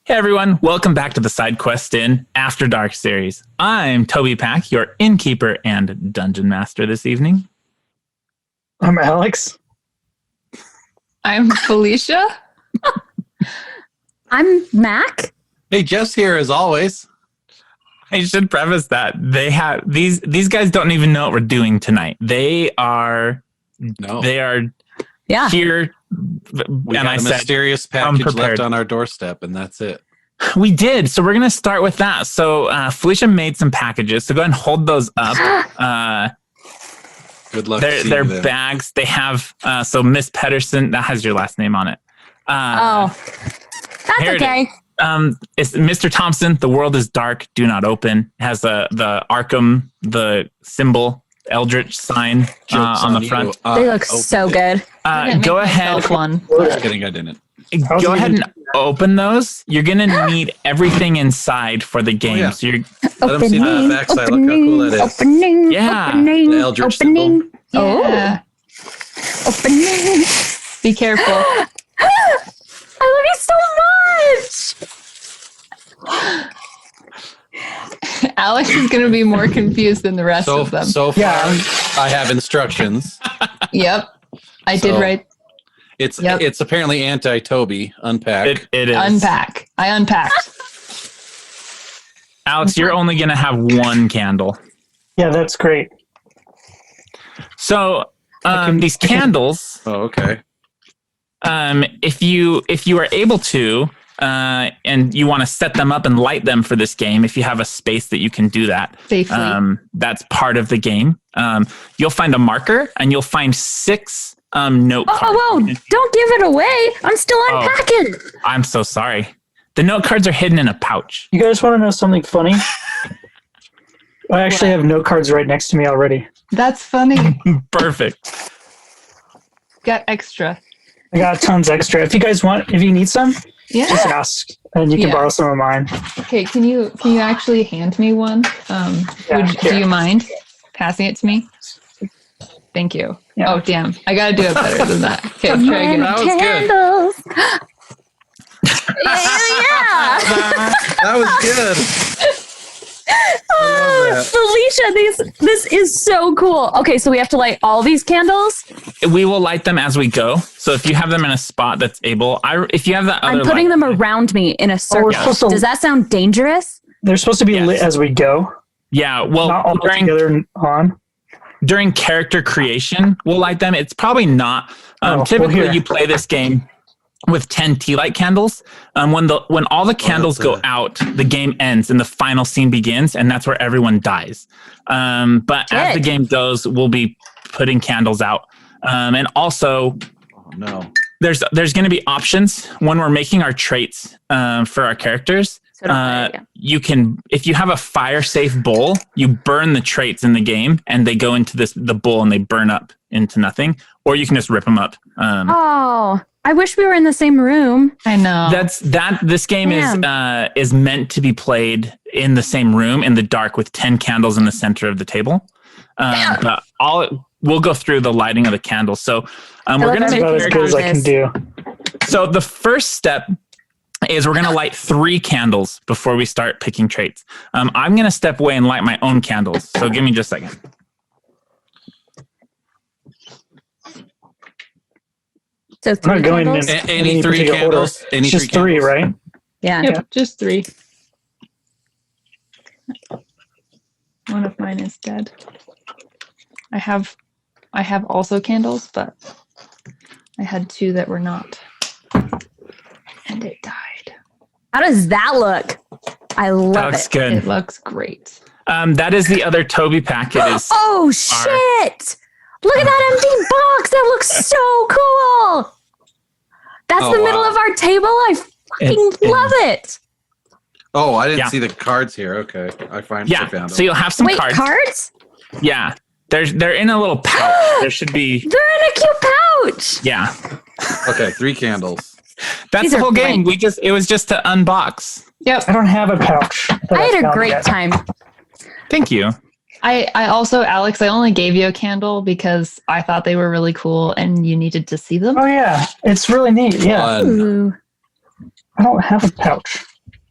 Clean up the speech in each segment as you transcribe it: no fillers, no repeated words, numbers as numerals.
Hey everyone, welcome back to the Side Quest in After Dark series. I'm Toby Pack, your innkeeper and dungeon master this evening. I'm Alex. I'm Felicia. I'm Mac. Hey, Jeff's here as always. I should preface that they have these guys don't even know what we're doing tonight. They are here. We got a mysterious package left on our doorstep, and that's it. We did. So we're going to start with that. So Felicia made some packages. So go ahead and hold those up. Good luck. They're bags. They have, so Miss Pedersen, that has your last name on it. That's okay. It's Mr. Thompson. The world is dark. Do not open. It has the Arkham, the symbol, Eldritch sign on the front. They look so good. Go ahead. Just kidding, I didn't. Go ahead and open those. You're gonna need everything inside for the game. Yeah. So you're Let them see the backside. Look how cool that is. Opening. Yeah. Opening. The Eldritch Opening. symbol. Yeah. Opening. Be careful. I love you so much. Alex is going to be more confused than the rest of them. So far, I have instructions. Yep. I did write. It's apparently anti-Toby. Unpack. It is. Unpack. I unpacked. Alex, you're only gonna have one candle. Yeah, that's great. So these candles. Oh, okay. If you are able to, and you want to set them up and light them for this game, if you have a space that you can do that Safely. That's part of the game. You'll find a marker and you'll find 6 note cards. Whoa, don't give it away. I'm still unpacking. I'm so sorry. The note cards are hidden in a pouch. You guys want to know something funny? I actually have note cards right next to me already. That's funny. Perfect. Got extra. I got tons extra. If you need some, Yeah. just ask, and you can borrow some of mine. Okay, can you actually hand me one? Do you mind passing it to me? Thank you. Yeah. Oh, damn. I got to do it better than that. Okay, try again. That was good. Candles. Yeah. That was good. Felicia, this is so cool. Okay, so we have to light all these candles. We will light them as we go. So if you have them in a spot that's able, if you have that other I'm putting them around me in a circle. Does that sound dangerous? They're supposed to be lit as we go. Yeah, well, Not all together on. During character creation, we'll light them. It's probably not. Typically, you play this game with 10 tea light candles. When all the candles go out, the game ends and the final scene begins, and that's where everyone dies. But as the game goes, we'll be putting candles out. And also, there's going to be options when we're making our traits for our characters. You can, if you have a fire safe bowl, you burn the traits in the game and they go into the bowl and they burn up into nothing, or you can just rip them up. I wish we were in the same room. I know. This game is meant to be played in the same room in the dark with 10 candles in the center of the table. But we'll go through the lighting of the candles. So we're going to make about as good as I can do. So the first step is we're going to light 3 candles before we start picking traits. I'm going to step away and light my own candles. So give me just a second. So 3 candles? Any 3 candles? It's just 3, right? Yeah. Yep, just 3. One of mine is dead. I have also candles, but I had 2 that were not. And it died. How does that look? I love That looks good. It looks great. That is the other Toby pack. It is. Oh, shit! Look at that empty box! That looks so cool! That's the middle of our table. I fucking love it. Oh, I didn't see the cards here. Okay, I found them. So you'll have some Wait, cards? Yeah, they're in a little pouch. There should be. They're in a cute pouch. Yeah. Okay, 3 candles. That's These the are whole game. great. It was just to unbox. Yep. I don't have a pouch. I had a great time. Thank you. I also, Alex, I only gave you a candle because I thought they were really cool and you needed to see them. Oh yeah, it's really neat. Yeah. Ooh. I don't have a pouch.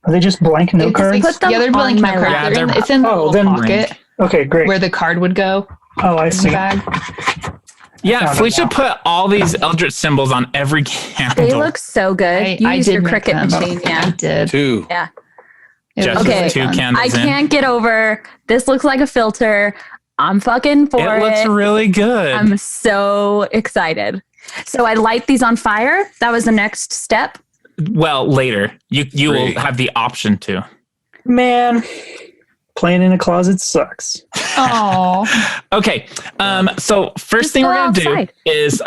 Are they just blank note cards? Put them they're blank on note my cards. lap. It's in the little then- pocket Okay, great. where the card would go Oh, I in the see. bag. Yeah, Found it Felicia now. put all these Eldritch symbols on every candle. They look so good. You used did your make Cricut them. machine, I yeah. did. 2. Yeah. It Just was Okay. really two fun. candles I in. can't get over. This looks like a filter. I'm fucking for It looks really good. I'm so excited. So I light these on fire. That was the next step. Well, later. You will 3. have the option to. Man, playing in a closet sucks. Oh, Okay. So first Just thing go we're going to do outside. is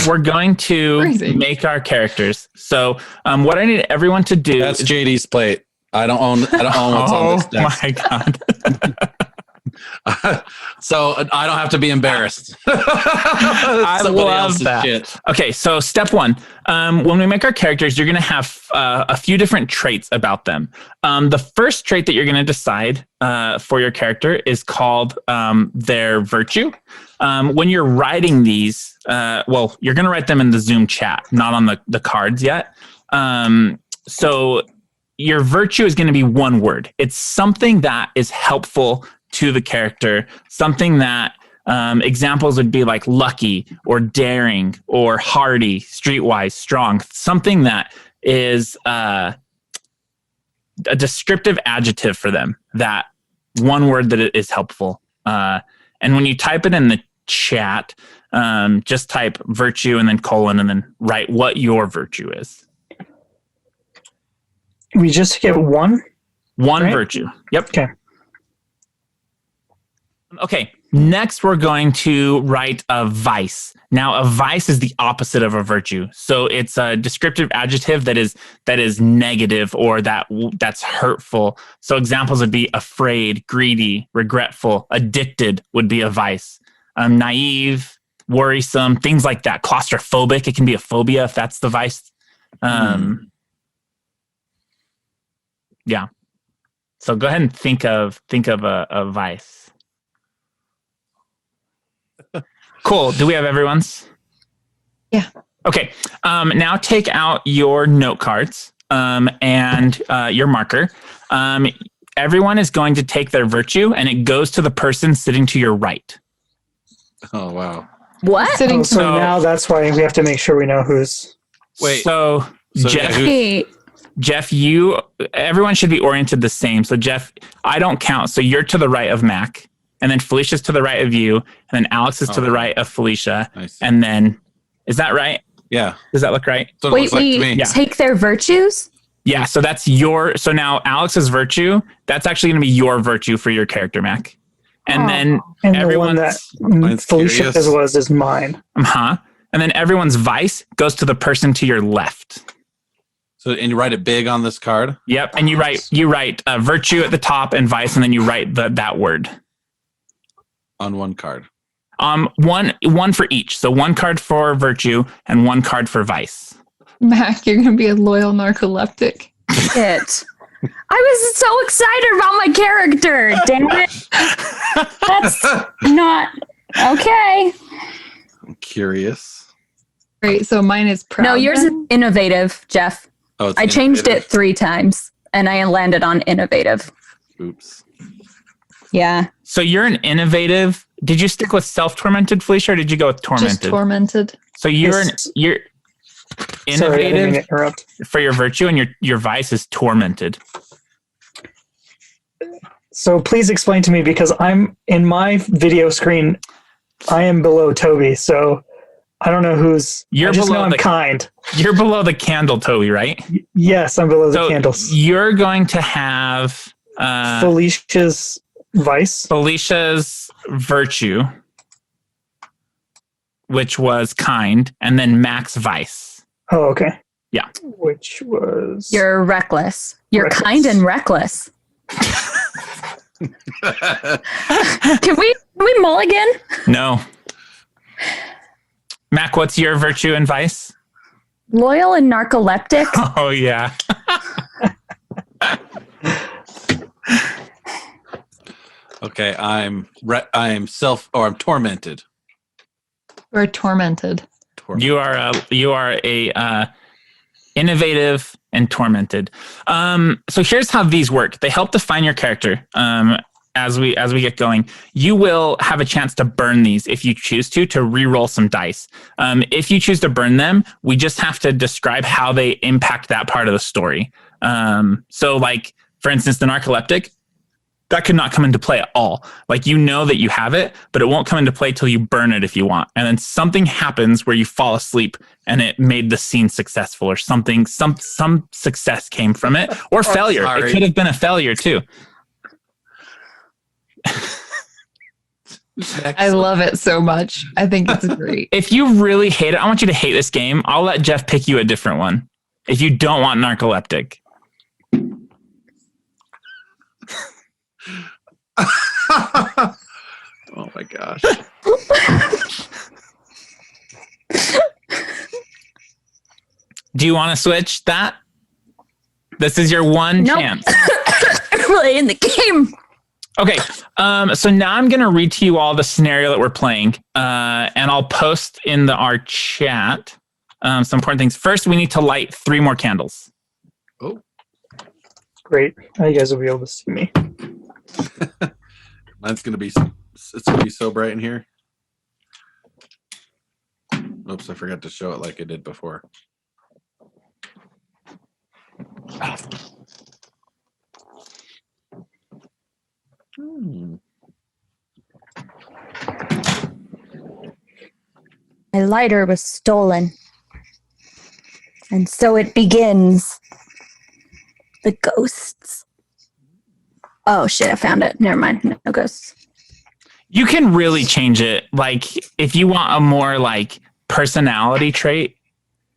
we're going to Freezing. make our characters. So what I need everyone to do That's is JD's plate. I don't own what's on this desk. my God. So I don't have to be embarrassed. I Somebody love else's that. shit. Okay, so step one. When we make our characters, you're going to have a few different traits about them. The first trait that you're going to decide for your character is called their virtue. When you're writing these, well, you're going to write them in the Zoom chat, not on the cards yet. So your virtue is going to be one word. It's something that is helpful to the character, something that examples would be like lucky or daring or hardy, streetwise, strong, something that is a descriptive adjective for them, that one word that is helpful. And when you type it in the chat, just type virtue and then colon and then write what your virtue is. We just get one? One Right. virtue. Yep. Okay. Okay. Next, we're going to write a vice. Now, a vice is the opposite of a virtue. So it's a descriptive adjective that is negative or that's hurtful. So examples would be afraid, greedy, regretful, addicted would be a vice. Naive, worrisome, things like that. Claustrophobic, it can be a phobia if that's the vice. Yeah. So go ahead and think of a vice. Cool. Do we have everyone's? Yeah. Okay. Now take out your note cards and your marker. Everyone is going to take their virtue, and it goes to the person sitting to your right. Oh, wow. What? sitting. So now that's why we have to make sure we know who's. Wait. So Jeff, yeah, Hey, Jeff, everyone should be oriented the same. So Jeff, I don't count. So you're to the right of Mac, and then Felicia's to the right of you, and then Alex is to the right of Felicia, I see. and then is that right? Yeah. Does that look right? So it wait, looks like to we me. Yeah. take their virtues? Yeah. So that's so now Alex's virtue, that's actually going to be your virtue for your character, Mac. And then And the one everyone's, that Mine's Felicia's curious. was is mine. and then everyone's vice goes to the person to your left. So and you write it big on this card. Yep. And you write virtue at the top and vice, and then you write that word. On one card. One for each. So one card for virtue and one card for vice. Mac, you're gonna be a loyal narcoleptic. Shit. I was so excited about my character. Damn it. That's not okay. I'm curious. Great. So mine is proud. No, yours is then? innovative, Jeff. Oh, it's I changed innovative. it 3 times and I landed on innovative. Oops. Yeah. So you're an innovative. Did you stick with self-tormented, Felicia, or did you go with tormented? Just tormented. So you're Yes. you're Sorry, I didn't mean innovative to interrupt. for your virtue, and your vice is tormented. So please explain to me, because I'm in my video screen, I am below Toby, so I don't know who's. You're I just know below I'm the- kind. You're below the candle, Toby, right? Yes, I'm below the So candles. you're going to have Felicia's vice. Felicia's virtue, which was kind, and then Mac's vice. Oh, okay. Yeah. Which was. You're reckless. You're Reckless. kind and reckless. Can we mulligan? No. Mac, what's your virtue and vice? Loyal and narcoleptic. Oh yeah. Okay, I'm tormented. We're tormented. You are a innovative and tormented. So here's how these work. They help define your character. As we get going, you will have a chance to burn these if you choose to re-roll some dice. If you choose to burn them, we just have to describe how they impact that part of the story. So like, for instance, the narcoleptic, that could not come into play at all. Like, you know that you have it, but it won't come into play till you burn it if you want. And then something happens where you fall asleep and it made the scene successful, or something, some success came from it, or failure. Sorry. It could have been a failure too. I love it so much. I think it's great. If you really hate it, I want you to hate this game. I'll let Jeff pick you a different one. If you don't want narcoleptic. Oh my gosh. Do you want to switch that? This is your one chance. Really in the game. Okay, so now I'm going to read to you all the scenario that we're playing, and I'll post in our chat some important things. First, we need to light 3 more candles. Oh. Great. Now you guys will be able to see me. It's going to be so bright in here. Oops, I forgot to show it like I did before. My lighter was stolen. And so it begins. The ghosts. Oh shit, I found it. Never mind. No ghosts. You can really change it. Like, if you want a more like personality trait,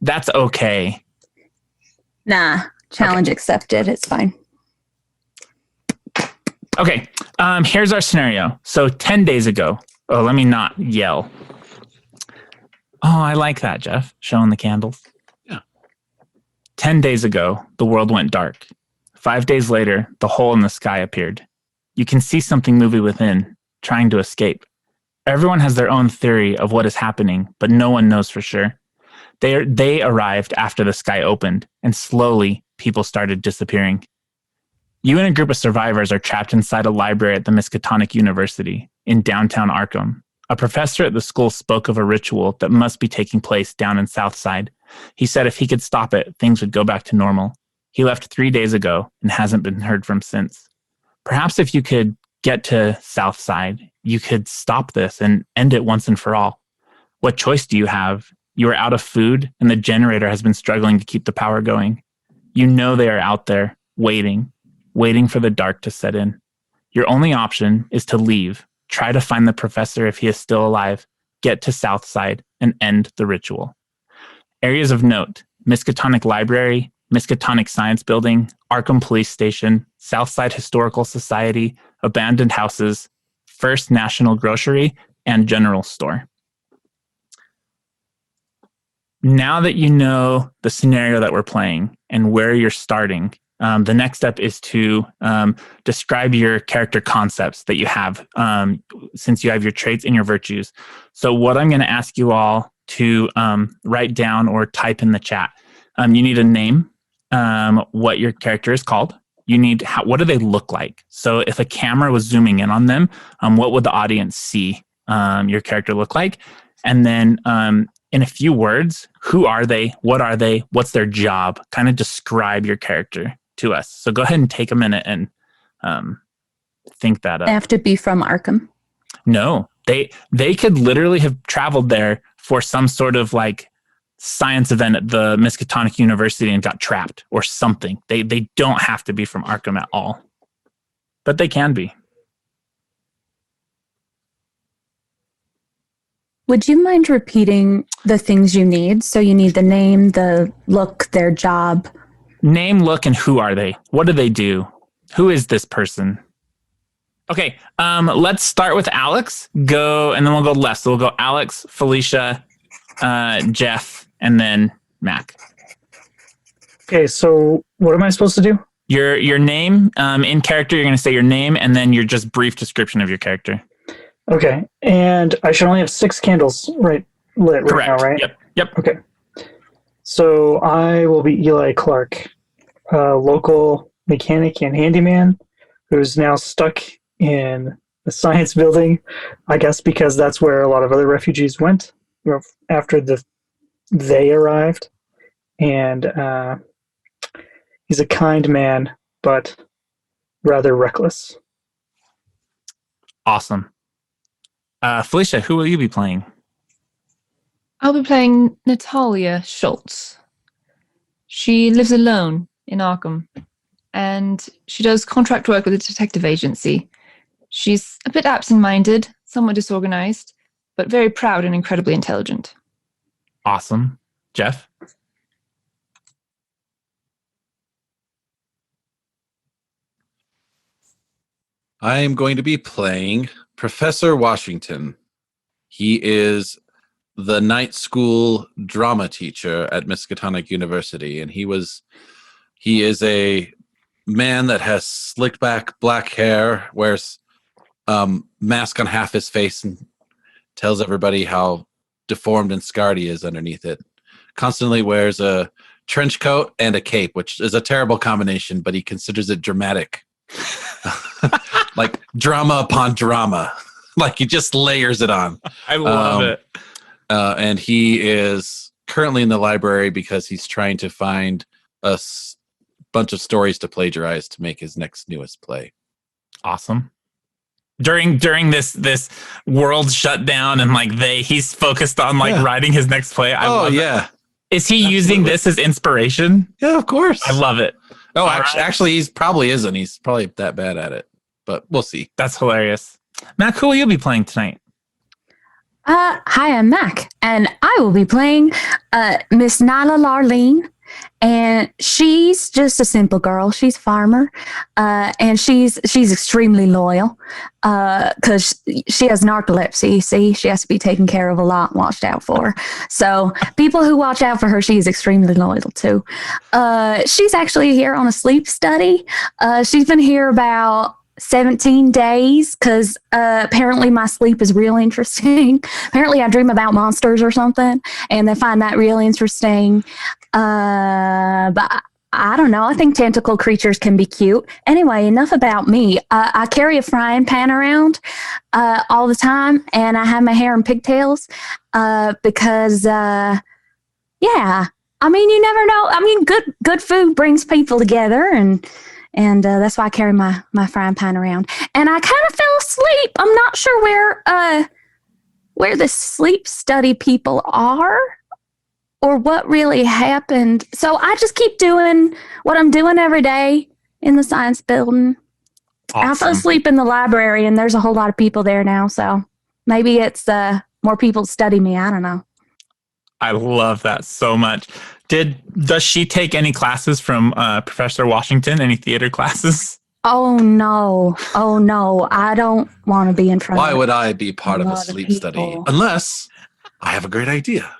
that's okay. Nah, challenge accepted. It's fine. Okay, here's our scenario. So 10 days ago, let me not yell. Oh, I like that, Jeff, showing the candles. Yeah. 10 days ago, the world went dark. 5 days later, the hole in the sky appeared. You can see something moving within, trying to escape. Everyone has their own theory of what is happening, but no one knows for sure. They arrived after the sky opened, and slowly, people started disappearing. You and a group of survivors are trapped inside a library at the Miskatonic University in downtown Arkham. A professor at the school spoke of a ritual that must be taking place down in Southside. He said if he could stop it, things would go back to normal. He left 3 days ago and hasn't been heard from since. Perhaps if you could get to Southside, you could stop this and end it once and for all. What choice do you have? You are out of food and the generator has been struggling to keep the power going. You know they are out there, waiting for the dark to set in. Your only option is to leave. Try to find the professor if he is still alive, get to Southside, and end the ritual. Areas of note: Miskatonic Library, Miskatonic Science Building, Arkham Police Station, Southside Historical Society, abandoned houses, First National Grocery, and General Store. Now that you know the scenario that we're playing and where you're starting, the next step is to describe your character concepts that you have, since you have your traits and your virtues. So what I'm going to ask you all to write down or type in the chat. You need a name, what your character is called. You need, what do they look like? So if a camera was zooming in on them, what would the audience see your character look like? And then in a few words, who are they? What are they? What's their job? Kind of describe your character to us. So go ahead and take a minute and think that up. They have to be from Arkham? No, they could literally have traveled there for some sort of like science event at the Miskatonic University and got trapped or something. They don't have to be from Arkham at all, but they can be. Would you mind repeating the things you need? So you need the name, the look, their job. Name, look, and who are they? What do they do? Who is this person? Okay, let's start with Alex. Go, and then we'll go left. So we'll go Alex, Felicia, Jeff, and then Mac. Okay, so what am I supposed to do? Your name, in character, you're going to say your name, and then your just brief description of your character. Okay, and I should only have 6 candles lit Correct. Right now, right? Yep. Okay. So I will be Eli Clark. local mechanic and handyman who's now stuck in the science building, I guess because that's where a lot of other refugees went after they arrived. And he's a kind man, but rather reckless. Awesome. Felicia, who will you be playing? I'll be playing Natalia Schultz. She lives alone in Arkham, and she does contract work with a detective agency. She's a bit absent-minded, somewhat disorganized, but very proud and incredibly intelligent. Awesome. Jeff? I am going to be playing Professor Washington. He is the night school drama teacher at Miskatonic University, and he is a man that has slicked back black hair, wears mask on half his face, and tells everybody how deformed and scarred he is underneath it. Constantly wears a trench coat and a cape, which is a terrible combination, but he considers it dramatic. Like drama upon drama. Like he just layers it on. I love it. And he is currently in the library because he's trying to find a bunch of stories to plagiarize to make his next newest play. Awesome. During this world shutdown and he's focused on writing his next play. I love it. Is he using this as inspiration? Yeah, of course. I love it. Oh, actually, he's probably isn't. He's probably that bad at it, but we'll see. That's hilarious. Mac, who will you be playing tonight? Hi, I'm Mac, and I will be playing Miss Nyla Larlene, and she's just a simple girl. She's a farmer, and she's extremely loyal because she has narcolepsy. See, she has to be taken care of a lot and watched out for. So people who watch out for her, she's extremely loyal to. She's actually here on a sleep study. She's been here about 17 days because apparently my sleep is real interesting. Apparently I dream about monsters or something, and they find that real interesting. But I don't know. I think tentacle creatures can be cute. Anyway, enough about me. I carry a frying pan around all the time, and I have my hair in pigtails because, yeah. I mean, you never know. I mean, good food brings people together, and that's why I carry my frying pan around. And I kind of fell asleep. I'm not sure where the sleep study people are or what really happened. So I just keep doing what I'm doing every day in the science building. Awesome. I fell asleep in the library, and there's a whole lot of people there now. So maybe it's more people study me. I don't know. I love that so much. Does she take any classes from Professor Washington? Any theater classes? Oh no! I don't want to be in front. Why would I be part of a sleep study unless I have a great idea?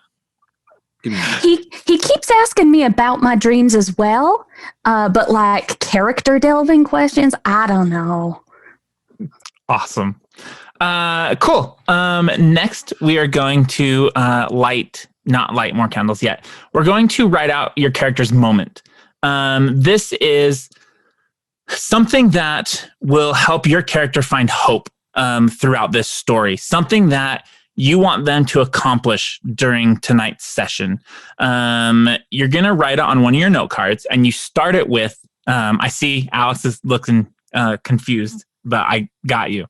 He keeps asking me about my dreams as well, but like character delving questions, I don't know. Awesome. Cool. Next, we are going to not light more candles yet. We're going to write out your character's moment. This is something that will help your character find hope throughout this story. Something that you want them to accomplish during tonight's session. You're going to write it on one of your note cards, and you start it with, I see Alex is looking confused, but I got you.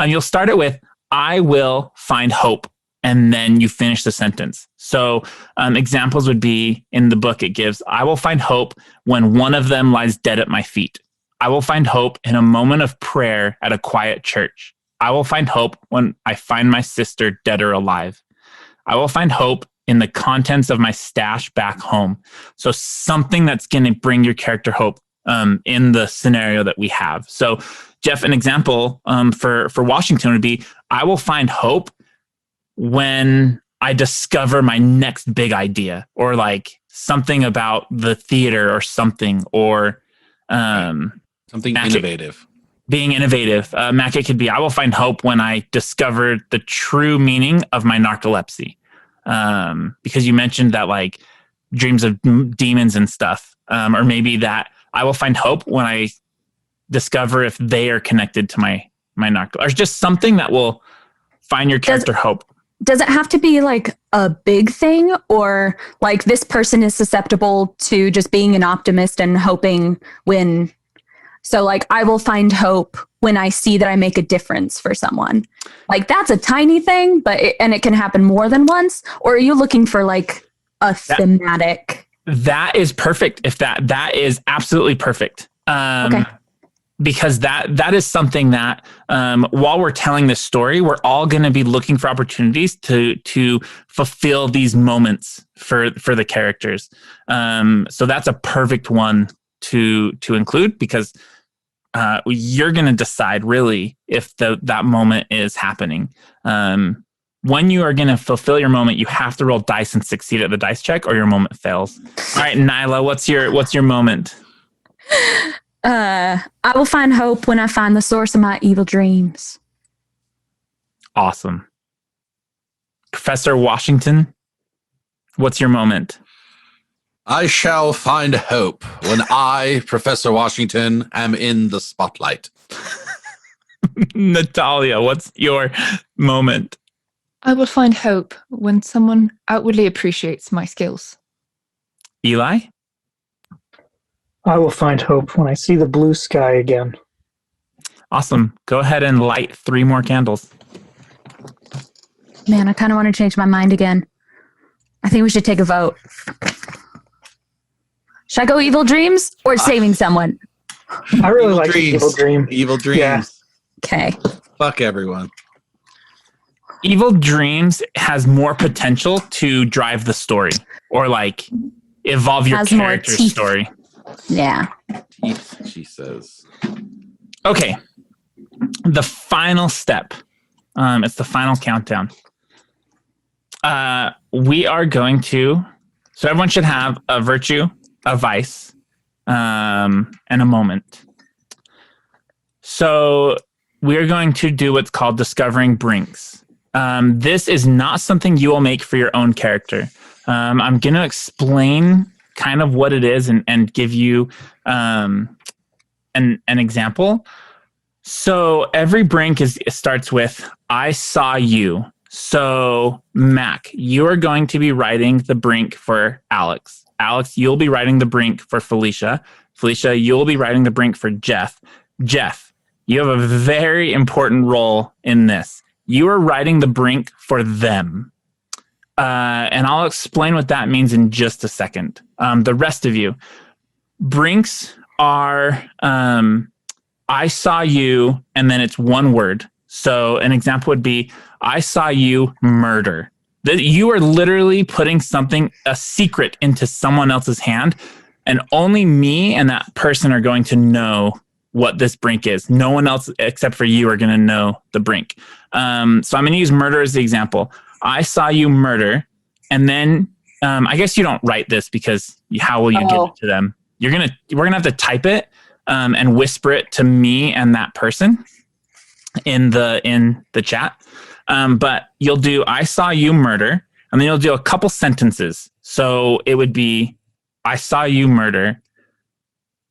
You'll start it with, I will find hope. And then you finish the sentence. So examples would be in the book, it gives, I will find hope when one of them lies dead at my feet. I will find hope in a moment of prayer at a quiet church. I will find hope when I find my sister dead or alive. I will find hope in the contents of my stash back home. So something that's going to bring your character hope in the scenario that we have. So Jeff, an example for Washington would be, I will find hope when I discover my next big idea, or like something about the theater or something, or something innovative. Being innovative. Mac, it could be, I will find hope when I discovered the true meaning of my narcolepsy. Because you mentioned that like dreams of demons and stuff, or maybe that I will find hope when I discover if they are connected to my narc, or just something that will find your character hope. Does it have to be like a big thing, or like this person is susceptible to just being an optimist and hoping when, so like I will find hope when I see that I make a difference for someone. Like that's a tiny thing, but it can happen more than once. Or are you looking for like a thematic? That is perfect. If that is absolutely perfect. Okay. Because that is something that while we're telling this story, we're all going to be looking for opportunities to fulfill these moments for the characters. So that's a perfect one to include, because you're going to decide really if that moment is happening. When you are going to fulfill your moment, you have to roll dice and succeed at the dice check, or your moment fails. All right, Nyla, what's your moment? I will find hope when I find the source of my evil dreams. Awesome. Professor Washington, what's your moment? I shall find hope when I, Professor Washington, am in the spotlight. Natalia, what's your moment? I will find hope when someone outwardly appreciates my skills. Eli? I will find hope when I see the blue sky again. Awesome. Go ahead and light 3 more candles. Man, I kind of want to change my mind again. I think we should take a vote. Should I go evil dreams or saving someone? I really like the evil dream. Evil dreams. Yeah. Okay. Fuck everyone. Evil dreams has more potential to drive the story, or like evolve your Has more character's teeth. story. Yeah. Teeth, she says. Okay. The final step. It's the final countdown. We are going to. So everyone should have a virtue, a vice, and a moment. So we are going to do what's called discovering brinks. This is not something you will make for your own character. I'm going to explain kind of what it is and give you an example. So every brink starts with I saw you. So Mac, you are going to be writing the brink for Alex. Alex, you'll be writing the brink for Felicia. Felicia, you'll be writing the brink for Jeff. Jeff, you have a very important role in this. You are writing the brink for them. And I'll explain what that means in just a second. The rest of you, brinks are I saw you, and then it's one word. So an example would be I saw you murder. You are literally putting a secret into someone else's hand, and only me and that person are going to know what this brink is. No one else except for you are going to know the brink. So I'm going to use murder as the example. I saw you murder, and then I guess you don't write this because how will you give it to them? We're gonna have to type it and whisper it to me and that person in the chat. But you'll do I saw you murder, and then you'll do a couple sentences. So it would be I saw you murder.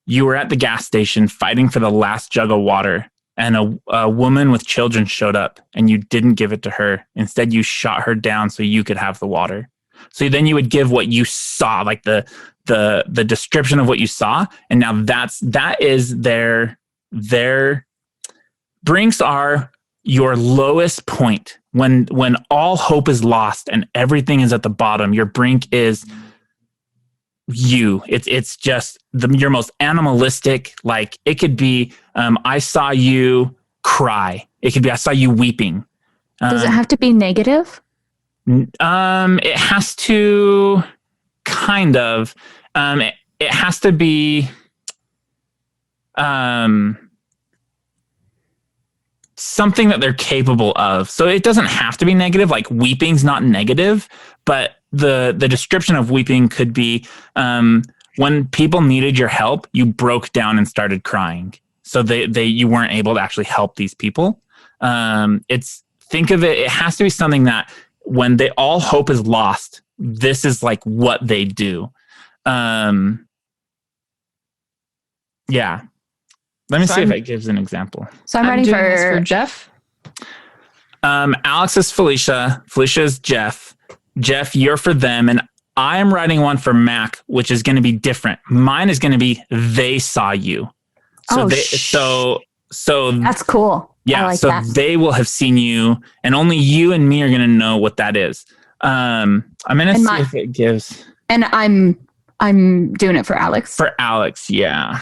You were at the gas station fighting for the last jug of water, and a woman with children showed up, and you didn't give it to her. Instead, you shot her down so you could have the water. So then you would give what you saw, like the description of what you saw, and now that is their brinks are your lowest point when all hope is lost and everything is at the bottom. Your brink is you. It's just your most animalistic. Like it could be I saw you cry. It could be I saw you weeping. Does it have to be negative? It has to kind of. It has to be something that they're capable of. So it doesn't have to be negative. Like weeping's not negative, but the description of weeping could be when people needed your help, you broke down and started crying. So you weren't able to actually help these people. Think of it. It has to be something that when all hope is lost, this is like what they do. Yeah. Let me see if it gives an example. So I'm ready doing this for for Jeff. Alex is Felicia. Felicia is Jeff. Jeff, you're for them. And I'm writing one for Mac, which is going to be different. Mine is going to be they saw you. So so that's cool. Yeah, I like so that. they will have seen you, and only you and me are going to know what that is. I'm going to see if it gives. And I'm doing it for Alex. For Alex, yeah.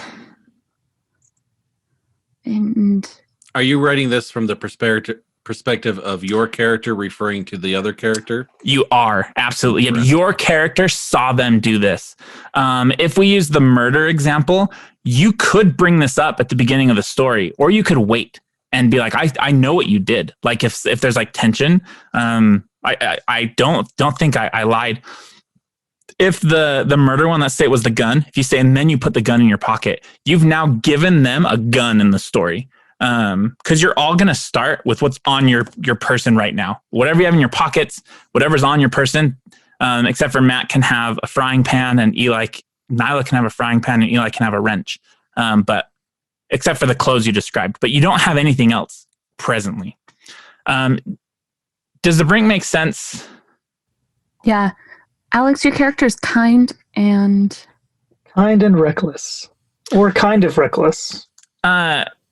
And are you writing this from the perspective of your character referring to the other character? You are, absolutely. Right. Your character saw them do this. If we use the murder example, you could bring this up at the beginning of the story, or you could wait and be like, I know what you did. Like if there's like tension, I don't think I lied. If the murder one, let's say it was the gun, if you say, and then you put the gun in your pocket, you've now given them a gun in the story. Because you're all going to start with what's on your person right now. Whatever you have in your pockets, whatever's on your person, except for Matt can have a frying pan and Nyla can have a frying pan and Eli can have a wrench. But except for the clothes you described, but you don't have anything else presently. Does the brink make sense? Yeah. Alex, your character is kind and reckless, or kind of reckless.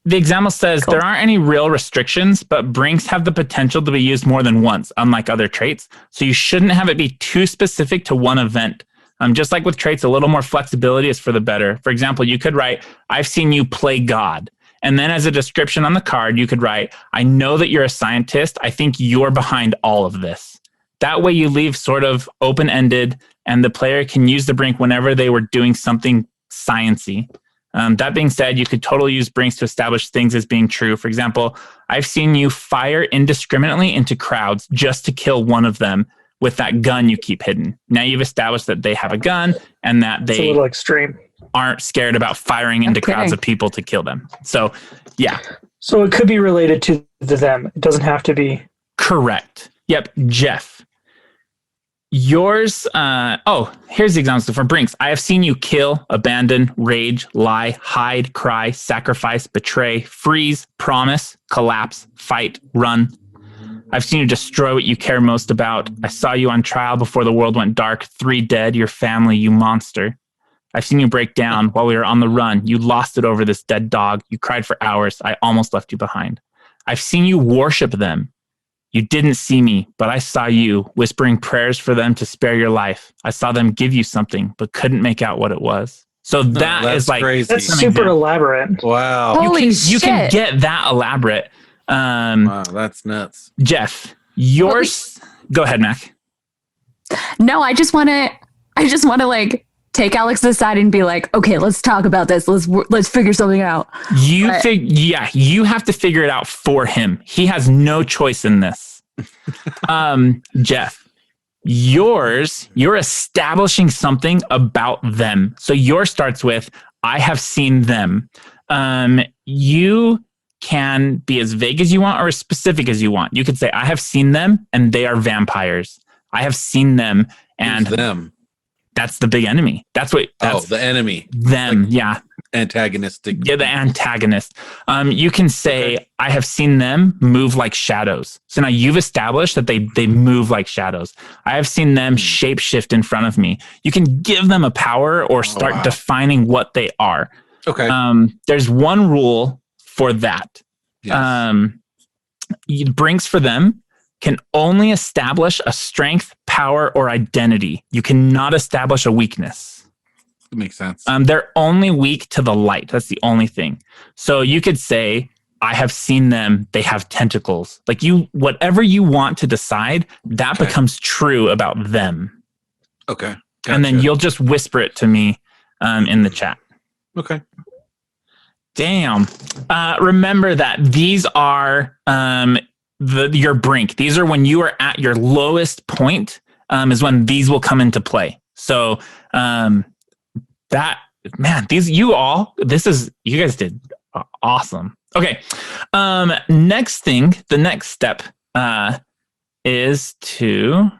The example says there aren't any real restrictions, but brinks have the potential to be used more than once, unlike other traits. So you shouldn't have it be too specific to one event. Just like with traits, a little more flexibility is for the better. For example, you could write, I've seen you play God. And then as a description on the card, you could write, I know that you're a scientist. I think you're behind all of this. That way you leave sort of open-ended, and the player can use the brink whenever they were doing something science-y. That being said, you could totally use brinks to establish things as being true. For example, I've seen you fire indiscriminately into crowds just to kill one of them with that gun you keep hidden. Now you've established that they have a gun and that they a little extreme. Aren't scared about firing into crowds of people to kill them. So, yeah. So it could be related to them. It doesn't have to be. Correct. Yep. Jeff. Yours, here's the example for brinks. I have seen you kill, abandon, rage, lie, hide, cry, sacrifice, betray, freeze, promise, collapse, fight, run. I've seen you destroy what you care most about. I saw you on trial before the world went dark. 3 dead, your family, you monster. I've seen you break down while we were on the run. You lost it over this dead dog. You cried for hours. I almost left you behind. I've seen you worship them. You didn't see me, but I saw you whispering prayers for them to spare your life. I saw them give you something, but couldn't make out what it was. So that is like crazy. That's super elaborate. Wow. You can get that elaborate. Wow, that's nuts. Jeff, yours. Go ahead, Mac. No, I just want to like take Alex aside and be like, okay, let's talk about this. Let's figure something out. You have to figure it out for him. He has no choice in this. Jeff, you're establishing something about them. So yours starts with, I have seen them. You can be as vague as you want or as specific as you want. You could say, I have seen them and they are vampires. I have seen them and who's them? That's the big enemy. That's the enemy. Them, like, yeah. Antagonistic. Yeah, the antagonist. You can say, I have seen them move like shadows. So now you've established that they move like shadows. I have seen them shapeshift in front of me. You can give them a power or start defining what they are. Okay. There's one rule for that. Yes. Brinks for them can only establish a strength, power, or identity. You cannot establish a weakness. That makes sense. They're only weak to the light. That's the only thing. So you could say, I have seen them. They have tentacles. Like whatever you want to decide, that becomes true about them. Okay. Gotcha. And then you'll just whisper it to me in the chat. Okay. Damn. Remember that these are your brink. These are when you are at your lowest point, is when these will come into play. So you guys did awesome. Okay. The next step is to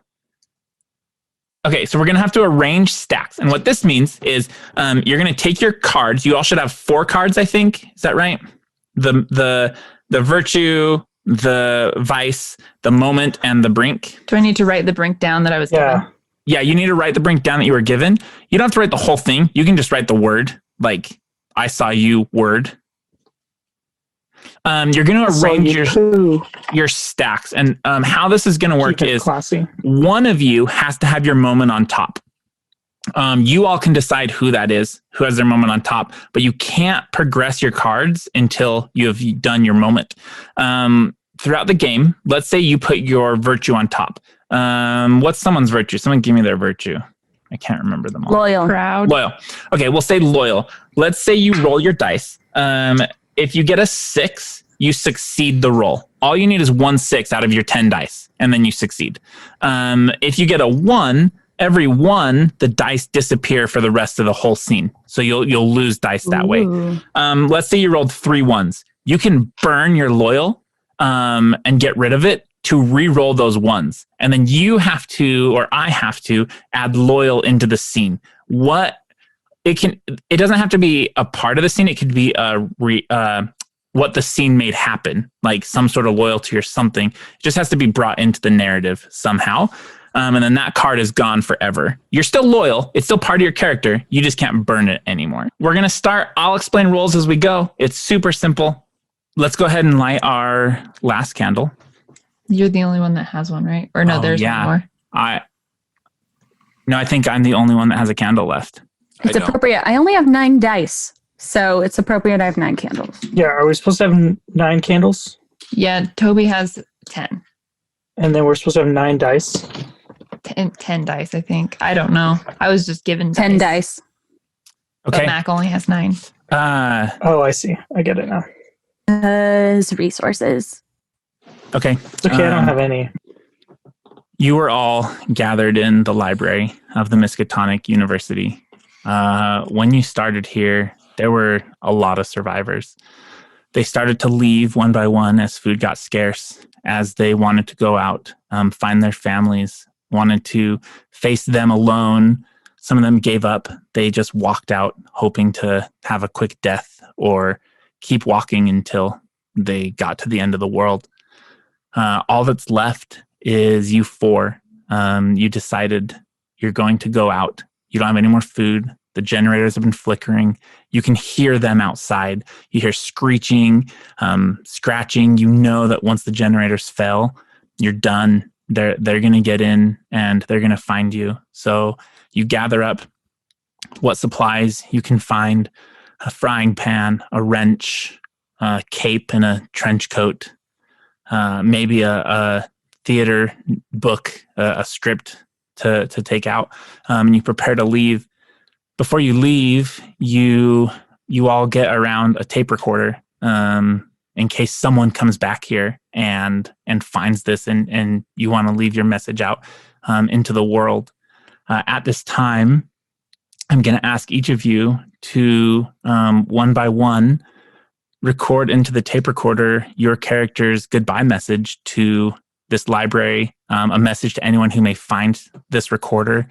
Okay, so we're going to have to arrange stacks. And what this means is you're going to take your cards. You all should have 4 cards, I think. Is that right? The virtue, the vice, the moment, and the brink. Do I need to write the brink down that I was given? Yeah, you need to write the brink down that you were given. You don't have to write the whole thing. You can just write the word, like, I saw you word. You're going to arrange your stacks. And how this is going to work is classy. One of you has to have your moment on top. You all can decide who that is, who has their moment on top, but you can't progress your cards until you have done your moment. Throughout the game, let's say you put your virtue on top. What's someone's virtue? Someone give me their virtue. I can't remember them all. Loyal. Proud. Loyal. Okay, we'll say loyal. Let's say you roll your dice. If you get a 6, you succeed the roll. All you need is 1 6 out of your 10 dice, and then you succeed. If you get a 1, every 1, the dice disappear for the rest of the whole scene. So you'll lose dice that way. Let's say you rolled 3 1s. You can burn your loyal and get rid of it to re-roll those 1s. And then you have to, or I have to, add loyal into the scene. It doesn't have to be a part of the scene. It could be what the scene made happen, like some sort of loyalty or something. It just has to be brought into the narrative somehow. And then that card is gone forever. You're still loyal. It's still part of your character. You just can't burn it anymore. We're going to start. I'll explain rules as we go. It's super simple. Let's go ahead and light our last candle. You're the only one that has one, right? Or no, there's one more. I think I'm the only one that has a candle left. It's appropriate. I only have 9 dice, so it's appropriate I have 9 candles. Yeah, are we supposed to have 9 candles? Yeah, Toby has 10. And then we're supposed to have 9 dice? 10 dice, I think. I don't know. I was just given 10 dice. Okay. But Mac only has 9. I see. I get it now. Resources. Okay. It's okay, I don't have any. You were all gathered in the library of the Miskatonic University. When you started here, there were a lot of survivors. They started to leave one by one as food got scarce, as they wanted to go out, find their families, wanted to face them alone. Some of them gave up. They just walked out, hoping to have a quick death or keep walking until they got to the end of the world. All that's left is you 4. You decided you're going to go out. You don't have any more food. The generators have been flickering. You can hear them outside. You hear screeching, scratching. You know that once the generators fell, you're done. They're going to get in and they're going to find you. So you gather up what supplies you can find: a frying pan, a wrench, a cape and a trench coat, maybe a theater book, a script to take out. And you prepare to leave. Before you leave, you all get around a tape recorder in case someone comes back here and finds this and you want to leave your message out into the world. At this time, I'm going to ask each of you to, one by one, record into the tape recorder your character's goodbye message to this library, a message to anyone who may find this recorder,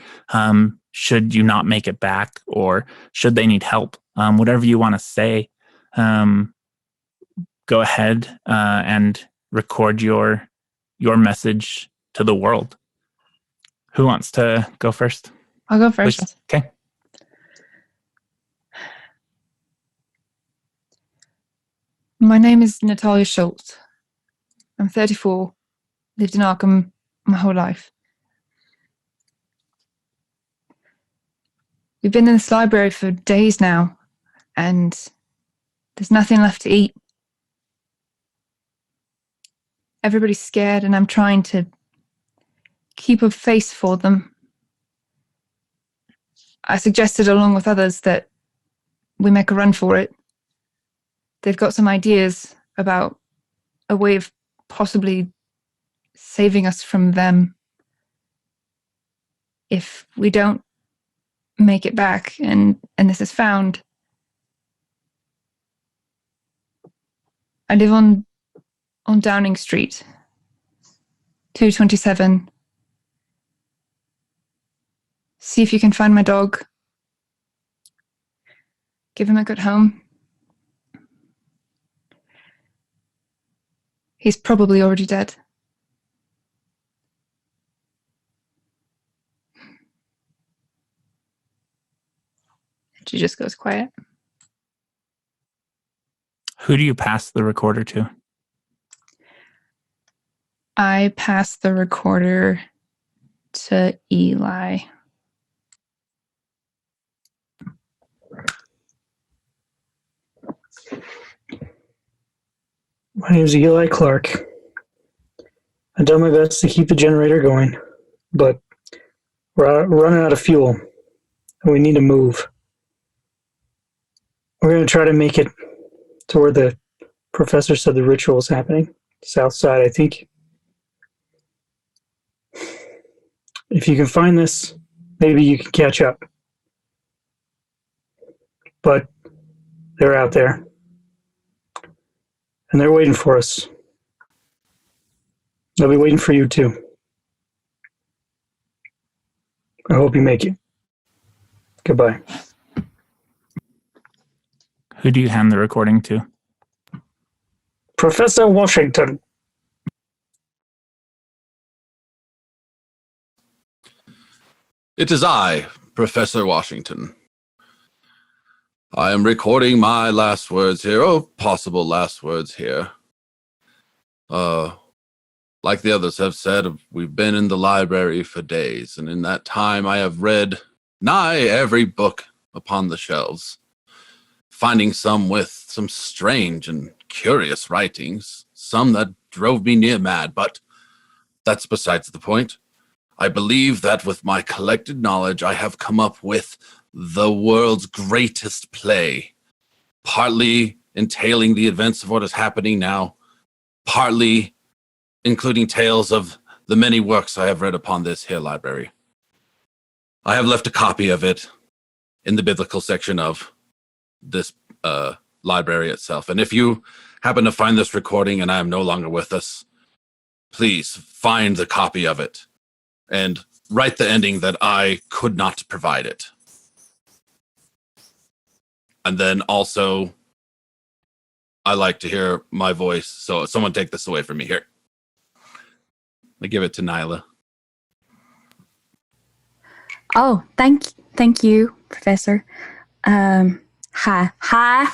should you not make it back or should they need help. Whatever you want to say, go ahead and record your message to the world. Who wants to go first? I'll go first. Please. Okay. My name is Natalia Schultz. I'm 34. Lived in Arkham my whole life. We've been in this library for days now, and there's nothing left to eat. Everybody's scared, and I'm trying to keep a face for them. I suggested, along with others, that we make a run for it. They've got some ideas about a way of possibly saving us from them if we don't make it back and this is found. I live on Downing Street, 227. See if you can find my dog. Give him a good home. He's probably already dead. She just goes quiet. Who do you pass the recorder to? I pass the recorder to Eli. My name is Eli Clark. I've done my best to keep the generator going, but we're running out of fuel, and we need to move. We're going to try to make it to where the professor said the ritual is happening. South side, I think. If you can find this, maybe you can catch up. But they're out there. And they're waiting for us. They'll be waiting for you too. I hope you make it. Goodbye. Who do you hand the recording to? Professor Washington. It is I, Professor Washington. I am recording my last words here, or possible last words here. Like the others have said, we've been in the library for days, and in that time I have read nigh every book upon the shelves, finding some with some strange and curious writings, some that drove me near mad, but that's besides the point. I believe that with my collected knowledge, I have come up with the world's greatest play, partly entailing the events of what is happening now, partly including tales of the many works I have read upon this here library. I have left a copy of it in the biblical section of this library itself. And if you happen to find this recording and I am no longer with us, please find the copy of it and write the ending that I could not provide it. And then also, I like to hear my voice, so someone take this away from me here. I give it to Nyla. Oh, thank you, Professor. Hi.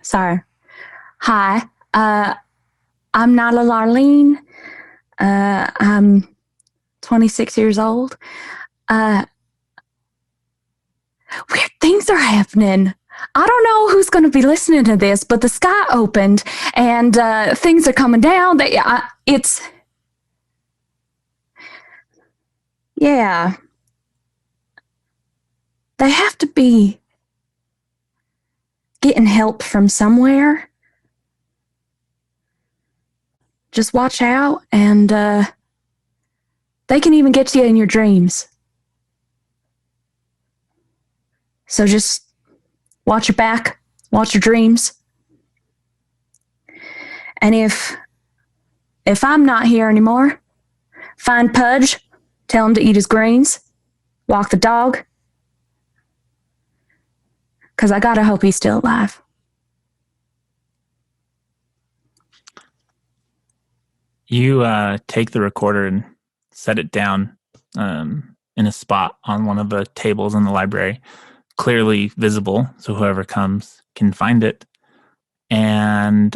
Sorry. Hi. I'm Nyla Larlene. I'm 26 years old. Weird things are happening. I don't know who's going to be listening to this, but the sky opened and things are coming down. Yeah. They have to be getting help from somewhere. Just watch out, and they can even get to you in your dreams. So just watch your back, watch your dreams. And if I'm not here anymore, find Pudge, tell him to eat his greens, walk the dog, because I gotta hope he's still alive. You take the recorder and set it down in a spot on one of the tables in the library, clearly visible, so whoever comes can find it, and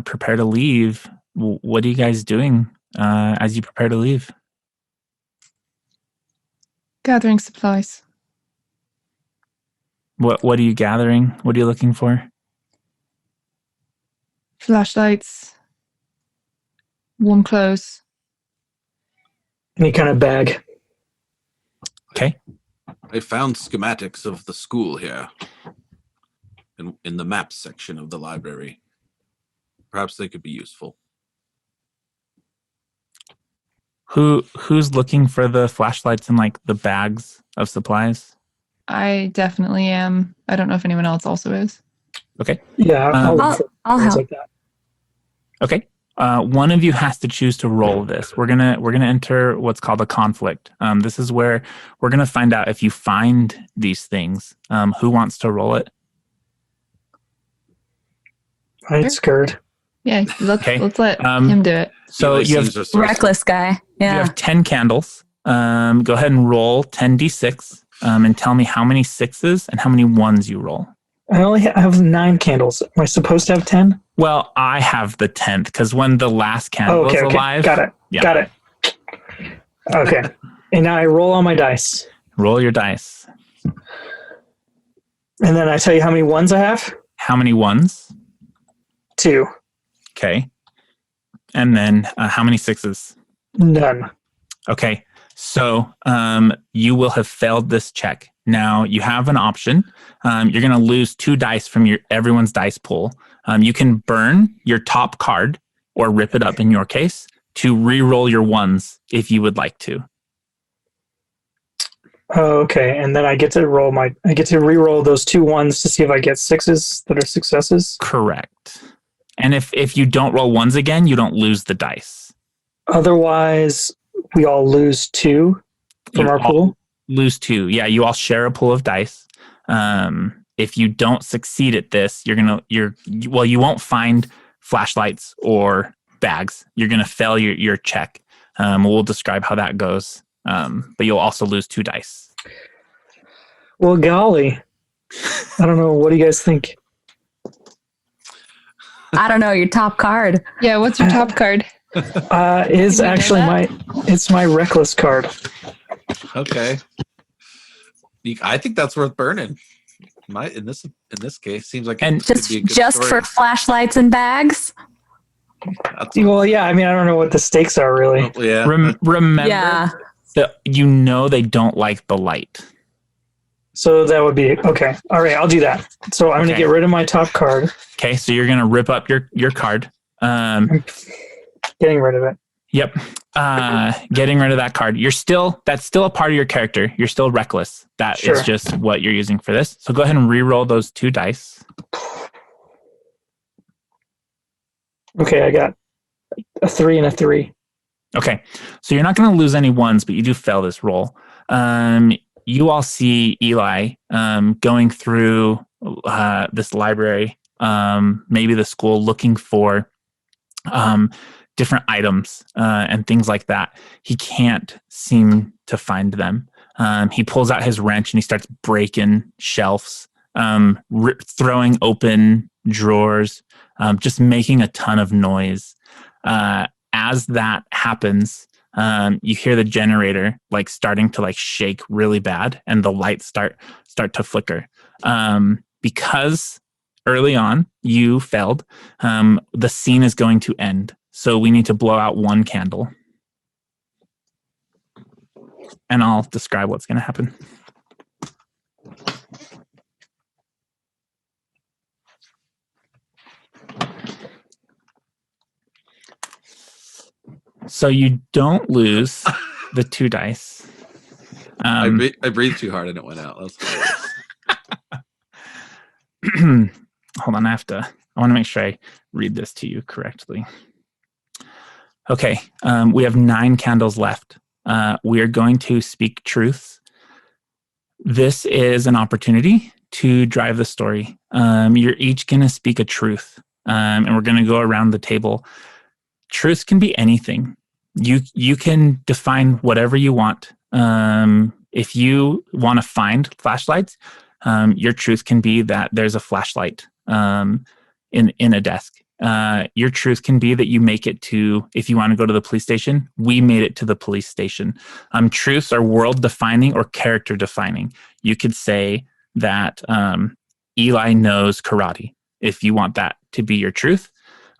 prepare to leave. What are you guys doing as you prepare to leave? Gathering supplies. What are you gathering? What are you looking for? Flashlights. Warm clothes. Any kind of bag. Okay. I found schematics of the school here in the maps section of the library. Perhaps they could be useful. Who's looking for the flashlights and like the bags of supplies? I definitely am. I don't know if anyone else also is. Okay. Yeah, I'll help. like that. Okay. one of you has to choose to roll this. We're gonna enter what's called a conflict. This is where we're gonna find out if you find these things. Who wants to roll it? I'm scared. Yeah, Okay. let's let him do it. So you have Reckless guy. you Yeah. have 10 candles. Go ahead and roll 10d6 and tell me how many sixes and how many ones you roll. I only have 9 candles. Am I supposed to have 10? Well, I have the 10th because when the last candle Okay. is alive. Got it. Yeah. Got it. Okay. And now I roll all my dice. Roll your dice. And then I tell you how many ones I have? How many ones? 2. Okay. And then how many sixes? None. Okay. So you will have failed this check. Now you have an option. You're going to lose 2 dice from everyone's dice pool. You can burn your top card or rip it up in your case to re-roll your ones if you would like to. Oh, okay. And then I get to re-roll those 2 ones to see if I get 6s that are successes. Correct. And if you don't roll ones again, you don't lose the dice. Otherwise, we all lose 2 from You our all pool. Lose 2. Yeah, you all share a pool of dice. If you don't succeed at this, you won't find flashlights or bags. You're gonna fail your check. We'll describe how that goes. But you'll also lose 2 dice. Well, golly. I don't know. What do you guys think? I don't know, your top card. Yeah, what's your top card? Is Did we know actually that? it's my reckless card. Okay. I think that's worth burning. In this case, seems like And it could Just be a good just story. for flashlights and bags? Well, yeah. I mean, I don't know what the stakes are really. Oh, yeah. Remember Yeah. that they don't like the light. So that would be okay. All right, I'll do that. So I'm going to Okay. get rid of my top card. Okay, so you're gonna rip up your card. Getting rid of it. Yep. Getting rid of that card. That's still a part of your character. You're still reckless. That is Sure. just what you're using for this. So go ahead and re-roll those 2 dice. Okay, I got a 3 and a 3. Okay. So you're not going to lose any ones, but you do fail this roll. You all see Eli going through this library, maybe the school, looking for different items and things like that. He can't seem to find them. He pulls out his wrench and he starts breaking shelves, throwing open drawers, just making a ton of noise. As that happens, you hear the generator starting to shake really bad, and the lights start to flicker. Because early on you failed, the scene is going to end. So we need to blow out 1 candle. And I'll describe what's going to happen. So you don't lose the 2 dice. I breathed too hard and it went out. That's Hold on, I want to make sure I read this to you correctly. Okay, we have 9 candles left. We are going to speak truths. This is an opportunity to drive the story. You're each going to speak a truth, and we're going to go around the table. Truths can be anything. You can define whatever you want. If you want to find flashlights, your truth can be that there's a flashlight in a desk. Your truth can be that you make it to, if you want to go to the police station, we made it to the police station. Truths are world defining or character defining. You could say that Eli knows karate, if you want that to be your truth.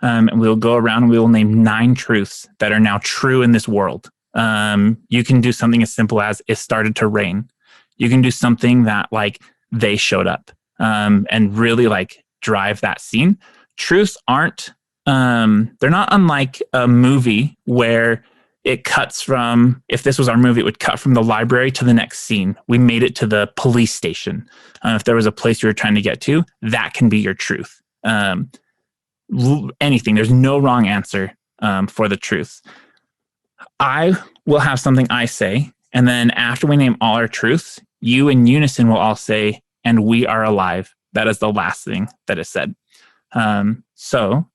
And we'll go around and we will name 9 truths that are now true in this world. You can do something as simple as it started to rain. You can do something that they showed up and really drive that scene. Truths aren't, they're not unlike a movie where it cuts from, if this was our movie, it would cut from the library to the next scene. We made it to the police station. If there was a place you were trying to get to, that can be your truth. Anything, there's no wrong answer. for the truths. I will have something I say, and then after we name all our truths, you in unison will all say, "And we are alive." That is the last thing that is said. So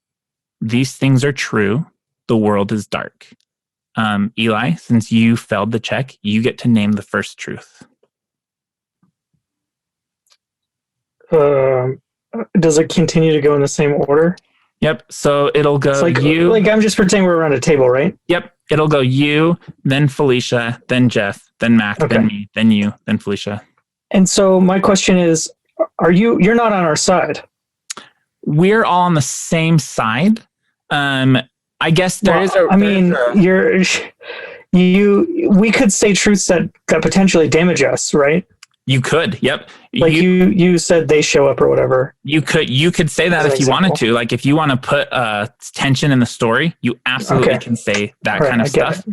these things are true. The world is dark. Eli, since you failed the check, you get to name the first truth. Does it continue to go in the same order? Yep. So it'll go It's you. like I'm just pretending we're around a table, right? Yep. It'll go you, then Felicia, then Jeff, then Mac, Okay. then me, then you, then Felicia. And so my question is, you're not on our side? We're all on the same side. I guess there is a. I mean, we could say truths that potentially damage us, right? You could. Yep. Like you said they show up or whatever. You could say that if you wanted to. Like if you want to put tension in the story, you absolutely can say that kind of stuff.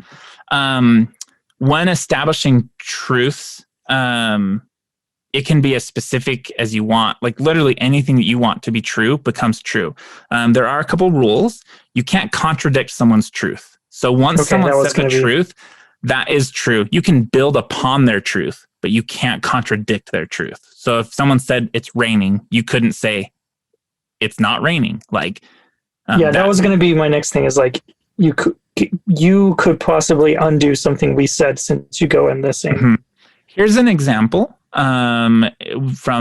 When establishing truths, it can be as specific as you want. Like literally anything that you want to be true becomes true. There are a couple rules. You can't contradict someone's truth. So once someone says a truth, that is true. You can build upon their truth, but you can't contradict their truth. So if someone said it's raining, you couldn't say it's not raining. Like, that was going to be my next thing. Is like you could possibly undo something we said since you go in the same. Mm-hmm. Here's an example from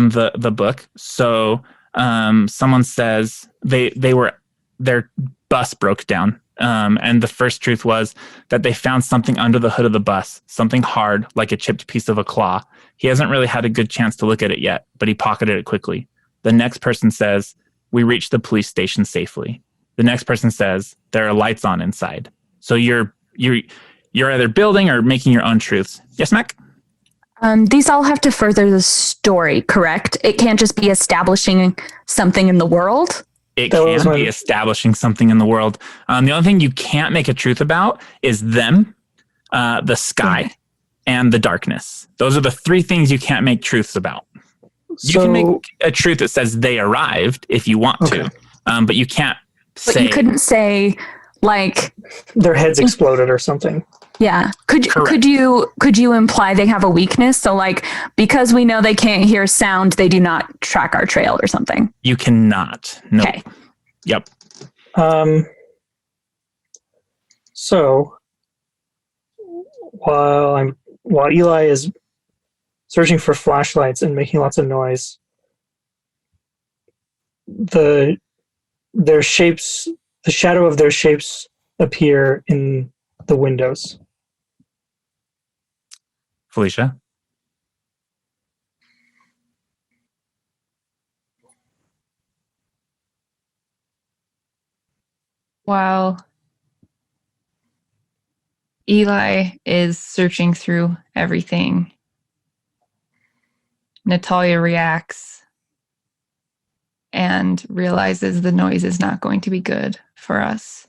the book. So someone says their bus broke down. And the first truth was that they found something under the hood of the bus, something hard, like a chipped piece of a claw. He hasn't really had a good chance to look at it yet, but he pocketed it quickly. The next person says, we reached the police station safely. The next person says, there are lights on inside. So you're either building or making your own truths. Yes, Mac? These all have to further the story, correct? It can't just be establishing something in the world. It can be establishing something in the world. The only thing you can't make a truth about is them, the sky, and the darkness. Those are the three things you can't make truths about. You can make a truth that says they arrived if you want to, but you can't say... But you couldn't say, like... their heads exploded or something. Yeah. Could you imply they have a weakness? So like, because we know they can't hear sound, they do not track our trail or something. You cannot. No. Okay. Yep. So while Eli is searching for flashlights and making lots of noise, the shadow of their shapes appear in the windows. Felicia? While Eli is searching through everything, Natalia reacts and realizes the noise is not going to be good for us.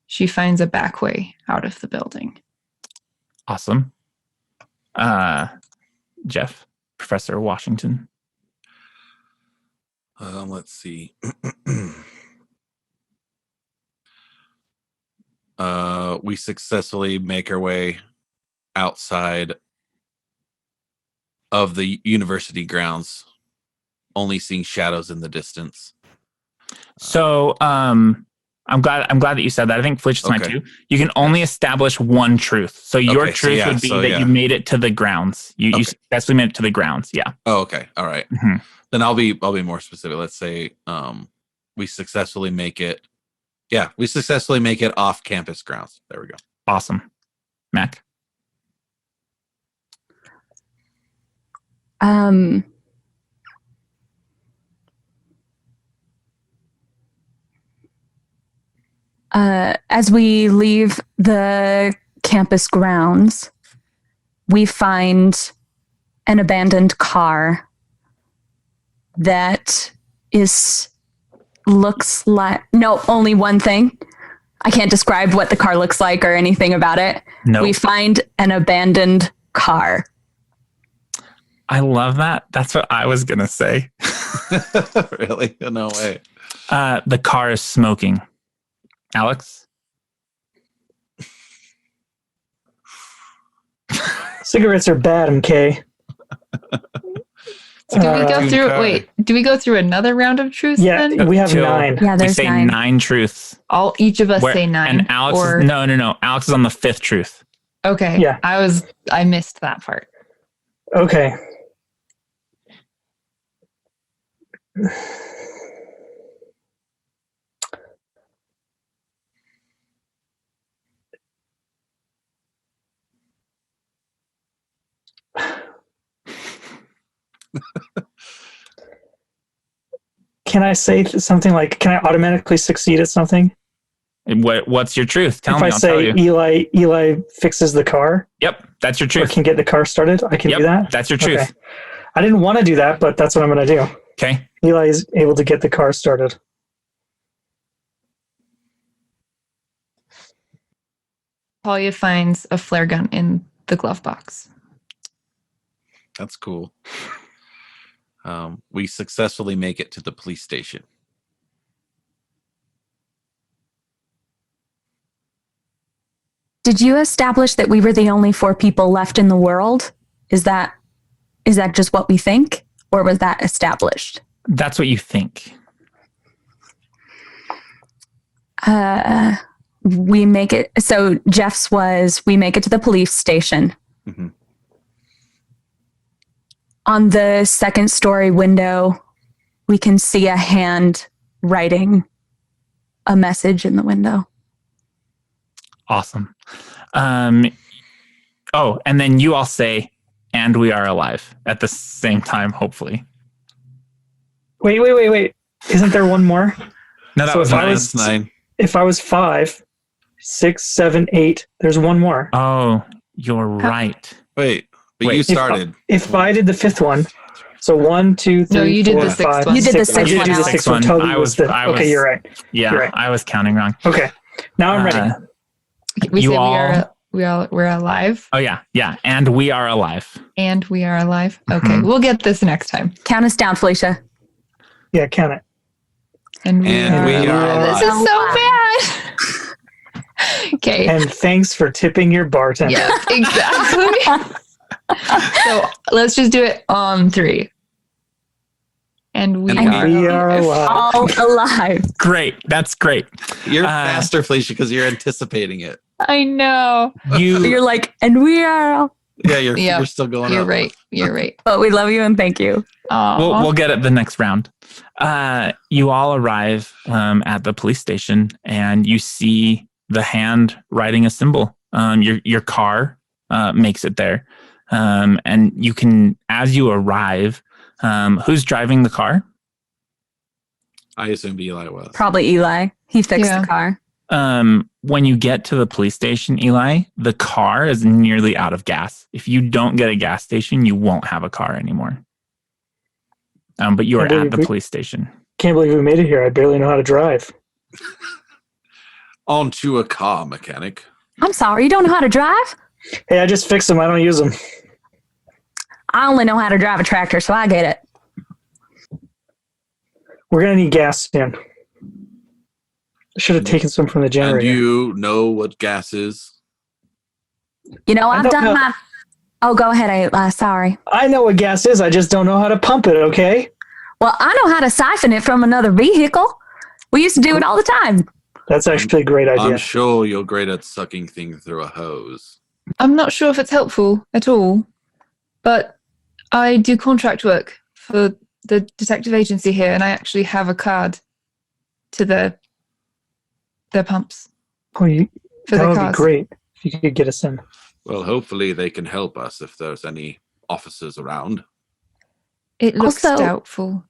She finds a back way out of the building. Awesome. Jeff, Professor Washington. Let's see. We successfully make our way outside of the university grounds, only seeing shadows in the distance. So, I'm glad that you said that. I think Felicia's mine too. You can only establish one truth. So your truth would be that you made it to the grounds. You successfully made it to the grounds. Yeah. Oh, okay. All right. Mm-hmm. Then I'll be more specific. Let's say we successfully make it. Yeah, we successfully make it off campus grounds. There we go. Awesome. Mac. As we leave the campus grounds, we find an abandoned car that looks like... No, only one thing. I can't describe what the car looks like or anything about it. No. We find an abandoned car. I love that. That's what I was going to say. Really? No way. The car is smoking. Alex? Cigarettes are bad, MK. Do we go through? Wait, do we go through another round of truths? Yeah, then? we have 9. Yeah, We there's say 9. 9 truths. Each of us say 9. And Alex or, is no. Alex is on the 5th truth. Okay. Yeah. I missed that part. Okay. Can I say something like, can I automatically succeed at something? What's your truth? Tell if me. I I'll tell say you. Eli fixes the car Yep, that's your or truth. can get the car started, I can do that? That's your truth. Okay. I didn't want to do that, but that's what I'm going to do. Okay. Eli is able to get the car started. Talia finds a flare gun in the glove box. That's cool. We successfully make it to the police station. Did you establish that we were the only 4 people left in the world? Is that just what we think, or was that established? That's what you think. We make it. So Jeff's was, we make it to the police station. Mm-hmm. On the 2nd story window, we can see a hand writing a message in the window. Awesome. And then you all say, "And we are alive" at the same time, hopefully. Wait. Isn't there one more? No, that So was if I 9. was- 9. If I was 5, 6, 7, 8, there's one more. Oh, you're right. Wait, but Wait, you if- started. If I did the 5th one, so 1, 2, 3, No, you did 4, the 6th 5, one. You did the 6. I 6th did one, do the Alex. 6th one. Toby I was was- the, I was- okay, you're right. Yeah, You're right. I was counting wrong. Okay. Now I'm ready. We You say all- we're alive, Oh yeah. And we are alive. and we are alive. Okay, Mhm. we'll get this next time. Count us down, Felicia. Yeah, count it. And we And are. we are This alive. is so bad. Okay. And thanks for tipping your bartender. Yes, exactly. So let's just do it on 3. And we And are. We are alive. All alive. Great. That's great. You're Uh, faster, Felicia, because you're anticipating it. I know. You You're like, and we are, Yeah, you're Yep. still going You're up. right. You're right. but we love you and thank you. we'll get it the next round. You all arrive at the police station and you see the hand writing a symbol. Your car makes it there. And you can, as you arrive, who's driving the car? I assumed Eli was. Probably Eli. He fixed Yeah. the car. When you get to the police station, Eli, the car is nearly out of gas. If you don't get a gas station, you won't have a car anymore. But you are at the police station. Can't believe we made it here. I barely know how to drive. Onto a car mechanic. I'm sorry, you don't know how to drive? Hey, I just fixed them. I don't use them. I only know how to drive a tractor, so I get it. We're going to need gas soon. I should have taken some from the And generator. you know what gas is? You know, I I've don't done know. my... Oh, go ahead, sorry. I know what gas is. I just don't know how to pump it, okay? Well, I know how to siphon it from another vehicle. We used to do it all the time. That's actually a great idea. I'm sure you're great at sucking things through a hose. I'm not sure if it's helpful at all, but I do contract work for the detective agency here, and I actually have a card to their pumps Oh, for that the would cars. be great if you could get us in. Well, hopefully they can help us if there's any officers around. It looks Also- doubtful.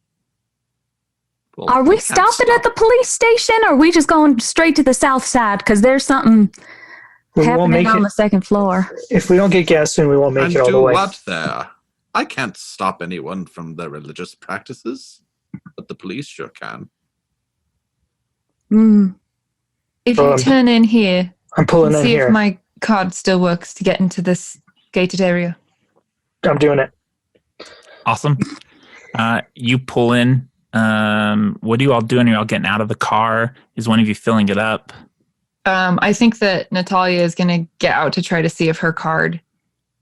Well, Are we can't stopping at stop. the police station, or are we just going straight to the south side? Because there's something We won't happening make on it. the 2nd floor. If we don't get gas soon, we won't make And it all do the way. what there? I can't stop anyone from their religious practices, but the police sure can. Mm. If you Um, turn in here, I'm pulling in see here. if my card still works to get into this gated area. I'm doing it. Awesome. You pull in. What are you all doing? Are you all getting out of the car? Is one of you filling it up? I think that Natalia is going to get out to try to see if her card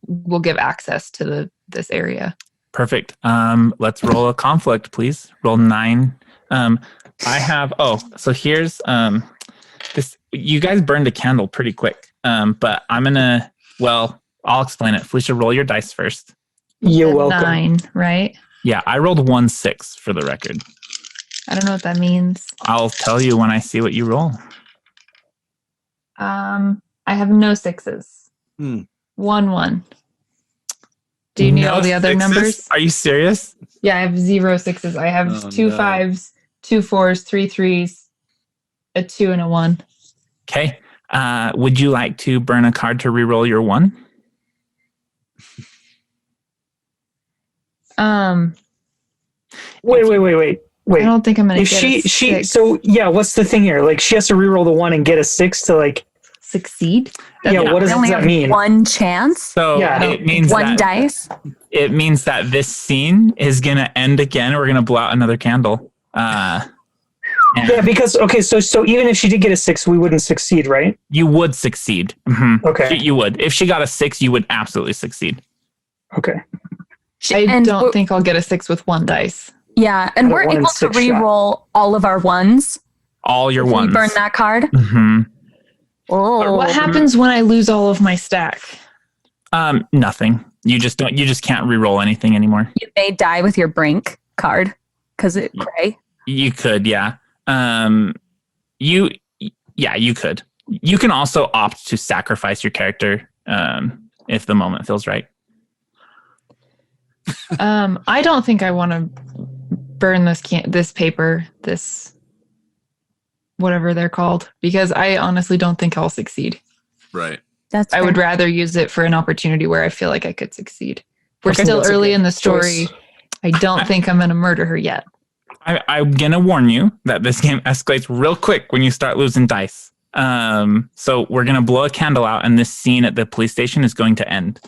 will give access to this area. Perfect. Let's roll a conflict, please. Roll 9. So here's this. You guys burned a candle pretty quick. But I'll explain it. Felicia, roll your dice first. You're welcome. 9, right? Yeah, I rolled 1-6 for the record. I don't know what that means. I'll tell you when I see what you roll. I have no 6s. 1. Do you need all the other 6s? numbers? Are you serious? Yeah, I have 0 6s. I have 2 5s, 2 4s, 3 3s, a 2, and a 1. Okay. Would you like to burn a card to reroll your 1? Wait. I don't think I'm gonna If get she a 6. so yeah, what's the thing here? Like she has to reroll the 1 and get a 6 to like Succeed? what does We only that have mean? one chance. So Yeah. it means One that dice. it means that this scene is gonna end again. We're gonna blow out another candle. Yeah, because so even if she did get a 6, we wouldn't succeed, right? You would succeed. Mm-hmm. Okay. You would. If she got a 6, you would absolutely succeed. Okay. I don't think I'll get a 6 with 1 dice. Yeah, and Got a we're 1 in able to 6 shot. re-roll all of our ones. All your If we ones. burn that card. Mm-hmm. Oh, What happens when I lose all of my stack? Nothing. You just can't re-roll anything anymore. You may die with your brink card because it gray. You could, yeah. You could. You can also opt to sacrifice your character if the moment feels right. I don't think I want to burn this paper, this whatever they're called, because I honestly don't think I'll succeed. Right. That's I would fair. rather use it for an opportunity where I feel like I could succeed. We're Okay, still that's a early good in the story. choice. I don't think I'm going to murder her yet. I'm gonna warn you that this game escalates real quick when you start losing dice. So we're gonna blow a candle out, and this scene at the police station is going to end.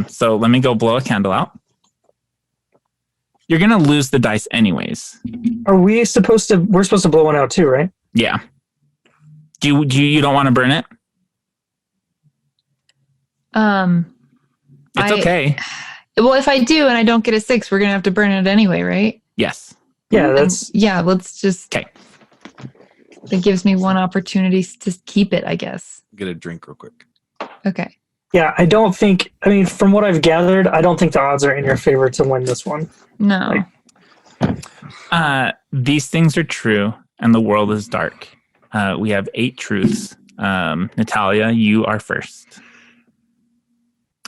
So let me go blow a candle out. You're gonna lose the dice anyways. Are we supposed to? We're supposed to blow one out too, right? Yeah. Do you don't want to burn it? It's okay. Well, if I do and I don't get a 6, we're gonna have to burn it anyway, right? Yes. Yeah, And that's let's just. Okay. It gives me one opportunity to keep it, I guess. Get a drink real quick. Okay. yeah. I don't think. I mean, from what I've gathered, I don't think the odds are in your favor to win this one. No. These things are true, and the world is dark. We have 8 truths. Natalia, you are first.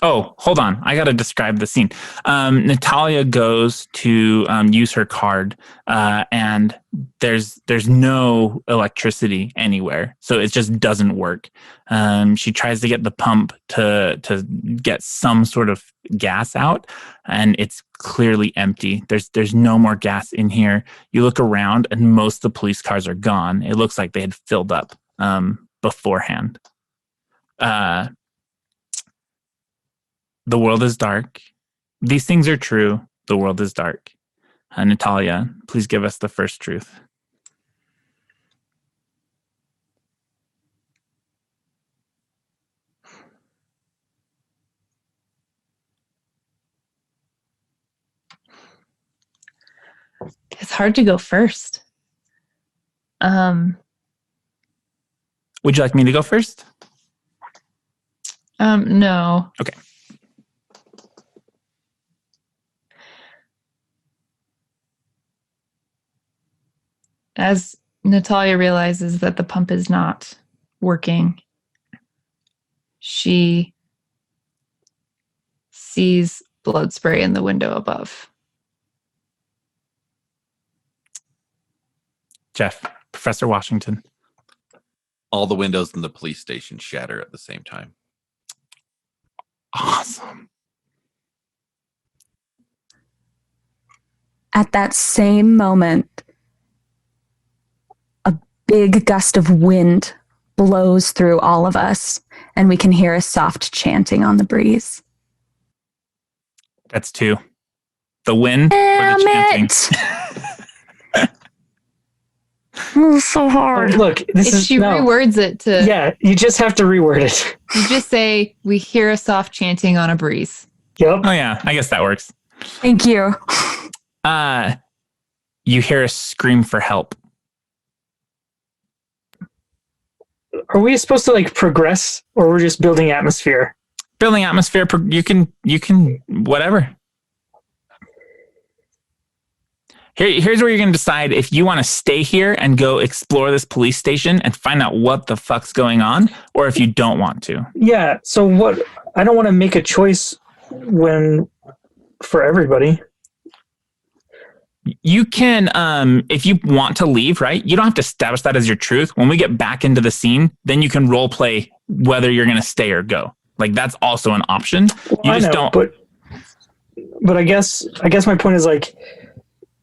Oh, hold on. I got to describe the scene. Natalia goes to use her card, and there's no electricity anywhere, so it just doesn't work. She tries to get the pump to get some sort of gas out, and it's clearly empty. There's no more gas in here. You look around, and most of the police cars are gone. It looks like they had filled up beforehand. The world is dark. These things are true. The world is dark. Natalia, please give us the first truth. It's hard to go first. Would you like me to go first? No. Okay. As Natalia realizes that the pump is not working, she sees blood spray in the window above. Jeff, Professor Washington. All the windows in the police station shatter at the same time. Awesome. At that same moment, a big gust of wind blows through all of us, and we can hear a soft chanting on the breeze. That's 2. The wind or Damn the chanting? it! Oh, so hard. Look, this If is she rewords it to, Yeah, you just have to reword it. you just say, "We hear a soft chanting on a breeze." Yep. Oh yeah, I guess that works. Thank you. You hear a scream for help. Are we supposed to like progress, or we're just building atmosphere? Building atmosphere. You can whatever. Here's where you're going to decide if you want to stay here and go explore this police station and find out what the fuck's going on, or if you don't want to. Yeah. So what? I don't want to make a choice for everybody. You can, if you want to leave, right? You don't have to establish that as your truth. When we get back into the scene, then you can role play whether you're going to stay or go. Like that's also an option. Well, You just don't. But I guess my point is like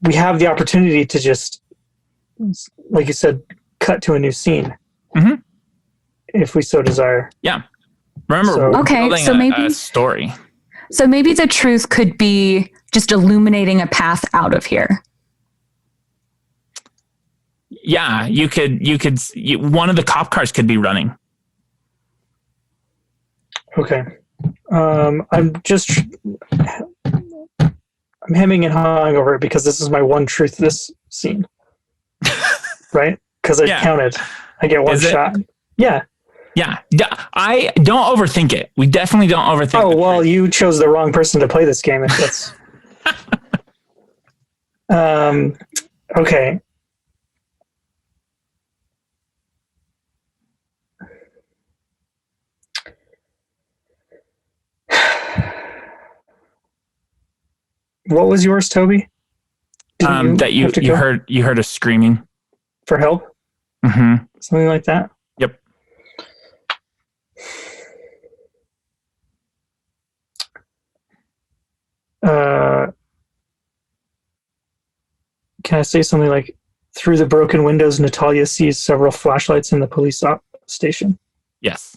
we have the opportunity to just, like you said, cut to a new scene if we so desire. Yeah. Remember, So- we're Okay, building so a maybe- story. So maybe the truth could be just illuminating a path out of here. Yeah, you could. One of the cop cars could be running. Okay. I'm hemming and hawing over it because this is my one truth this scene. Right? Because I counted. I get one Is it? shot. Yeah. Yeah, I don't overthink it. We definitely don't overthink. Oh, well, you chose the wrong person to play this game. If that's okay. What was yours, Toby? Didn't That have to you go heard a screaming. for help, Mm-hmm. something like that. Yep. Can I say something like, through the broken windows, Natalia sees several flashlights in the police station. Yes.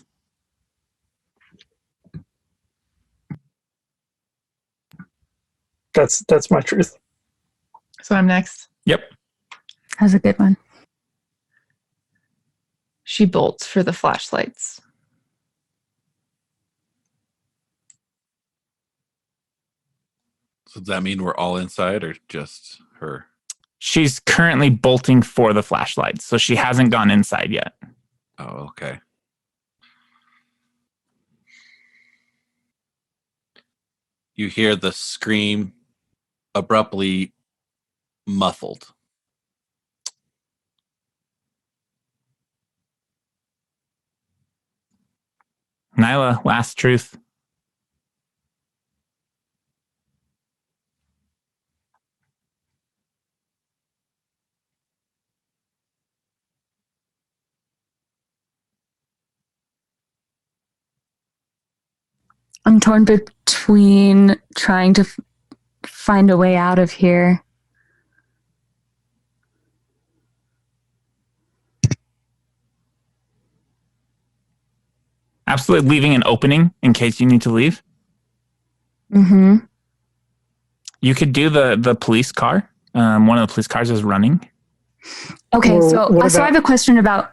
That's my truth. So I'm next. Yep. That was a good one. She bolts for the flashlights. So does that mean we're all inside or just her? She's currently bolting for the flashlights, so she hasn't gone inside yet. Oh, okay. You hear the scream abruptly muffled. Nyla, last truth. I'm torn between trying to find a way out of here. Absolutely leaving an opening in case you need to leave. Mm-hmm. You could do the police car. One of the police cars is running. Okay, Or so what I have a question about.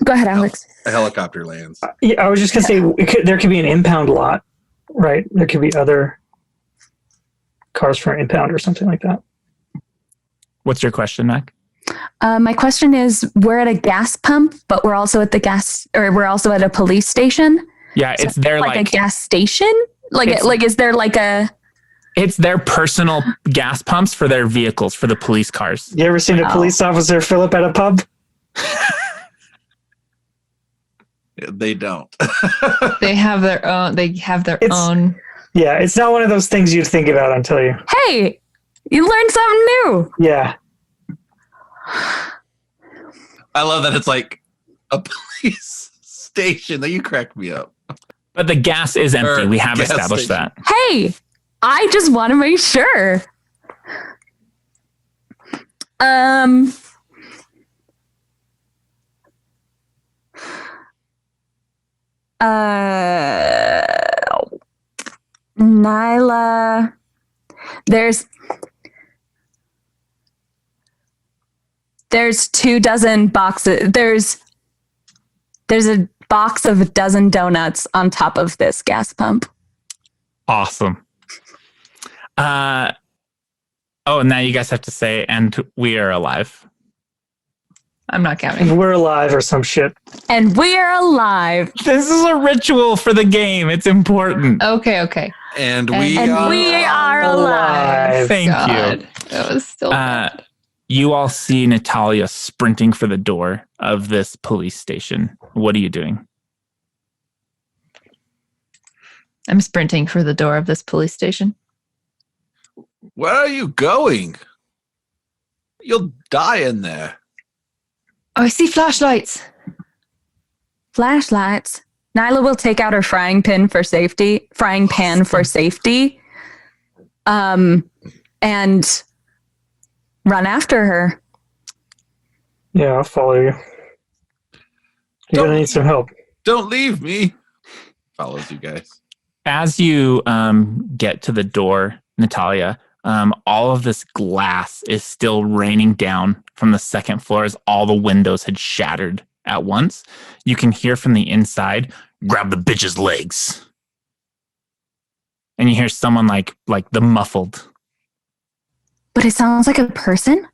Go ahead, Alex. A helicopter lands. Yeah, I was just gonna say there could be an impound lot, right? There could be other cars for impound or something like that. What's your question, Mac? My question is: we're at a gas pump, but we're also at we're also at a police station. Yeah, So it's their like a like gas station. It's- Is there like a? it's their personal gas pumps for their vehicles for the police cars. You ever seen a police officer fill up at a pub? They don't. They have their own. They have their It's- own. Yeah, it's not one of those things you'd think about until you. Hey, you learned something new. Yeah. I love that it's like a police station. That you cracked me up. But the gas is empty. Or We have gas established station. that. Hey, I just want to make sure. Nyla, there's There's 24 boxes. There's a box of a dozen donuts on top of this gas pump. Awesome. Oh, now you guys have to say, and we are alive. I'm not counting. And we're alive or some shit. And we're alive. This is a ritual for the game. It's important. Okay. And And we And are we are alive. Thank you. God, that was still bad. You all see Natalia sprinting for the door of this police station. What are you doing? I'm sprinting for the door of this police station. Where are you going? You'll die in there. Oh, I see flashlights. Flashlights. Nyla will take out her frying pan for safety. And run after her. Yeah, I'll follow you. You're going to need some help. Don't leave me. Follows you guys. As you get to the door, Natalia, all of this glass is still raining down from the second floor as all the windows had shattered at once. You can hear from the inside, grab the bitch's legs. And you hear someone like the muffled. But it sounds like a person?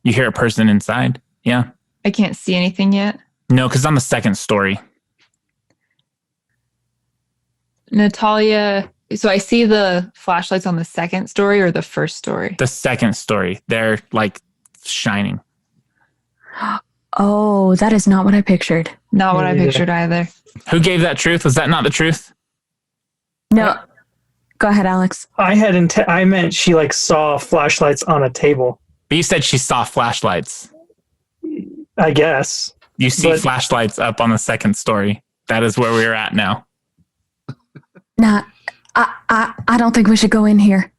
You hear a person inside. Yeah. I can't see anything yet. No, because on the second story. Natalia, so I see the flashlights on the second story or the first story? The second story. They're like shining. Oh, that is not what I pictured. Not what I Yeah. pictured either. Who gave that truth? Was that not the truth? No. Go ahead, Alex. I meant she like saw flashlights on a table. But you said she saw flashlights. I guess. You see But- flashlights up on the second story. That is where we're at now. Nah, I don't think we should go in here.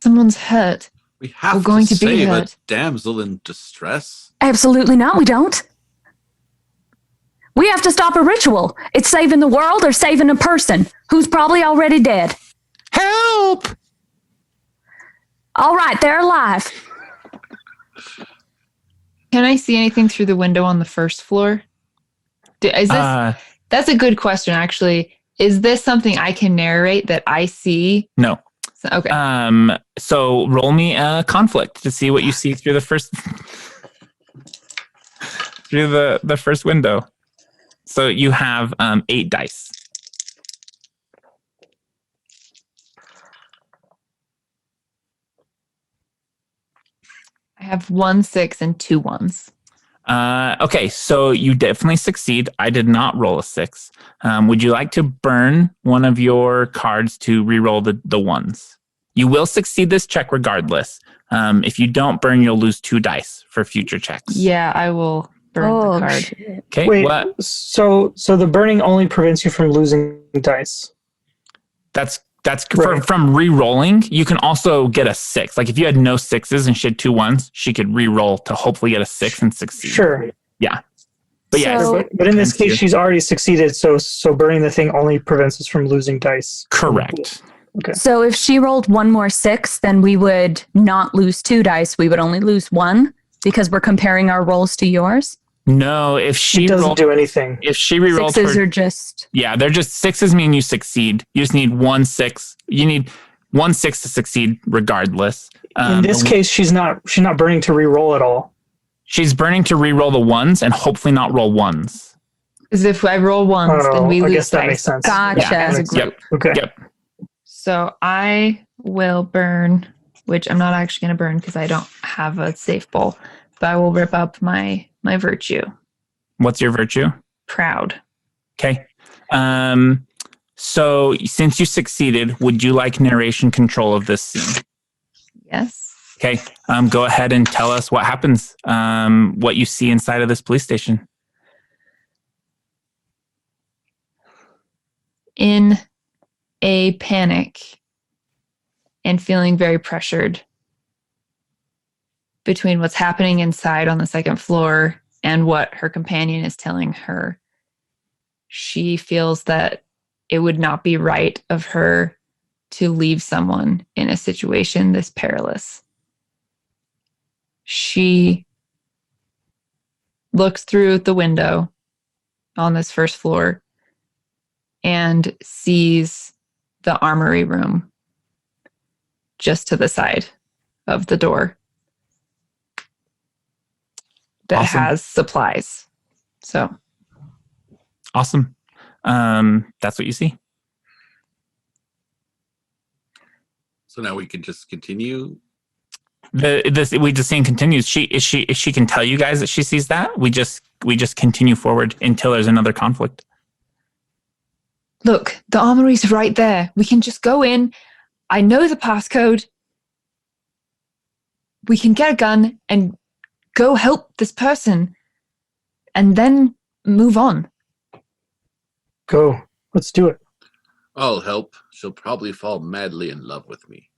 Someone's hurt. We have We're going to be save a hurt. damsel in distress. Absolutely not, we don't. We have to stop a ritual. It's saving the world or saving a person who's probably already dead. Help! All right, they're alive. Can I see anything through the window on the first floor? Is this? That's a good question, actually. Is this something I can narrate that I see? No. Okay. So roll me a conflict to see what you see through the first through the first window. So you have 8 dice. I have 1 6 and 2 1s. Okay, so you definitely succeed. I did not roll a 6. Would you like to burn one of your cards to re-roll the ones? You will succeed this check regardless. If you don't burn, you'll lose 2 dice for future checks. Yeah, I will burn the card. Shit. Okay. Wait, What? so the burning only prevents you from losing dice. That's Right. from re-rolling. You can also get a 6. Like if you had no 6s and she had 2 1s, she could re-roll to hopefully get a 6 and succeed. Sure. But yeah, So- But in this Thank you. case, she's already succeeded, so burning the thing only prevents us from losing dice. correct. So if she rolled 1 more 6, then we would not lose 2 dice. We would only lose 1 because we're comparing our rolls to yours. No, if It she doesn't rolled, do anything. if she re-rolled 6s her, are just... yeah, they're just 6s mean you succeed. You just need 1 6. You need 1 6 to succeed regardless. In this case, she's not burning to re-roll at all. She's burning to re-roll the 1s and hopefully not roll 1s. Because if I roll 1s, then we I lose guess that dice. makes sense. Gotcha. As a Makes group. Yep. Okay. Yep. So I will burn, which I'm not actually going to burn because I don't have a safe bowl, but I will rip up my virtue. What's your virtue? Proud. Okay. So since you succeeded, would you like narration control of this scene? Yes. Okay. Go ahead and tell us what happens, what you see inside of this police station. In a panic and feeling very pressured between what's happening inside on the second floor and what her companion is telling her, she feels that it would not be right of her to leave someone in a situation this perilous. she looks through the window on this first floor and sees the armory room just to the side of the door that Awesome. has supplies. So awesome. That's what you see. So now we can just continue. We just scene continues. She can tell you guys that she sees that. We just continue forward until there's another conflict. look, the armory's right there. We can just go in. I know the passcode. We can get a gun and go help this person and then move on. Go. Let's do it. I'll help. She'll probably fall madly in love with me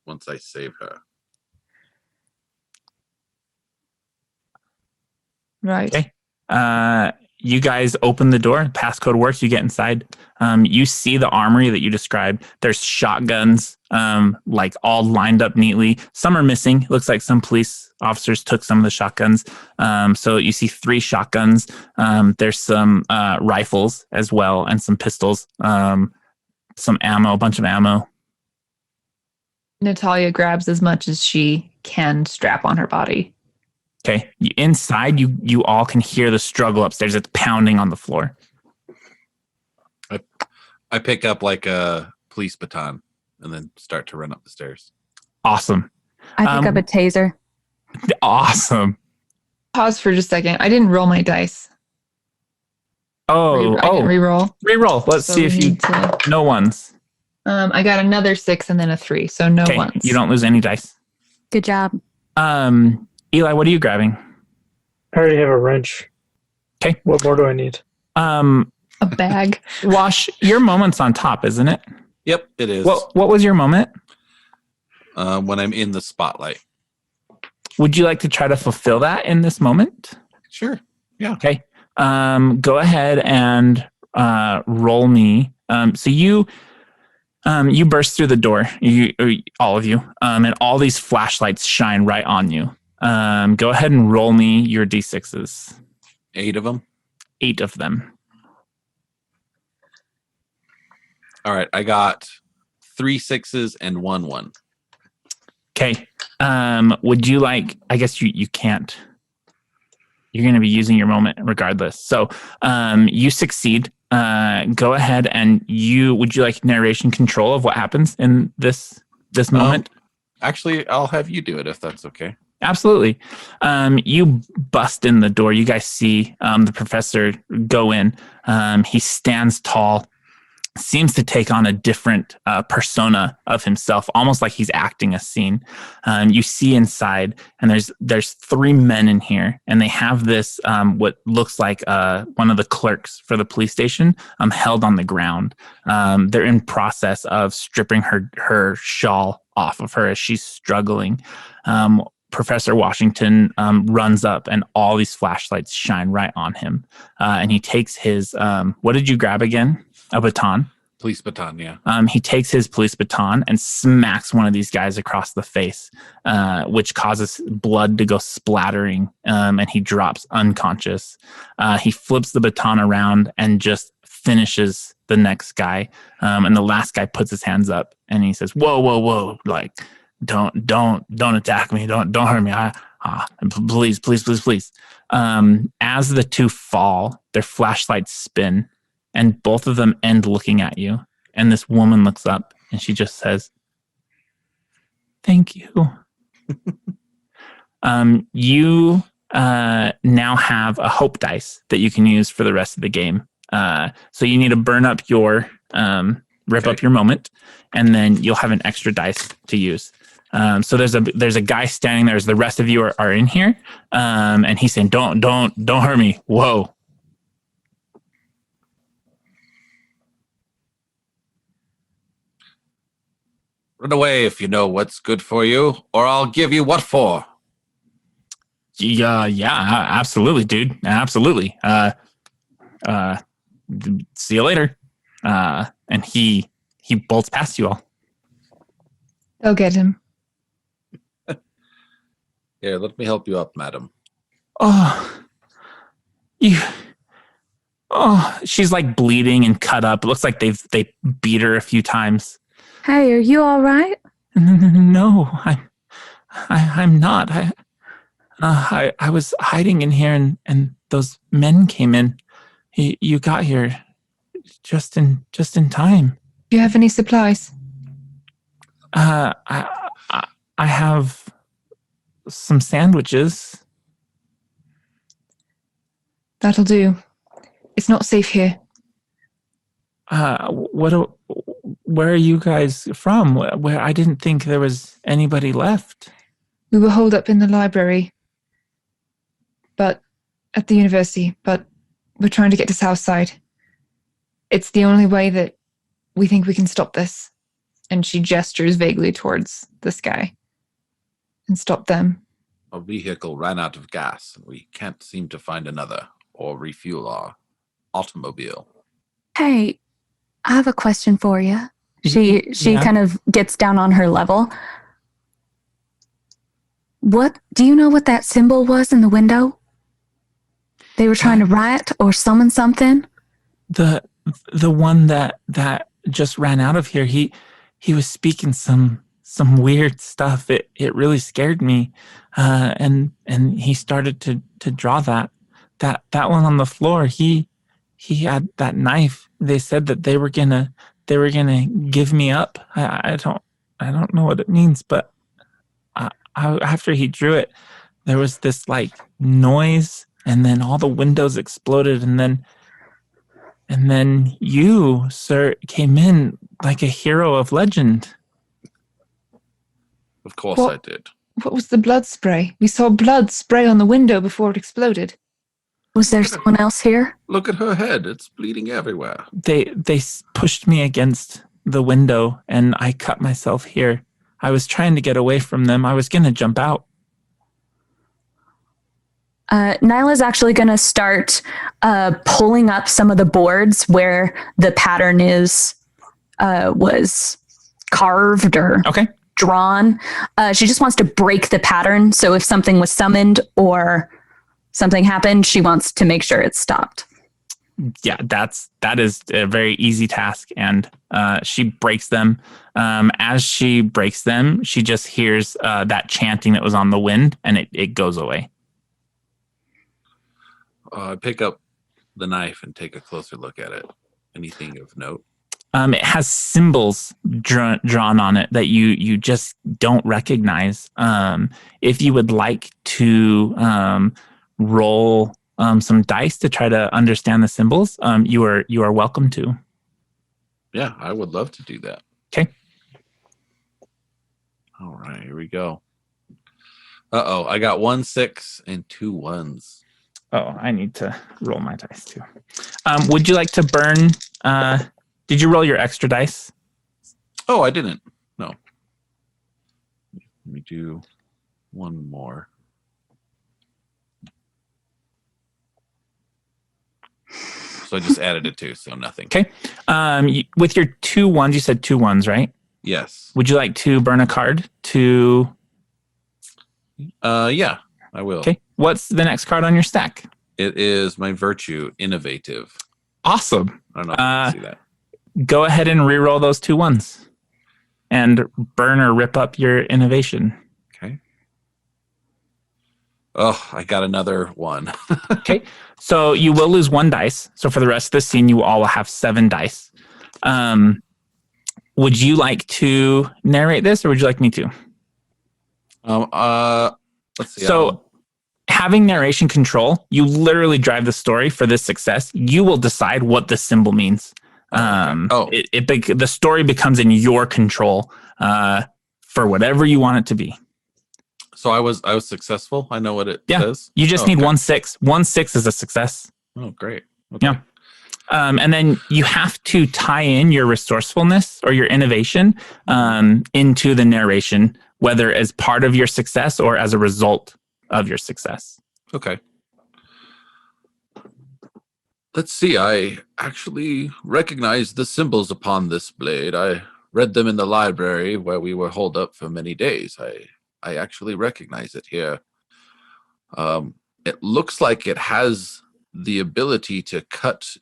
once I save her. Right. Okay. You guys open the door. Passcode works. You get inside. You see the armory that you described. There's shotguns, like all lined up neatly. Some are missing. Looks like some police officers took some of the shotguns. So you see 3 shotguns. There's some rifles as well, and some pistols. Some ammo, a bunch of ammo. Natalia grabs as much as she can strap on her body. Okay. Inside, you all can hear the struggle upstairs. It's pounding on the floor. I pick up like a police baton and then start to run up the stairs. Awesome. I pick up a taser. Awesome. Pause for just a second. I didn't roll my dice. I didn't re-roll. Reroll. Let's So see we if you... need to- No ones. I got another 6 and then a 3, so no Okay. ones. You don't lose any dice. Good job. Eli, what are you grabbing? I already have a wrench. Okay. What more do I need? A bag. Wash, your moment's on top, isn't it? Yep, it is. What was your moment? When I'm in the spotlight. Would you like to try to fulfill that in this moment? Sure. Yeah. Okay. Go ahead and roll me. So you burst through the door, all of you, and all these flashlights shine right on you. Go ahead and roll me your d6s. 8 of them. 8 of them. All right. I got 3 6s and 1 1. Okay. Would you like? I guess you can't. You're going to be using your moment regardless. So you succeed. Go ahead and would you like narration control of what happens in this moment? Actually, I'll have you do it if that's okay. Absolutely. You bust in the door. You guys see the professor go in. He stands tall, seems to take on a different persona of himself, almost like he's acting a scene. You see inside, and there's 3 men in here, and they have this what looks like one of the clerks for the police station held on the ground. They're in process of stripping her shawl off of her as she's struggling. Professor Washington runs up, and all these flashlights shine right on him. And he takes his, what did you grab again? A baton? Police baton, yeah. He takes his police baton and smacks one of these guys across the face, which causes blood to go splattering, and he drops unconscious. He flips the baton around and just finishes the next guy. And the last guy puts his hands up, and he says, whoa, like, don't attack me. Don't hurt me. Please. As the 2 fall, their flashlights spin, and both of them end looking at you. And this woman looks up, and she just says, "Thank you." You now have a hope dice that you can use for the rest of the game. So you need to burn up your rip up your moment, and then you'll have an extra dice to use. So there's a guy standing there as the rest of you are in here, and he's saying, "Don't hurt me." Whoa. Run away if you know what's good for you, or I'll give you what for. Yeah, absolutely, dude. Absolutely. See you later. And he bolts past you all. Go get him. Here, let me help you up, madam. Oh, she's like bleeding and cut up. It looks like they beat her a few times. Hey, are you all right? No, I'm not. I was hiding in here, and those men came in. You got here just in time. Do you have any supplies? I have some sandwiches. That'll do. It's not safe here. Where are you guys from? Where I didn't think there was anybody left. We were holed up in the library, but at the university, but we're trying to get to Southside. It's the only way that we think we can stop this. And she gestures vaguely towards the sky and stop them. Our vehicle ran out of gas, and we can't seem to find another or refuel our automobile. Hey, I have a question for you. She kind of gets down on her level. What do you know what that symbol was in the window? They were trying to write or summon something? The one that just ran out of here, he was speaking some weird stuff. It really scared me. And he started to draw that one on the floor. He had that knife. They said that they were gonna give me up. I don't know what it means, but after he drew it, there was this like noise, and then all the windows exploded, and then you, sir, came in like a hero of legend. Of course I did. What was the blood spray? We saw blood spray on the window before it exploded. Was there someone else here? Look at her head. It's bleeding everywhere. They pushed me against the window, and I cut myself here. I was trying to get away from them. I was going to jump out. Nyla's actually going to start pulling up some of the boards where the pattern was carved or drawn. She just wants to break the pattern. So if something was summoned or something happened, she wants to make sure it's stopped. Yeah, that is a very easy task, and she breaks them. As she breaks them, she just hears that chanting that was on the wind, and it goes away. I pick up the knife and take a closer look at it. Anything of note? It has symbols drawn on it that you just don't recognize. If you would like to roll some dice to try to understand the symbols, you are welcome to. Yeah, I would love to do that. Okay. All right, here we go. I got 1 6 and 2 1s. Oh, I need to roll my dice too. Would you like to burn? Did you roll your extra dice? Oh, I didn't. No. Let me do one more. So I just added a 2, so nothing. Okay. With your 2 1s, you said 2 1s, right? Yes. Would you like to burn a card to? Yeah, I will. Okay. What's the next card on your stack? It is my virtue, innovative. Awesome. I don't know if you can see that. Go ahead and reroll those 2 1s and burn or rip up your innovation. Okay. Oh, I got another 1. Okay. So you will lose 1 dice. So for the rest of the scene, you all will have 7 dice. Would you like to narrate this, or would you like me to? Let's see. So having narration control, you literally drive the story for this success. You will decide what the symbol means. The story becomes in your control for whatever you want it to be. So I was successful. I know what it says. You just need 1 6. 1 6 is a success. Oh, great. Okay. Yeah. And then you have to tie in your resourcefulness or your innovation into the narration, whether as part of your success or as a result of your success. Okay. Let's see. I actually recognize the symbols upon this blade. I read them in the library where we were holed up for many days. I actually recognize it here. It looks like it has the ability to cut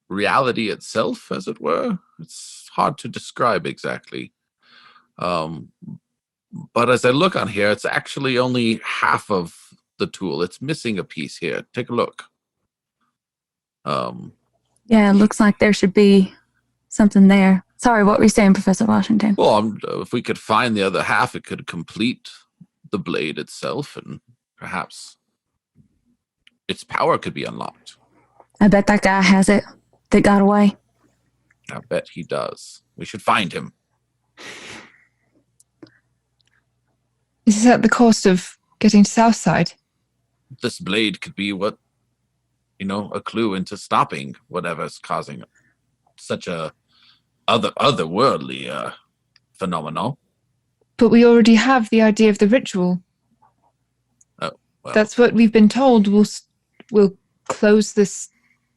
reality itself, as it were. It's hard to describe exactly. But as I look on here, it's actually only half of the tool. It's missing a piece here. Take a look. Yeah, it looks like there should be something there. Sorry, what were you saying, Professor Washington? Well, if we could find the other half, it could complete the blade itself, and perhaps its power could be unlocked. I bet that guy has it that got away. I bet he does. We should find him. Is this at the cost of getting to Southside? This blade could be what, a clue into stopping whatever's causing such a otherworldly phenomenon. But we already have the idea of the ritual. Oh, well. That's what we've been told will close this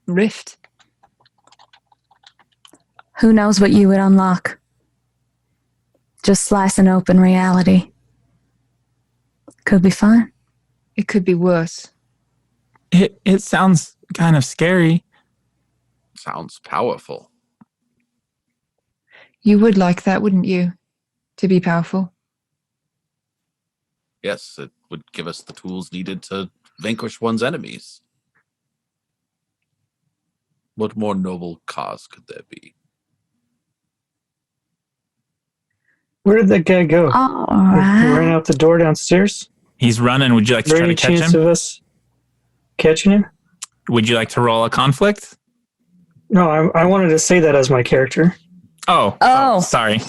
rift. Who knows what you would unlock? Just slicing open reality. Could be fun. It could be worse. It sounds kind of scary. Sounds powerful. You would like that, wouldn't you? To be powerful. Yes, it would give us the tools needed to vanquish one's enemies. What more noble cause could there be? Where did that guy go? All He right. ran out the door downstairs. He's running. Would you like Is to there try any to catch chance him? of us catching him? Would you like to roll a conflict? No, I wanted to say that as my character. Oh. Sorry.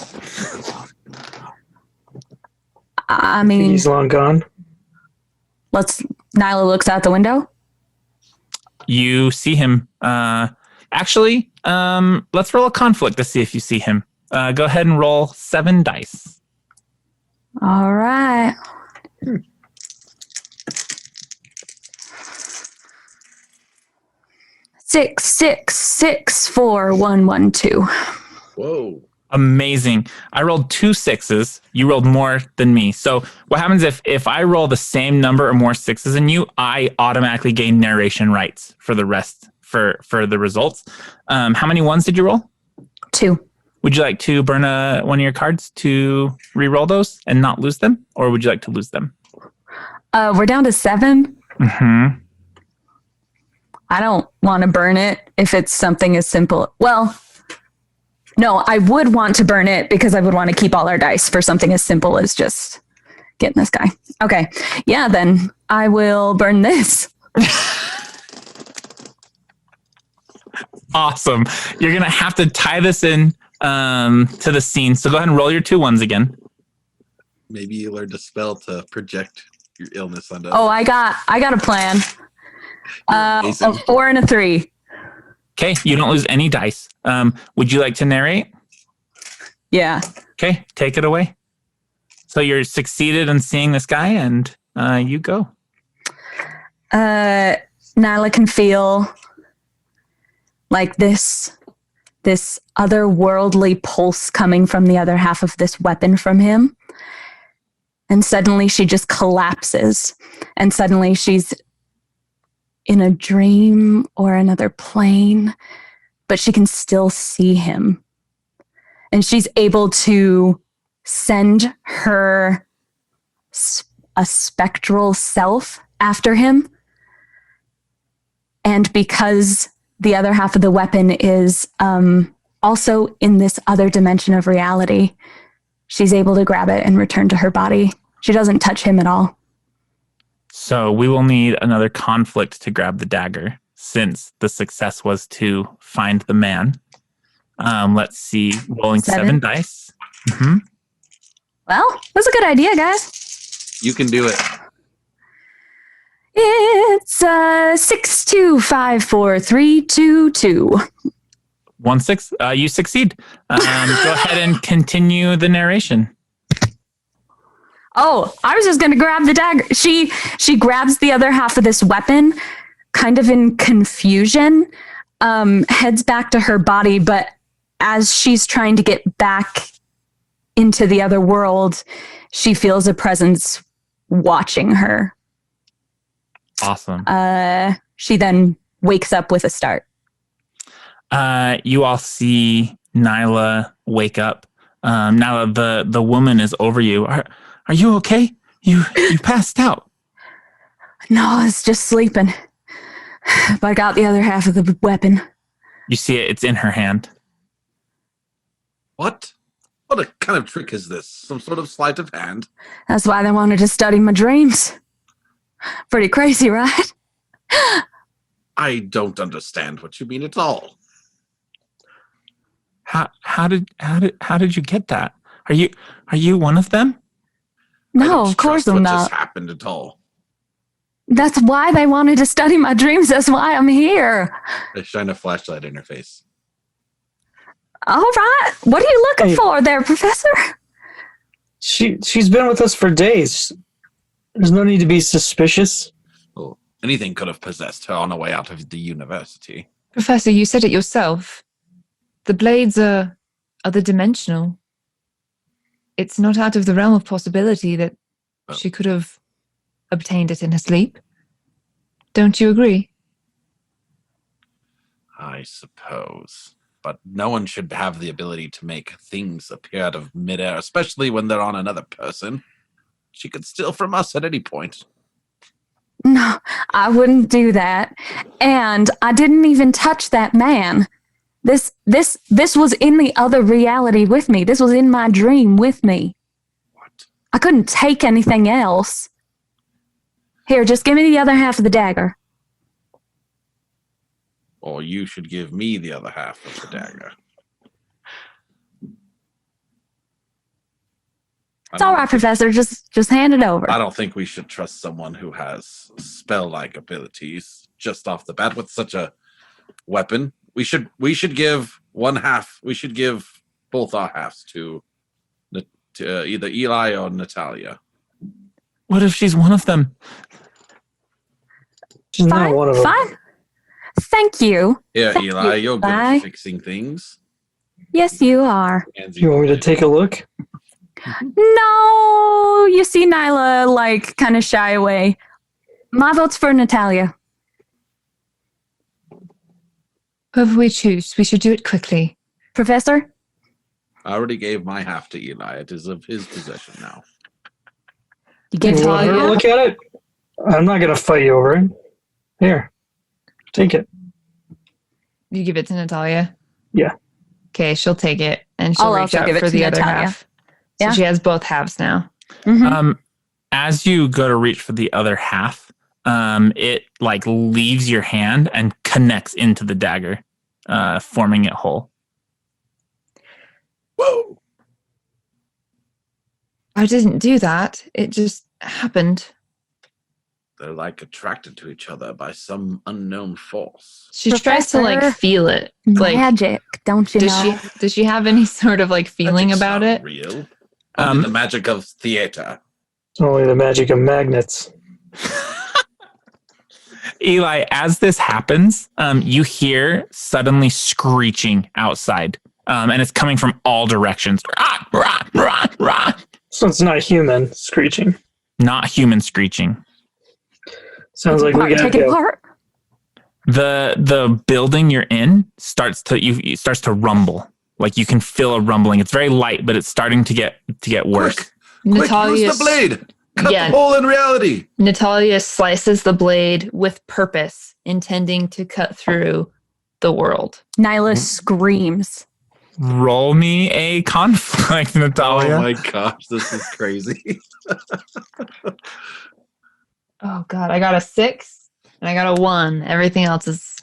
I mean, He's long gone. Nyla looks out the window. You see him. Actually, let's roll a conflict to see if you see him. Go ahead and roll 7 dice. All right. Six, 6, 6, 4, 1, 1, 2. Whoa. Amazing. I rolled 2 6s. You rolled more than me. So what happens if I roll the same number or more 6s than you, I automatically gain narration rights for the rest, for the results. How many ones did you roll? 2. Would you like to burn one of your cards to re-roll those and not lose them? Or would you like to lose them? We're down to 7. Mm-hmm. I don't want to burn it if it's something as simple. Well, no, I would want to burn it because I would want to keep all our dice for something as simple as just getting this guy. Okay. Yeah, then I will burn this. Awesome. You're going to have to tie this in to the scene. So go ahead and roll your 2 1s again. Maybe you learned a spell to project your illness onto. Oh, I got a plan. A 4 and a 3. Okay. You don't lose any dice. Would you like to narrate? Yeah. Okay. Take it away. So you're succeeded in seeing this guy and you go. Nyla can feel like this otherworldly pulse coming from the other half of this weapon from him. And suddenly she just collapses. And suddenly she's in a dream or another plane, but she can still see him. And she's able to send a spectral self after him. And because the other half of the weapon is also in this other dimension of reality, she's able to grab it and return to her body. She doesn't touch him at all. So we will need another conflict to grab the dagger since the success was to find the man. Let's see. Rolling 7 dice. Mm-hmm. Well, that's a good idea, guys. You can do it. It's 6, 2, 5, 4, 3, 2, 2. 1 6. You succeed. Go ahead and continue the narration. Oh, I was just going to grab the dagger. She grabs the other half of this weapon, kind of in confusion, heads back to her body, but as she's trying to get back into the other world, she feels a presence watching her Awesome. She then wakes up with a start. You all see Nyla wake up. Nyla, the woman is over you. Are you okay? You passed out. No, it's just sleeping. But I got the other half of the weapon. You see it. It's in her hand. What? What a kind of trick is this? Some sort of sleight of hand? That's why they wanted to study my dreams. Pretty crazy, right? I don't understand what you mean at all. How did you get that? Are you one of them? No, of course I'm what not. just happened at all. That's why they wanted to study my dreams. That's why I'm here. They shine a flashlight in her face. All right. What are you looking for there, Professor? She's been with us for days. There's no need to be suspicious. Well, anything could have possessed her on her way out of the university. Professor, you said it yourself. The blades are other dimensional. It's not out of the realm of possibility that she could have obtained it in her sleep. Don't you agree? I suppose. But no one should have the ability to make things appear out of midair, especially when they're on another person. She could steal from us at any point. No, I wouldn't do that. And I didn't even touch that man. This was in the other reality with me. This was in my dream with me. What? I couldn't take anything else. Here, just give me the other half of the dagger. Or you should give me the other half of the dagger. It's all right, Professor. Just hand it over. I don't think we should trust someone who has spell-like abilities just off the bat with such a weapon. We should give one half. We should give both our halves to either Eli or Natalia. What if she's one of them? She's not one of them. Fine. Thank you. Yeah, Thank Eli, you, you're good Eli. at fixing things. Yes, you are. You want me to take a look? No, you see Nyla kind of shy away. My vote's for Natalia. Whoever we choose, we should do it quickly. Professor? I already gave my half to Eli. It is of his possession now. You get You want her to look at it? I'm not going to fight you over it. Here. Take it. You give it to Natalia? Yeah. Okay, she'll take it, and she'll I'll reach also out give it for to the other Natalia. half. So Yeah. she has both halves now. Mm-hmm. As you go to reach for the other half, it leaves your hand and connects into the dagger, forming it whole. Whoa! I didn't do that. It just happened. They're attracted to each other by some unknown force. She tries to Professor, feel it. Magic, don't you Does know? does she have any sort of feeling Magic's about not it? Real. Only the magic of theater. It's only the magic of magnets. Eli, as this happens, you hear suddenly screeching outside, and it's coming from all directions. Rah, rah, rah, rah. So it's not human screeching. Not human screeching. Sounds like we gotta Take it go. apart. The building you're in starts to rumble. You can feel a rumbling. It's very light, but it's starting to get worse. Quick, Natalia, use the blade. Cut Yeah. the hole in reality. Natalia slices the blade with purpose, intending to cut through the world. Nyla screams. Roll me a conflict, Natalia. Oh my gosh, this is crazy. Oh God, I got a 6 and I got a 1. Everything else is.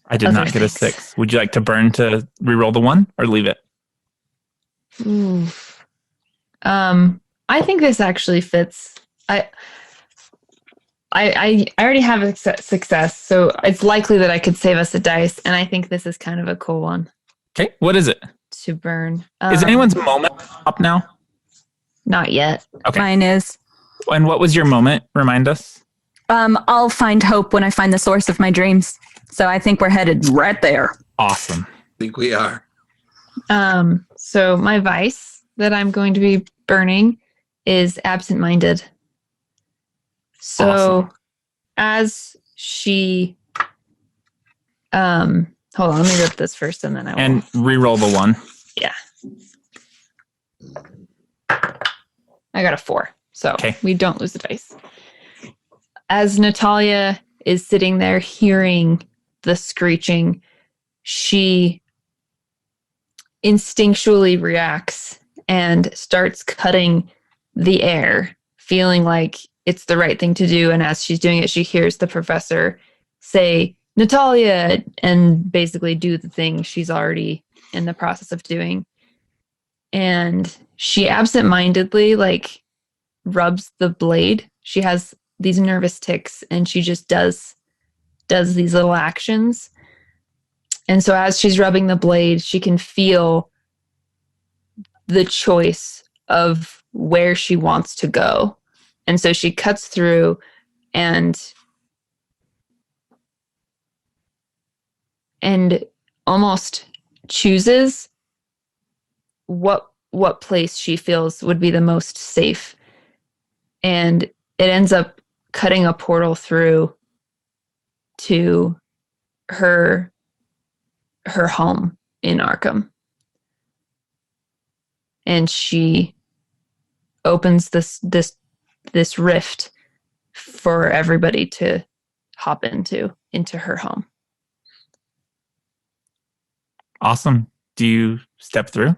I did Other not get a things. 6. Would you like to burn to reroll the 1 or leave it? Oof. I think this actually fits. I already have a success, so it's likely that I could save us a dice, and I think this is kind of a cool one Okay, what is it? to burn. Is anyone's moment up now? Not yet. Okay. Mine is. And what was your moment? Remind us. I'll find hope when I find the source of my dreams. So I think we're headed right there. Awesome. I think we are. So my vice that I'm going to be burning is absent-minded. So Awesome. as she hold on, let me rip this first and then I will. And re-roll the 1. Yeah. I got a 4. So we don't lose the dice. As Natalia is sitting there hearing the screeching, she instinctually reacts and starts cutting the air, feeling like it's the right thing to do. And as she's doing it, she hears the professor say, Natalia, and basically do the thing she's already in the process of doing. And she absentmindedly rubs the blade. She has these nervous tics and she just does these little actions. And so as she's rubbing the blade, she can feel the choice of where she wants to go. And so she cuts through and almost chooses what place she feels would be the most safe. And it ends up cutting a portal through to her home in Arkham. And she opens this rift for everybody to hop into her home. Awesome. Do you step through?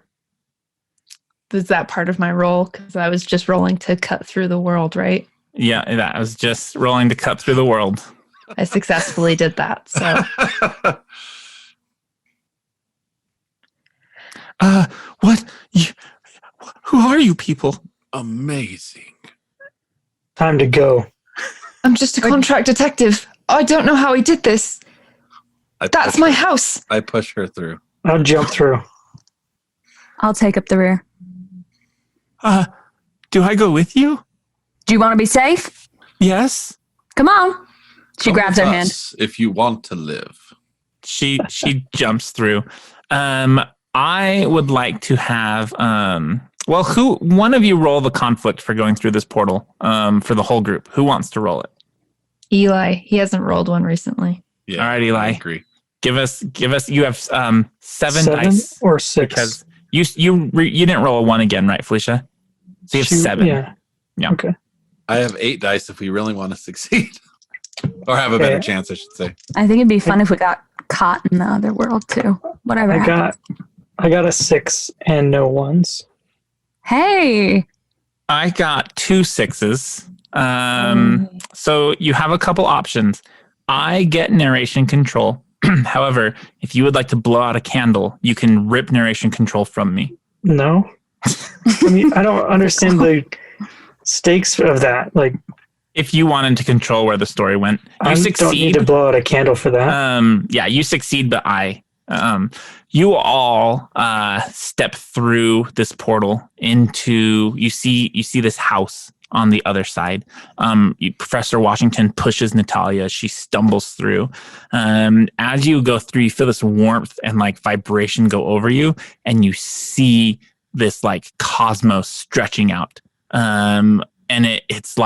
Was that part of my roll? Because I was just rolling to cut through the world, right? Yeah, that was just rolling to cut through the world. I successfully did that. So what? Who are you people? Amazing. Time to go. I'm just a contract detective. I don't know how he did this. That's my house. I push her through. I'll jump through. I'll take up the rear. Do I go with you? Do you want to be safe? Yes. Come on. She Come grabs with her hand. us if you want to live. She jumps through. I would like to have one of you roll the conflict for going through this portal for the whole group. Who wants to roll it? Eli. He hasn't rolled one recently. Yeah, all right, Eli. I agree. Give us. You have 7 dice or 6 because you didn't roll a 1 again, right, Felicia? So you have 7. Yeah. Okay. I have 8 dice if we really want to succeed. Or have a better chance, I should say. I think it'd be fun if we got caught in the other world too. Whatever. I got a 6 and no 1s. Hey. I got 2 6s. So you have a couple options. I get narration control. However, if you would like to blow out a candle, you can rip narration control from me. No. I mean, I don't understand the stakes of that. Like, if you wanted to control where the story went, you succeed. Don't need to blow out a candle for that. Yeah, you succeed, but you all step through this portal into. You see this house on the other side. Professor Washington pushes Natalia. She stumbles through. As you go through, you feel this warmth and vibration go over you, and you see this cosmos stretching out. And it's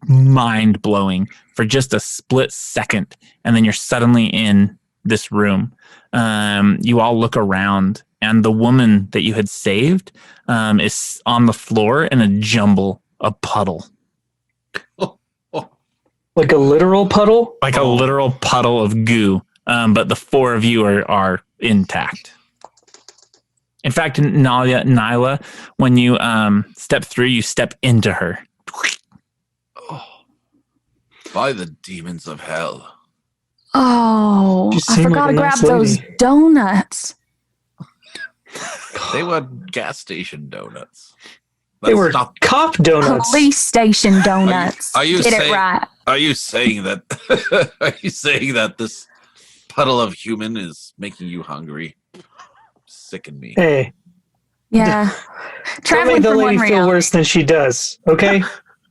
mind blowing for just a split second, and then you're suddenly in this room. You all look around, and the woman that you had saved is on the floor in a jumble. A puddle. Like a literal puddle? Like a literal puddle of goo. But the 4 of you are intact. In fact, Nyla, when you step through, you step into her. Oh, by the demons of hell. Oh, I forgot to grab those donuts. They were gas station donuts. They were cop donuts. Police station donuts. Are you Get saying, it right. Are you saying that? Are you saying that this puddle of human is making you hungry? Sicken me. Hey. Yeah. Don't make the lady feel worse than she does. Okay.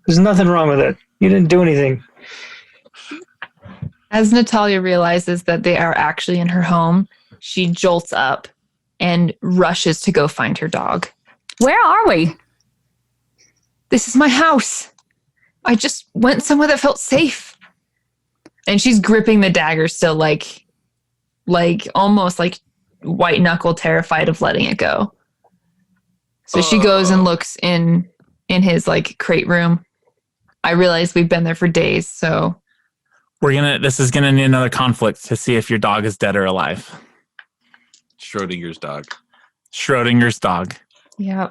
There's nothing wrong with it. You didn't do anything. As Natalia realizes that they are actually in her home, she jolts up and rushes to go find her dog. Where are we? This is my house. I just went somewhere that felt safe. And she's gripping the dagger still, like almost like white knuckle, terrified of letting it go. So she goes and looks in his like crate room. I realize we've been there for days, so this is gonna need another conflict to see if your dog is dead or alive. Schrodinger's dog. Schrodinger's dog. Yeah.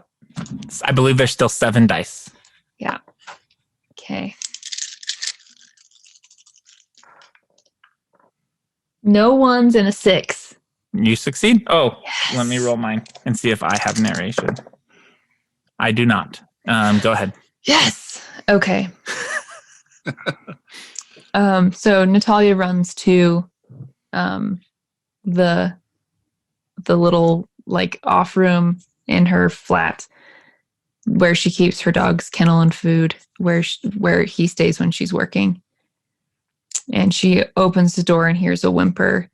I believe there's still 7 dice. Yeah. Okay. No 1s and a 6. You succeed? Oh, Yes. Let me roll mine and see if I have narration. I do not. Go ahead. Yes. Okay. So Natalia runs to the little like off room in her flat where she keeps her dog's kennel and food, where he stays when she's working. And she opens the door and hears a whimper,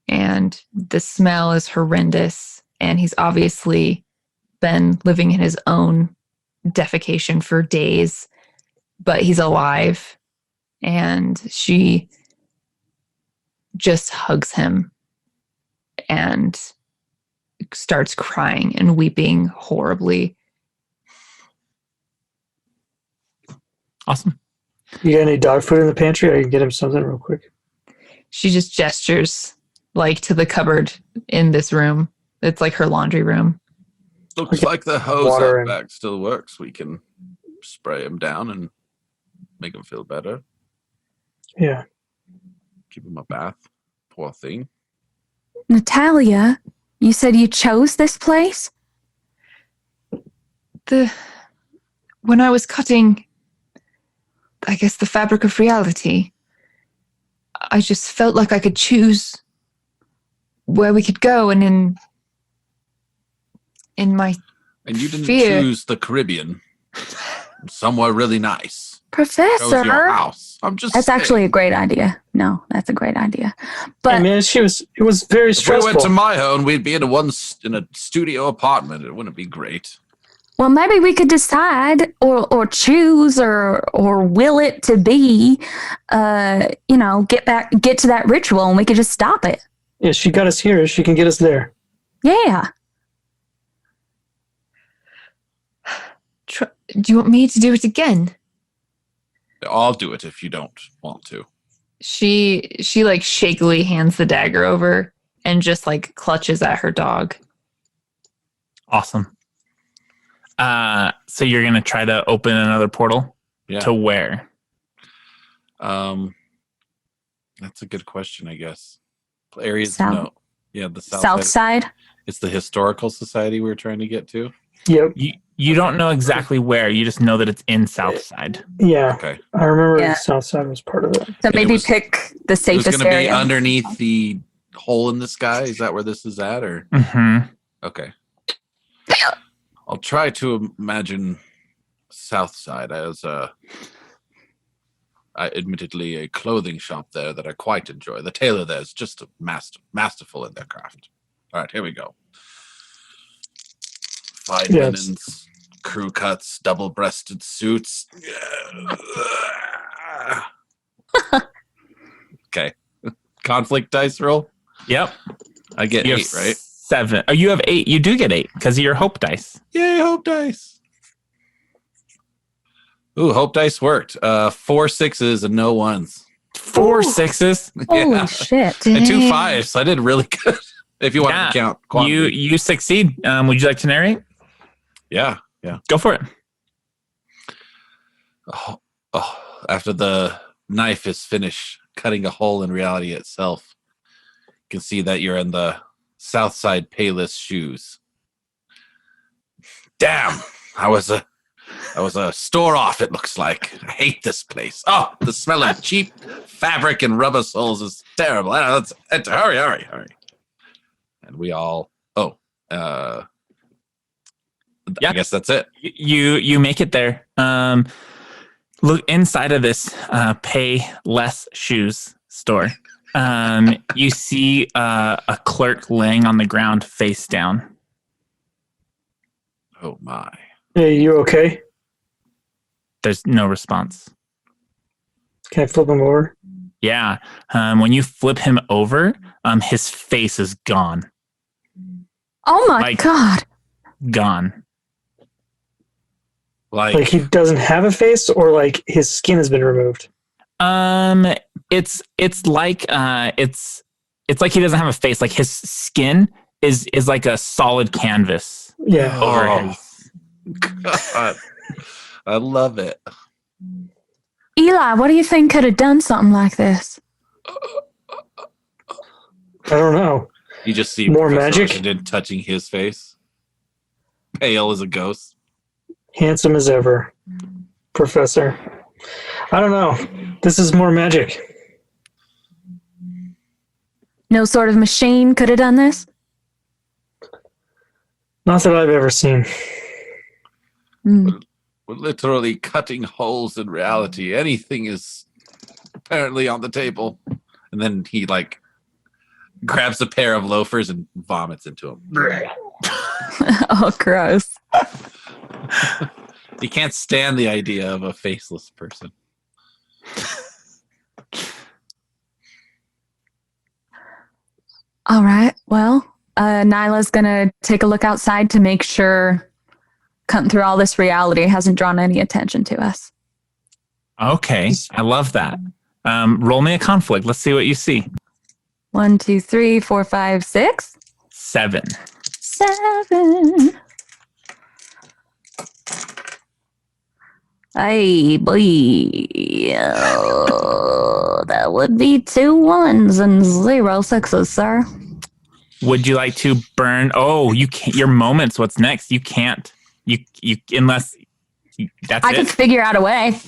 and the smell is horrendous, and he's obviously been living in his own defecation for days, but he's alive. And she just hugs him and starts crying and weeping horribly. Awesome. You got any dog food in the pantry? I can get him something real quick. She just gestures like to the cupboard in this room. It's like her laundry room. Looks Okay. like the hose Water out back still works. We can spray him down and make him feel better. Yeah. Give him a bath. Poor thing. Natalia, you said you chose this place? When I was cutting, I guess, the fabric of reality, I just felt like I could choose where we could go, and in my And you didn't fear. choose the Caribbean. Somewhere really nice. Chose Professor. your house. I'm just That's saying. actually a great idea. No, that's a great idea. But I mean, it was very If we stressful. went to my home, we'd be in a studio apartment. It wouldn't be great. well, maybe we could decide or choose or will it to be, get to that ritual and we could just stop it. Yeah, she got us here. She can get us there. Yeah. Do you want me to do it again? I'll do it if you don't want to. She like shakily hands the dagger over and just like clutches at her dog. Awesome. So you're gonna try to open another portal Yeah. to where? That's a good question, I guess. Areas South. no. Yeah, the South side. It's the historical society we're trying to get to. Yep. You don't know exactly where. You just know that it's in Southside. Yeah. Okay. I remember Yeah. the South Side was part of it. So maybe was- pick the It's safest going to be area. underneath the hole in the sky. Is that where this is at, or Mm-hmm. okay? I'll try to imagine South Side as admittedly a clothing shop there that I quite enjoy. The tailor there is just masterful in their craft. All right, here we go. Fine Yeah, it's- linens, crew cuts, double-breasted suits. Okay. Conflict dice roll. Yep. I get You 8, have right? 7. Oh, you have 8. You do get 8 because of your hope dice. Yay, hope dice. Ooh, hope dice worked. 4 6s and no 1s. 4 Ooh. 6s. Holy Yeah. shit. And 2 Dang. 5s. So I did really good. If you want Yeah. to count quantity. You succeed. Would you like to narrate? Yeah. Go for it. Oh, after the knife is finished cutting a hole in reality itself, you can see that you're in the Southside Payless shoes. Damn, I was a store off. It looks like. I hate this place. Oh, the smell of cheap fabric and rubber soles is terrible. Let's hurry. And we all. I Yeah. guess that's it. You make it there. Look inside of this pay less shoes store. You see a clerk laying on the ground face down. Oh my. Hey, you okay? There's no response. Can I flip him over? Yeah. When you flip him over, his face is gone. Oh my God. Gone. Like he doesn't have a face, or like his skin has been removed? It's like it's like he doesn't have a face. Like his skin is like a solid canvas. Yeah. Over his. God. I love it. Eli, what do you think could have done something like this? I don't know. You just see More Professor magic? Washington touching his face. Pale as a ghost. Handsome as ever. Professor. I don't know. This is more magic. No sort of machine could have done this? Not that I've ever seen. We're literally cutting holes in reality. Anything is apparently on the table. And then he like grabs a pair of loafers and vomits into them. Oh, gross. He can't stand the idea of a faceless person. All right. Well, Nyla's going to take a look outside to make sure cutting through all this reality hasn't drawn any attention to us. Okay. I love that. Roll me a conflict. Let's see what you see. 1, 2, 3, 4, 5, 6. 7. 7. Hey, boy. Oh, that would be 2 1s and 0 6s, sir. Would you like to burn? Oh, you can't. Your moments. What's next? You can't. You unless that's I it. can figure out a way.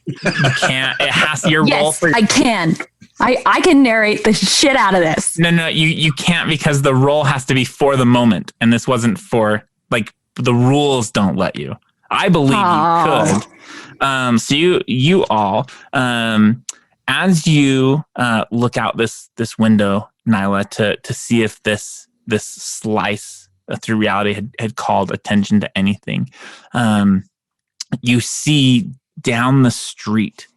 You can't. It has your roll Yes, for. I can. I can narrate the shit out of this. No. You can't because the roll has to be for the moment, and this wasn't for like the rules don't let you. I believe you could. So you all, as you look out this window, Nyla, to see if this slice through reality had called attention to anything, you see down the street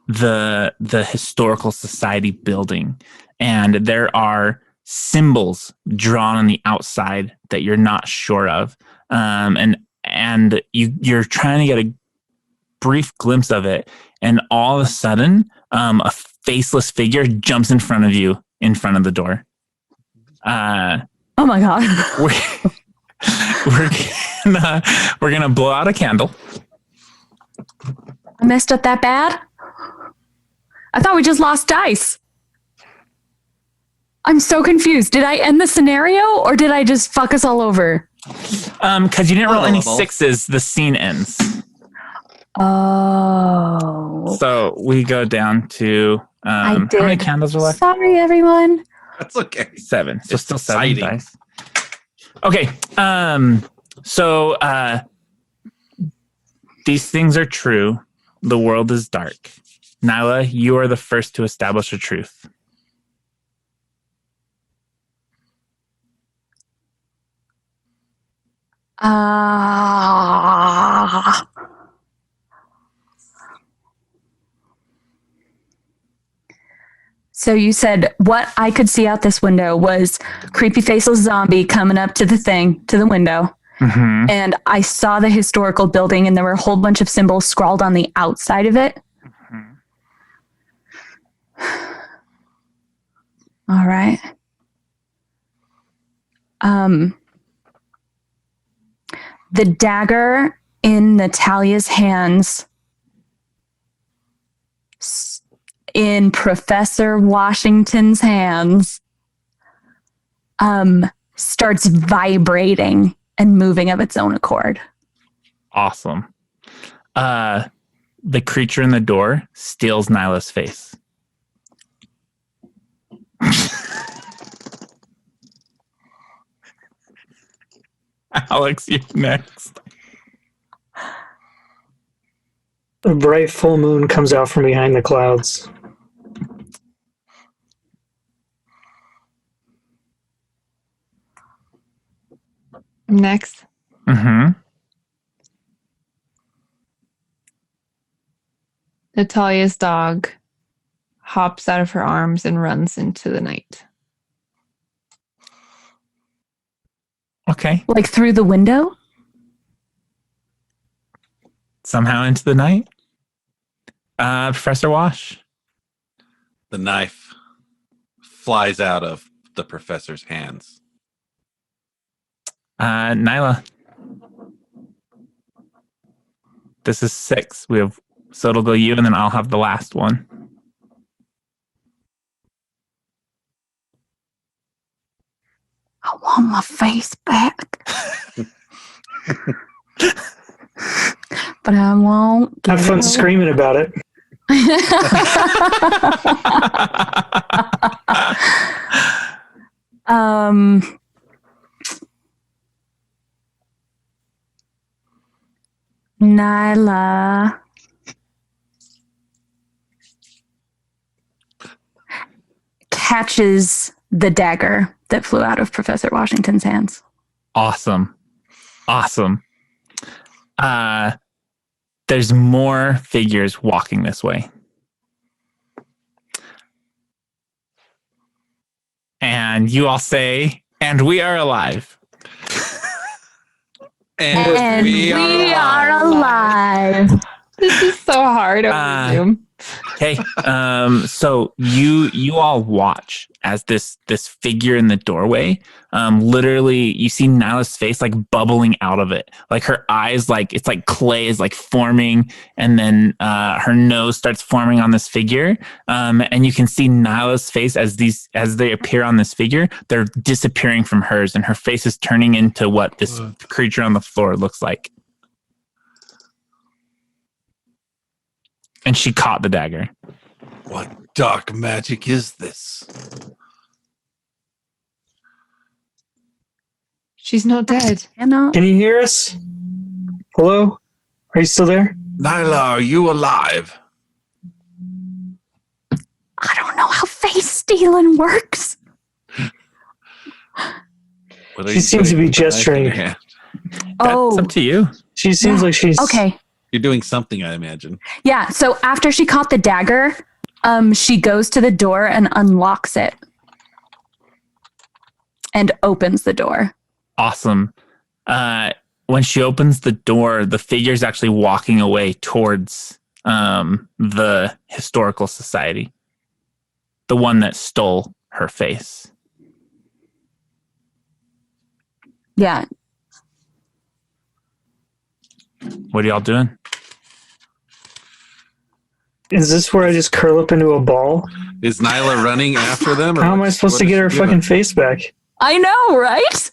the Historical Society building, and there are symbols drawn on the outside that you're not sure of, and you're trying to get a brief glimpse of it, and all of a sudden, a faceless figure jumps in front of you in front of the door. Oh my God. We're gonna blow out a candle. I messed up that bad? I thought we just lost dice. I'm so confused. Did I end the scenario or did I just fuck us all over? Because you didn't roll any 6s, the scene ends. Oh. So we go down to I how did. many candles are left? Sorry, everyone. That's okay. 7. So It's still 7 exciting. dice. Okay. So these things are true. The world is dark. Nyla, you are the first to establish a truth. So you said what I could see out this window was creepy faceless zombie coming up to the window. Mm-hmm. And I saw the historical building and there were a whole bunch of symbols scrawled on the outside of it. Mm-hmm. All right. The dagger in Natalia's hands, in Professor Washington's hands, starts vibrating and moving of its own accord. Awesome. The creature in the door steals Nyla's face. Alex, you next. A bright full moon comes out from behind the clouds. Next. Mm-hmm. Natalia's dog hops out of her arms and runs into the night. Okay. Like through the window? Somehow into the night. Professor Wash. The knife flies out of the professor's hands. Nyla. This is 6. So it'll go you, and then I'll have the last one. I want my face back. But I won't. Have fun screaming about it. Nyla. Catches the dagger that flew out of Professor Washington's hands. Awesome. There's more figures walking this way. And you all say, and we are alive. And we are alive. This is so hard over Zoom. Okay. So you all watch as this figure in the doorway, literally you see Nyla's face like bubbling out of it. Like her eyes, like it's like clay is like forming, and then her nose starts forming on this figure. And you can see Nyla's face as they appear on this figure, they're disappearing from hers, and her face is turning into what this creature on the floor looks like. And she caught the dagger. What dark magic is this? She's not dead. Can you hear us? Hello? Are you still there? Nyla, are you alive? I don't know how face stealing works. She seems to be gesturing. That's up to you. She seems like she's... Okay. You're doing something, I imagine. Yeah, so after she caught the dagger, she goes to the door and unlocks it. And opens the door. Awesome. When she opens the door, the figure's actually walking away towards the Historical Society. The one that stole her face. Yeah. What are y'all doing? Is this where I just curl up into a ball? Is Nyla running after them? How am I supposed to get her fucking face back? I know, right?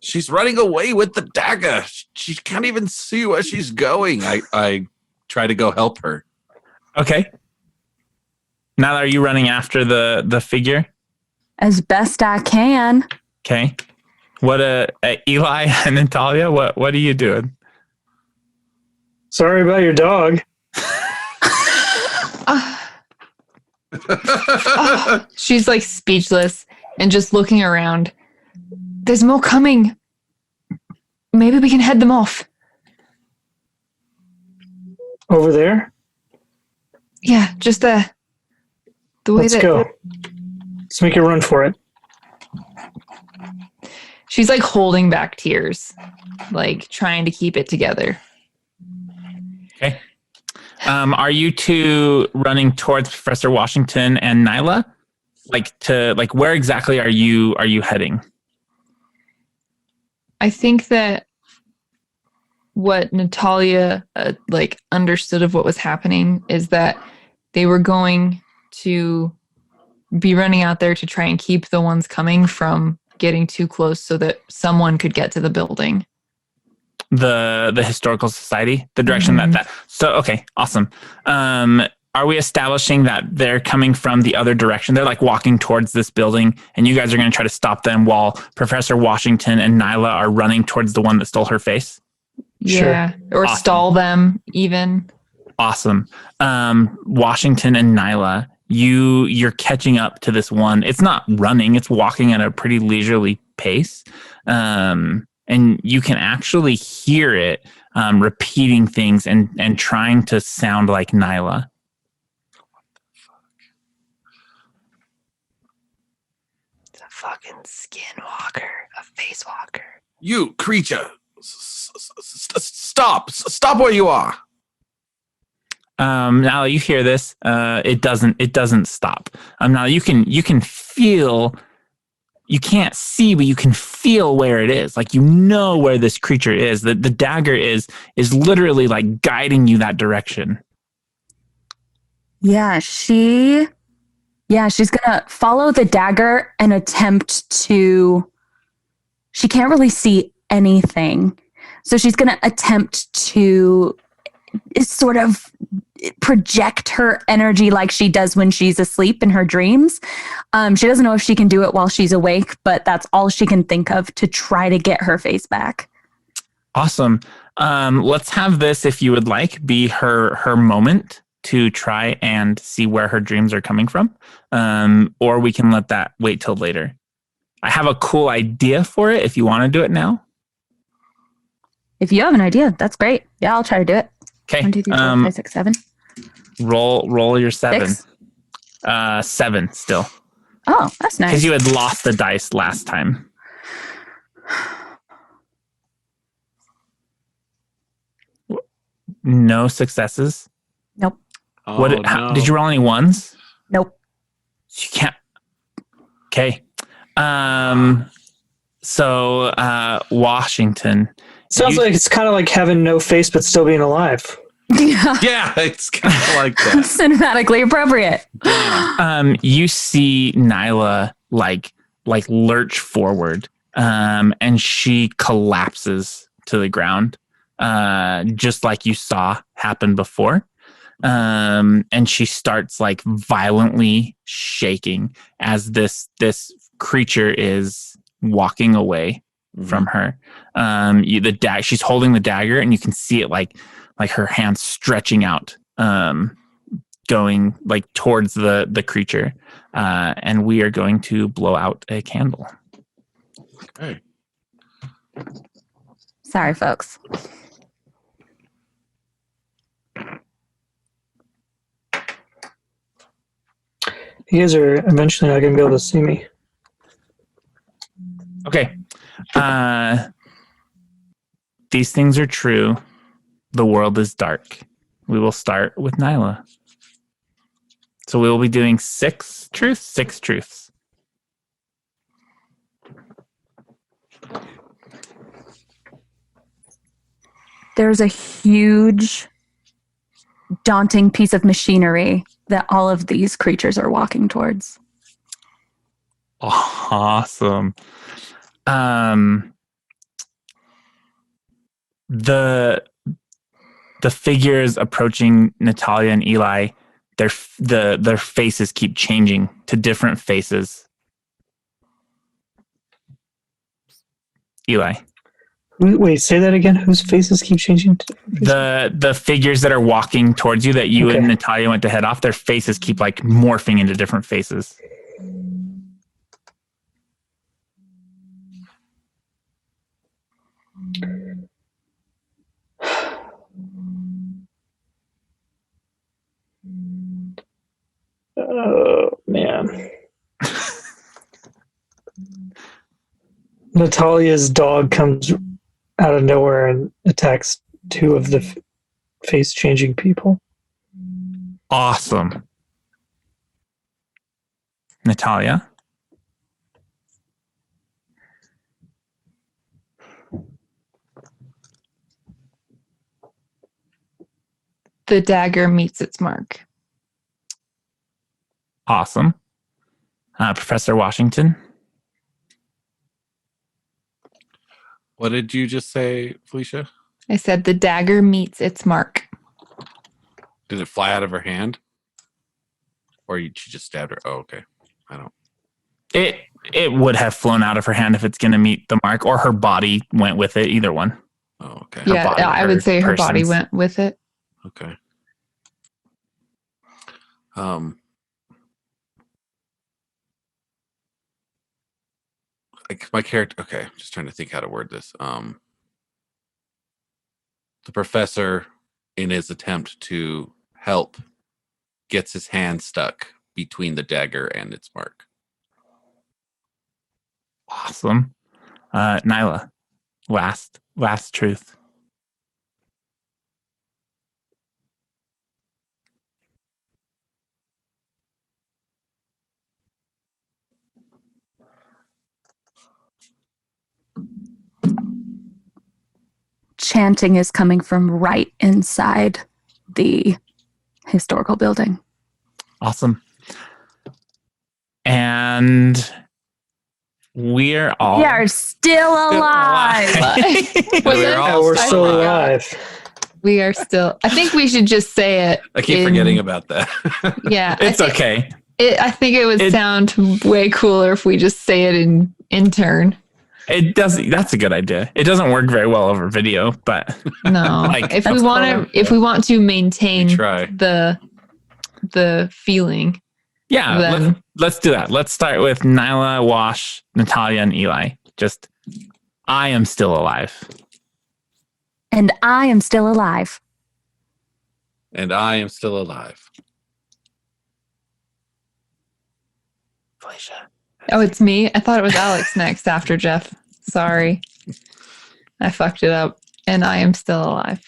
She's running away with the dagger. She can't even see where she's going. I try to go help her. Okay. Now, are you running after the figure? As best I can. Okay. What Eli and Natalia, what are you doing? Sorry about your dog. She's like speechless and just looking around. There's more coming. Maybe we can head them off. Over there? Yeah, just the way Let's go. Let's make a run for it. She's like holding back tears, like trying to keep it together. Okay. Are you two running towards Professor Washington and Nyla? Where exactly are you heading? I think that what Natalia understood of what was happening is that they were going to be running out there to try and keep the ones coming from getting too close so that someone could get to the building. The Historical Society, the direction that. So, okay, awesome. Are we establishing that they're coming from the other direction? They're like walking towards this building, and you guys are going to try to stop them while Professor Washington and Nyla are running towards the one that stole her face? Yeah, sure. Or Awesome. stall them even. Awesome. Washington and Nyla, you're catching up to this one. It's not running, it's walking at a pretty leisurely pace. And you can actually hear it repeating things and trying to sound like Nyla. fucking skinwalker, a face walker. You creature! Stop! Stop where you are! Now you hear this. It doesn't stop. Now you can feel. You can't see, but you can feel where it is. Like, you know where this creature is. The dagger is literally like guiding you that direction. Yeah, she's gonna follow the dagger and attempt to. She can't really see anything, so she's gonna attempt to sort of project her energy like she does when she's asleep in her dreams. She doesn't know if she can do it while she's awake, but that's all she can think of to try to get her face back. Awesome. Let's have this, if you would like, be her moment to try and see where her dreams are coming from. Or we can let that wait till later. I have a cool idea for it if you want to do it now. If you have an idea, that's great. Yeah, I'll try to do it. Okay. 1, 2, 3, 4, 5, 6, 7. Roll your 7. 6. 7 still. Oh, that's nice. Because you had lost the dice last time. No successes? Nope. Oh, Did you roll any ones? Nope. You can't. Okay. So Washington. Sounds like it's kind of like having no face but still being alive. Yeah. Yeah, it's kind of like that. Cinematically appropriate. You see Nyla like lurch forward, and she collapses to the ground, just like you saw happen before. And she starts like violently shaking as this creature is walking away from her. She's holding the dagger, and you can see it like her hands stretching out, going like towards the creature. And we are going to blow out a candle. Okay. Sorry, folks. You guys are eventually not going to be able to see me. Okay. These things are true. The world is dark. We will start with Nyla. So we will be doing 6 truths, 6 truths. There's a huge, daunting piece of machinery that all of these creatures are walking towards. Awesome. The figures approaching Natalia and Eli, their faces keep changing to different faces. Eli. Wait, say that again. Whose faces keep changing? The figures that are walking towards you that you and Natalia went to head off, their faces keep like morphing into different faces. Oh, man. Natalia's dog comes out of nowhere and attacks 2 of the face-changing people. Awesome. Natalia? The dagger meets its mark. Awesome. Professor Washington? What did you just say, Felicia? I said the dagger meets its mark. Did it fly out of her hand? Or she just stabbed her? Oh, okay. I don't. It would have flown out of her hand if it's going to meet the mark, or her body went with it. Either one. Oh, okay. Yeah, I would say her body person's. went with it. Okay. Like my character. Okay, just trying to think how to word this. The professor, in his attempt to help, gets his hand stuck between the dagger and its mark. Awesome. Nyla, last truth. Chanting is coming from right inside the historical building. Awesome. And we are still alive. We're still alive. We are still. I think we should just say it. I keep forgetting about that. Yeah, It's okay. I think it would sound way cooler if we just say it in turn. It does. That's a good idea. It doesn't work very well over video, but No, Like, if we want to maintain try. the feeling. yeah, Then- let's do that. Let's start with Nyla, Wash, Natalia, and Eli. Just, I am still alive. And I am still alive. And I am still alive. Felicia. Oh, it's me. I thought it was Alex next after Jeff. Sorry, I fucked it up. And I am still alive.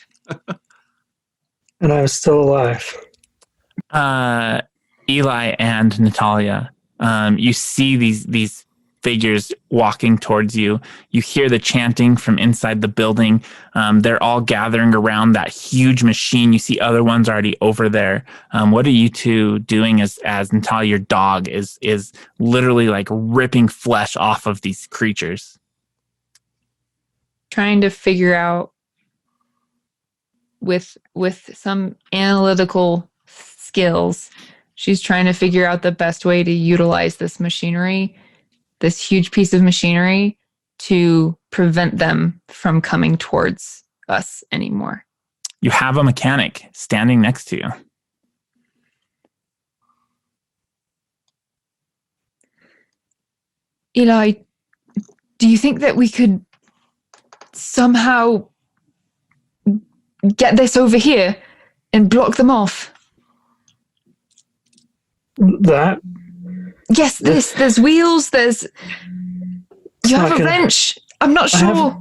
And I'm still alive. Eli and Natalia, you see these figures walking towards you. You hear the chanting from inside the building. They're all gathering around that huge machine. You see other ones already over there. What are you two doing as Natalia, your dog, is literally like ripping flesh off of these creatures? Trying to figure out with some analytical skills. She's trying to figure out the best way to utilize this machinery, this huge piece of machinery, to prevent them from coming towards us anymore. You have a mechanic standing next to you. Eli, do you think that we could somehow get this over here and block them off? That? Yes, there's wheels, you have a wrench. I'm not sure.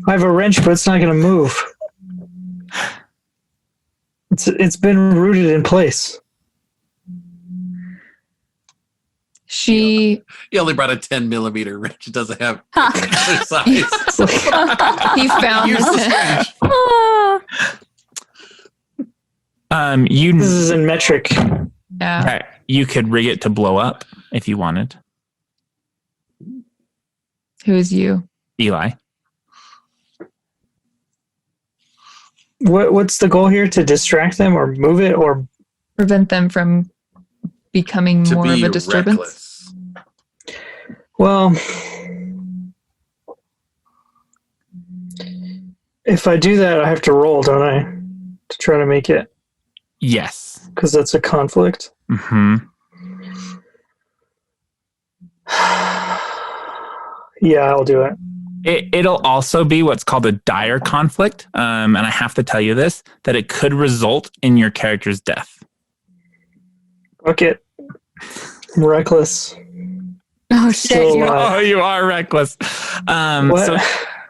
I have a wrench, but it's not going to move. It's been rooted in place. She He only brought a 10 millimeter wrench. It doesn't have other size. he found Use the this. wrench. This is in metric. Yeah. Right. You could rig it to blow up if you wanted. Who is you? Eli. What's the goal here? To distract them or move it or Prevent them from becoming To more of be a disturbance? reckless. well, if I do that, I have to roll, don't I, to try to make it? Yes. Because that's a conflict. Mm-hmm. Yeah, I'll do it. It'll also be what's called a dire conflict. And I have to tell you this, that it could result in your character's death. Fuck it. I'm reckless. Oh shit! Still You're alive. Oh, you are reckless. What? So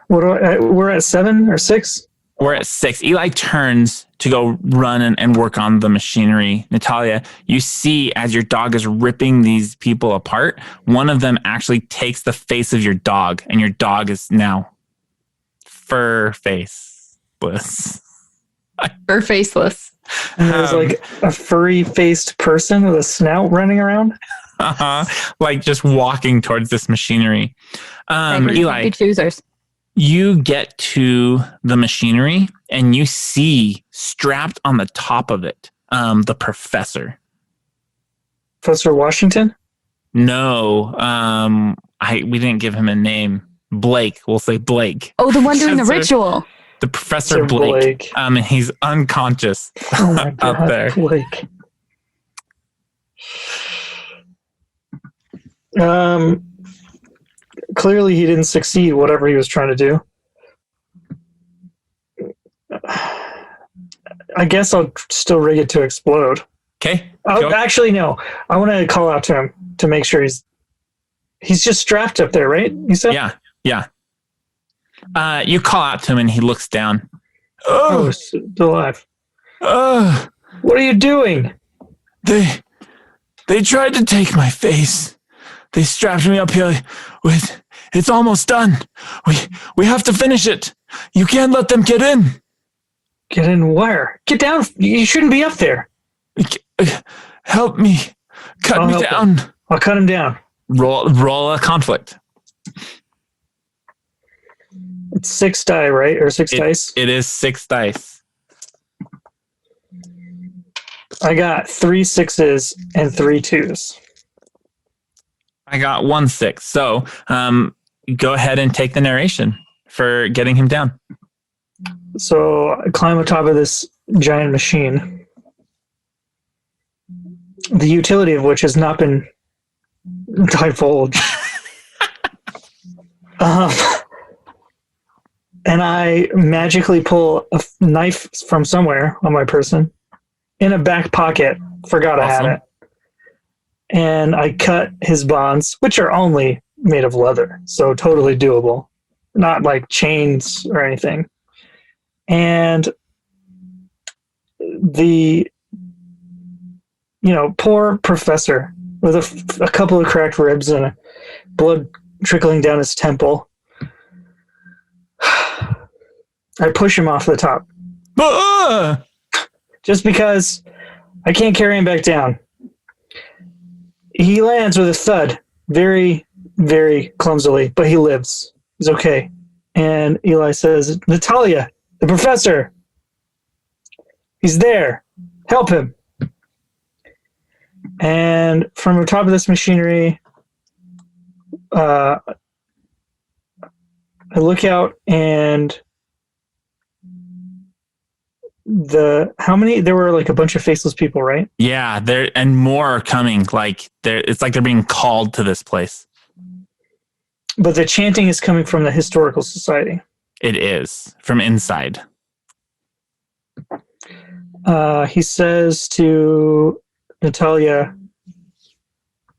We're at 7 or 6? we're at 6. Eli turns to go run and work on the machinery. Natalia, you see as your dog is ripping these people apart, one of them actually takes the face of your dog, and your dog is now faceless. Or faceless? And there's like a furry-faced person with a snout running around. Like just walking towards this machinery. Eli, choosers. you get to the machinery and you see strapped on the top of it the professor. Professor Washington? No, we didn't give him a name. Blake. We'll say Blake. Oh, the one doing the Professor- ritual. The Professor Sir Blake. And he's unconscious Oh my god, up there. Blake. Clearly he didn't succeed, whatever he was trying to do. I guess I'll still rig it to explode. Okay. Oh, actually, no. I want to call out to him to make sure he's He's just strapped up there, right? You said? Yeah. You call out to him and he looks down. Oh, still alive. What are you doing? They tried to take my face. They strapped me up here with, it's almost done. We have to finish it. You can't let them get in. Get in where? Get down. You shouldn't be up there. Help me. Cut me down. I'll cut him down. Roll a conflict. It's 6 die, right? Or 6 dice? It is 6 dice. I got 3 6s and 3 2s. I got 1 6. So go ahead and take the narration for getting him down. So I climb on top of this giant machine, the utility of which has not been divulged. And I magically pull a knife from somewhere on my person in a back pocket. Forgot I had it. And I cut his bonds, which are only made of leather, so totally doable. Not like chains or anything. And the, poor professor with a couple of cracked ribs and blood trickling down his temple. I push him off the top. Just because I can't carry him back down. He lands with a thud, very, very clumsily, but he lives. He's okay. And Eli says, Natalia, the professor, he's there. Help him. And from the top of this machinery, I look out and there were like a bunch of faceless people, right? Yeah, and more are coming. It's like they're being called to this place. But the chanting is coming from the Historical Society. It is from inside. He says to Natalia,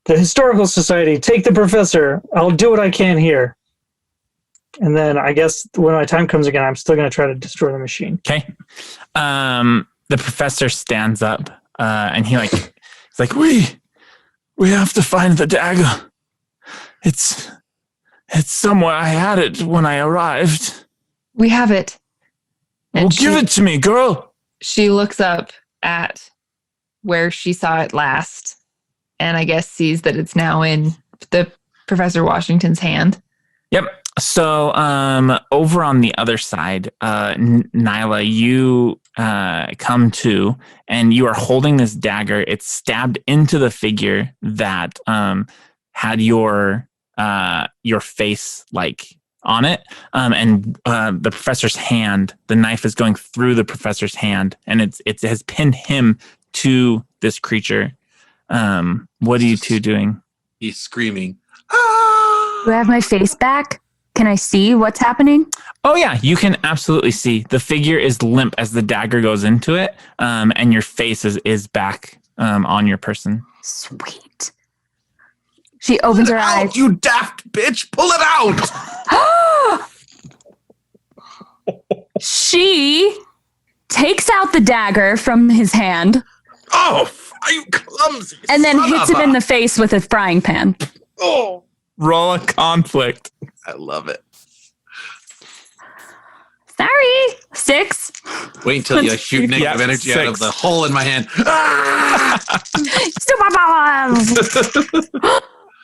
the Historical Society, take the professor. I'll do what I can here. And then I guess when my time comes again, I'm still going to try to destroy the machine. Okay. The professor stands up and he's like, we have to find the dagger. It's somewhere. I had it when I arrived. We have it. Well, give it to me, girl. She looks up at where she saw it last and I guess sees that it's now in the Professor Washington's hand. Yep. So over on the other side, Nyla, you come to and you are holding this dagger. It's stabbed into the figure that had your face on it. And the professor's hand, the knife is going through the professor's hand and it has pinned him to this creature. What are you two doing? He's screaming. Do I have my face back? Can I see what's happening? Oh, yeah, you can absolutely see. The figure is limp as the dagger goes into it, and your face is back on your person. Sweet. She opens her eyes. You daft bitch! Pull it out! She takes out the dagger from his hand. Oh, are you clumsy? And then hits him in the face with a frying pan. Oh. Roll a conflict. I love it. Sorry. 6. Wait until you shoot negative energy 6. out of the hole in my hand.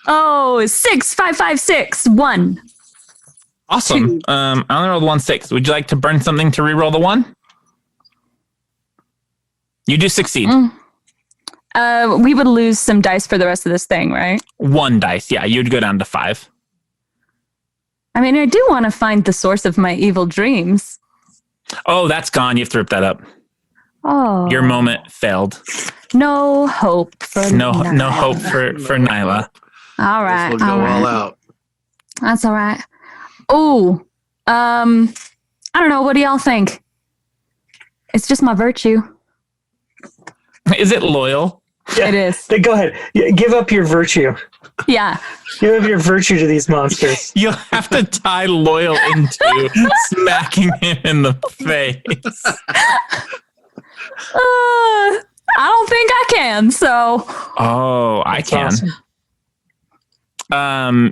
Oh, 6, 5, 5, 6, 1. Awesome. I only rolled 1 6. Would you like to burn something to reroll the 1? You do succeed. We would lose some dice for the rest of this thing, right? 1 dice. Yeah, you'd go down to 5. I mean, I do want to find the source of my evil dreams. Oh, that's gone. You have to rip that up. Oh. Your moment failed. No hope for no hope for Nyla. All right. This will go all out. That's all right. Oh, I don't know. What do y'all think? It's just my virtue. Is it loyal? Yeah, it is. Go ahead. Yeah, give up your virtue. Yeah. You have your virtue to these monsters. You'll have to tie Loyal into smacking him in the face. I don't think I can, so. Oh, I That's can. awesome.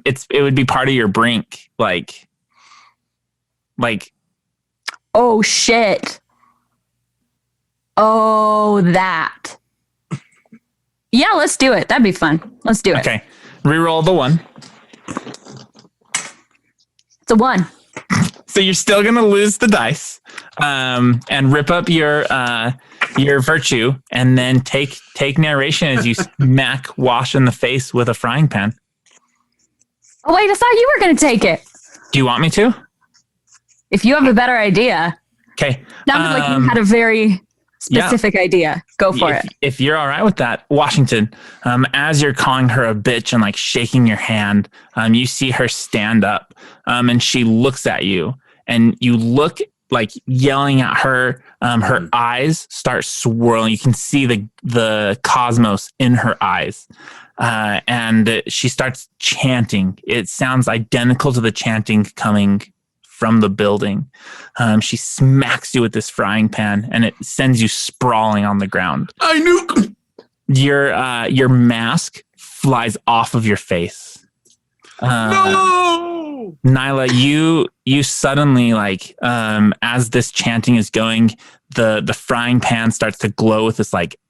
It would be part of your brink, like. Oh, shit. Oh, that. Yeah, let's do it. That'd be fun. Let's do it. Okay, reroll the 1. It's a 1. So you're still gonna lose the dice, and rip up your virtue, and then take narration as you smack Wash in the face with a frying pan. Oh, wait, I thought you were going to take it. Do you want me to? If you have a better idea. Okay. Sounded like you had a very specific idea. Go for it. If you're all right with that, Washington, as you're calling her a bitch and like shaking your hand, you see her stand up, and she looks at you, and you look like yelling at her. Her eyes start swirling. You can see the cosmos in her eyes. And she starts chanting. It sounds identical to the chanting coming from the building. She smacks you with this frying pan, and it sends you sprawling on the ground. I knew. Your mask flies off of your face. No! Nyla, you suddenly, like, as this chanting is going, the frying pan starts to glow with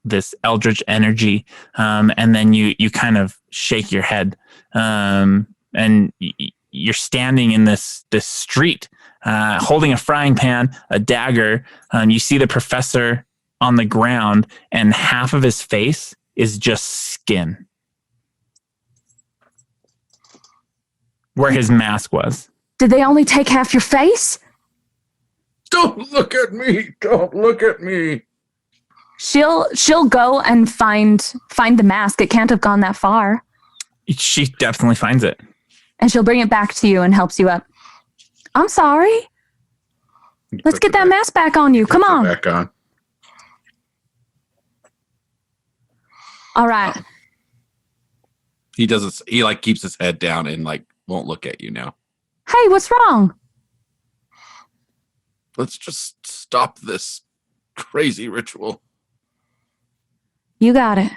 this eldritch energy, and then you kind of shake your head, and you're standing in this street, holding a frying pan, a dagger. You see the professor on the ground, and half of his face is just skin, where his mask was. Did they only take half your face? Don't look at me! Don't look at me! She'll go and find the mask. It can't have gone that far. She definitely finds it. And she'll bring it back to you and helps you up. I'm sorry. Let's get that mask back on you. Come on. Back on. All right. He doesn't. He like keeps his head down and like won't look at you now. Hey, what's wrong? Let's just stop this crazy ritual. You got it.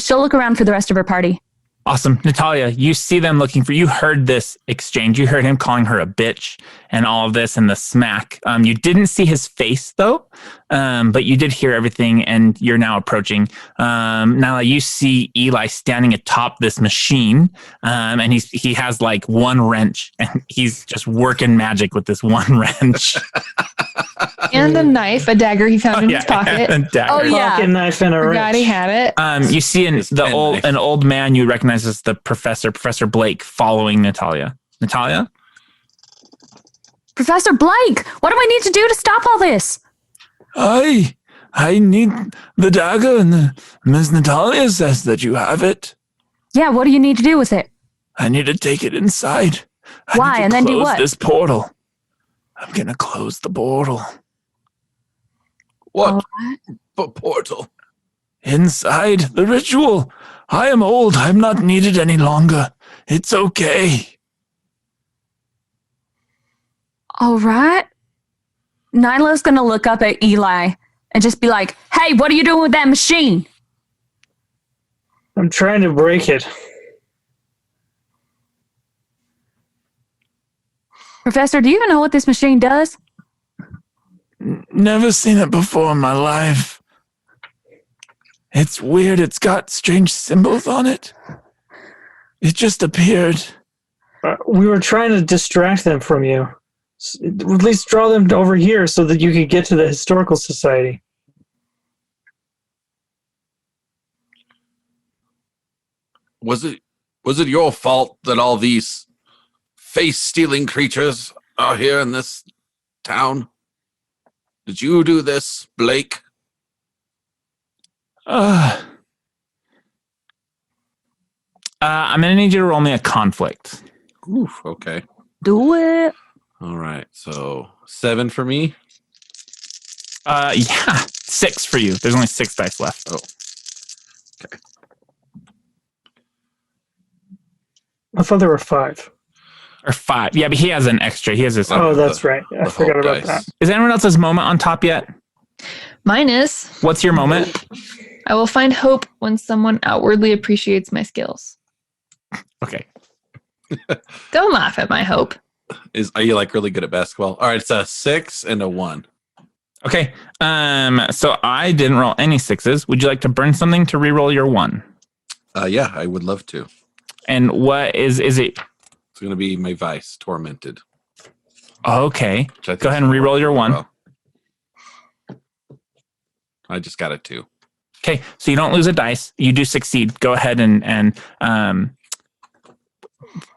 She'll look around for the rest of her party. Awesome. Natalia, you see them looking for you. Heard this exchange. You heard him calling her a bitch and all of this and the smack. You didn't see his face though, but you did hear everything, and you're now approaching. Now you see Eli standing atop this machine, and he has like one wrench, and he's just working magic with this one wrench. And a knife, a dagger he found in his pocket. Oh, yeah. Pocket knife and a Forgot he wrench. had it. You see an old man you recognize as the Professor Blake, following Natalia. Natalia? Professor Blake, what do I need to do to stop all this? I need the dagger, and Miss Natalia says that you have it. Yeah, what do you need to do with it? I need to take it inside. Why? I need to And then do close what? this portal. I'm gonna close the portal. What? All Portal? Inside the ritual. I am old. I'm not needed any longer. It's okay. All right. Nyla's going to look up at Eli and just be like, hey, what are you doing with that machine? I'm trying to break it. Professor, do you even know what this machine does? Never seen it before in my life. It's weird. It's got strange symbols on it. It just appeared. We were trying to distract them from you. At least draw them over here so that you could get to the Historical Society. Was it your fault that all these face-stealing creatures are here in this town? Did you do this, Blake? I'm going to need you to roll me a conflict. Oof, okay. Do it. All right, so 7 for me. Yeah, 6 for you. There's only 6 dice left. Oh. Okay. I thought there were 5. Or 5. Yeah, but he has an extra. He has his. Oh, that's right. I forgot about that. Is anyone else's moment on top yet? Mine is, What's your moment? I will find hope when someone outwardly appreciates my skills. Okay. Don't laugh at my hope. Are you like really good at basketball? All right, it's a 6 and a 1. Okay. So I didn't roll any 6s. Would you like to burn something to reroll your 1? Yeah, I would love to. And what is it? It's going to be my vice, tormented. Okay. Go ahead and reroll your 1. Well. I just got a 2. Okay, so you don't lose a dice. You do succeed. Go ahead and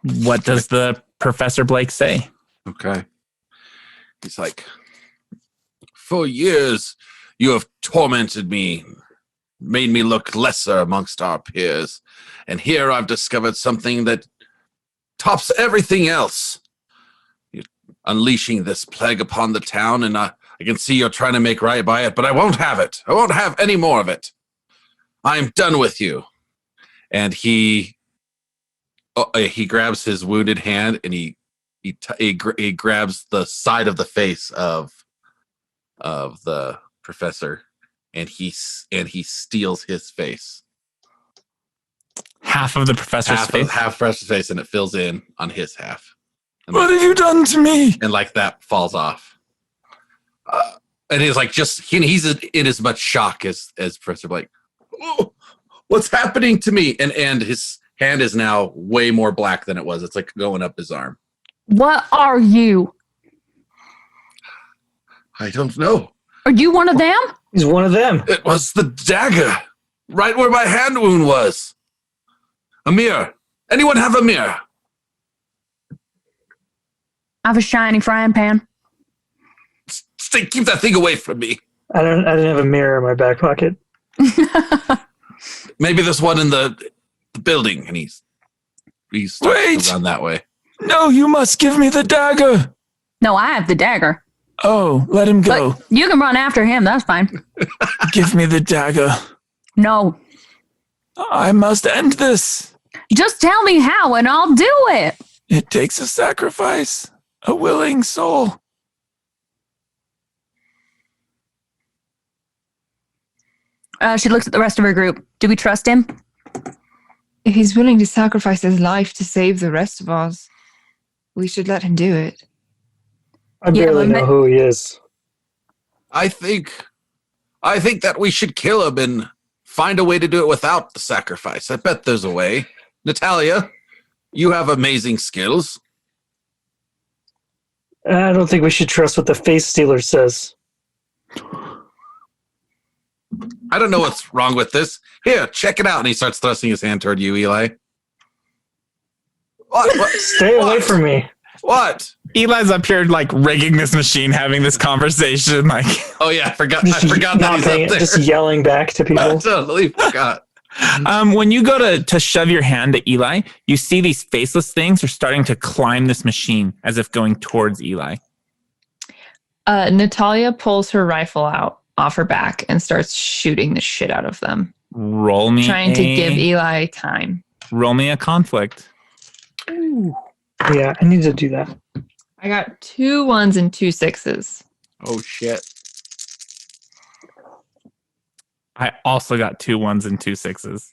what does the Professor Blake say? Okay. He's like, for years you have tormented me, made me look lesser amongst our peers, and here I've discovered something that tops everything else. You're unleashing this plague upon the town, and I can see you're trying to make right by it, but I won't have it. I won't have any more of it. I'm done with you. And he grabs his wounded hand and he grabs the side of the face of the professor, and he steals his face. Half of the professor's face? Half professor's face, and it fills in on his half. And What have you done to me? And like that falls off. And he's like, he's in as much shock as Professor Blake. Oh, what's happening to me? And his hand is now way more black than it was. It's like going up his arm. What are you? I don't know. Are you one of them? He's one of them. It was the dagger, right where my hand wound was. A mirror. Anyone have a mirror? I have a shiny frying pan. Keep that thing away from me. I didn't have a mirror in my back pocket. Maybe there's one in the building, and he starts to run that way. No, you must give me the dagger. No, I have the dagger. Oh, let him go. But you can run after him. That's fine. Give me the dagger. No. I must end this. Just tell me how and I'll do it. It takes a sacrifice, a willing soul. She looks at the rest of her group. Do we trust him? If he's willing to sacrifice his life to save the rest of us, we should let him do it. I barely know who he is. I think that we should kill him and find a way to do it without the sacrifice. I bet there's a way. Natalia, you have amazing skills. I don't think we should trust what the face stealer says. I don't know what's wrong with this. Here, check it out. And he starts thrusting his hand toward you, Eli. What? Stay away from me. What? Eli's up here like rigging this machine, having this conversation. Like, oh yeah, I forgot that he's up there. Just yelling back to people. I totally forgot. When you go to shove your hand at Eli, you see these faceless things are starting to climb this machine as if going towards Eli. Natalia pulls her rifle out off her back and starts shooting the shit out of them. Roll me trying to give Eli time. Roll me a conflict. Ooh. Yeah, I need to do that. I got 2 1s and 2 6s. Oh shit. I also got 2 1s and 2 6s.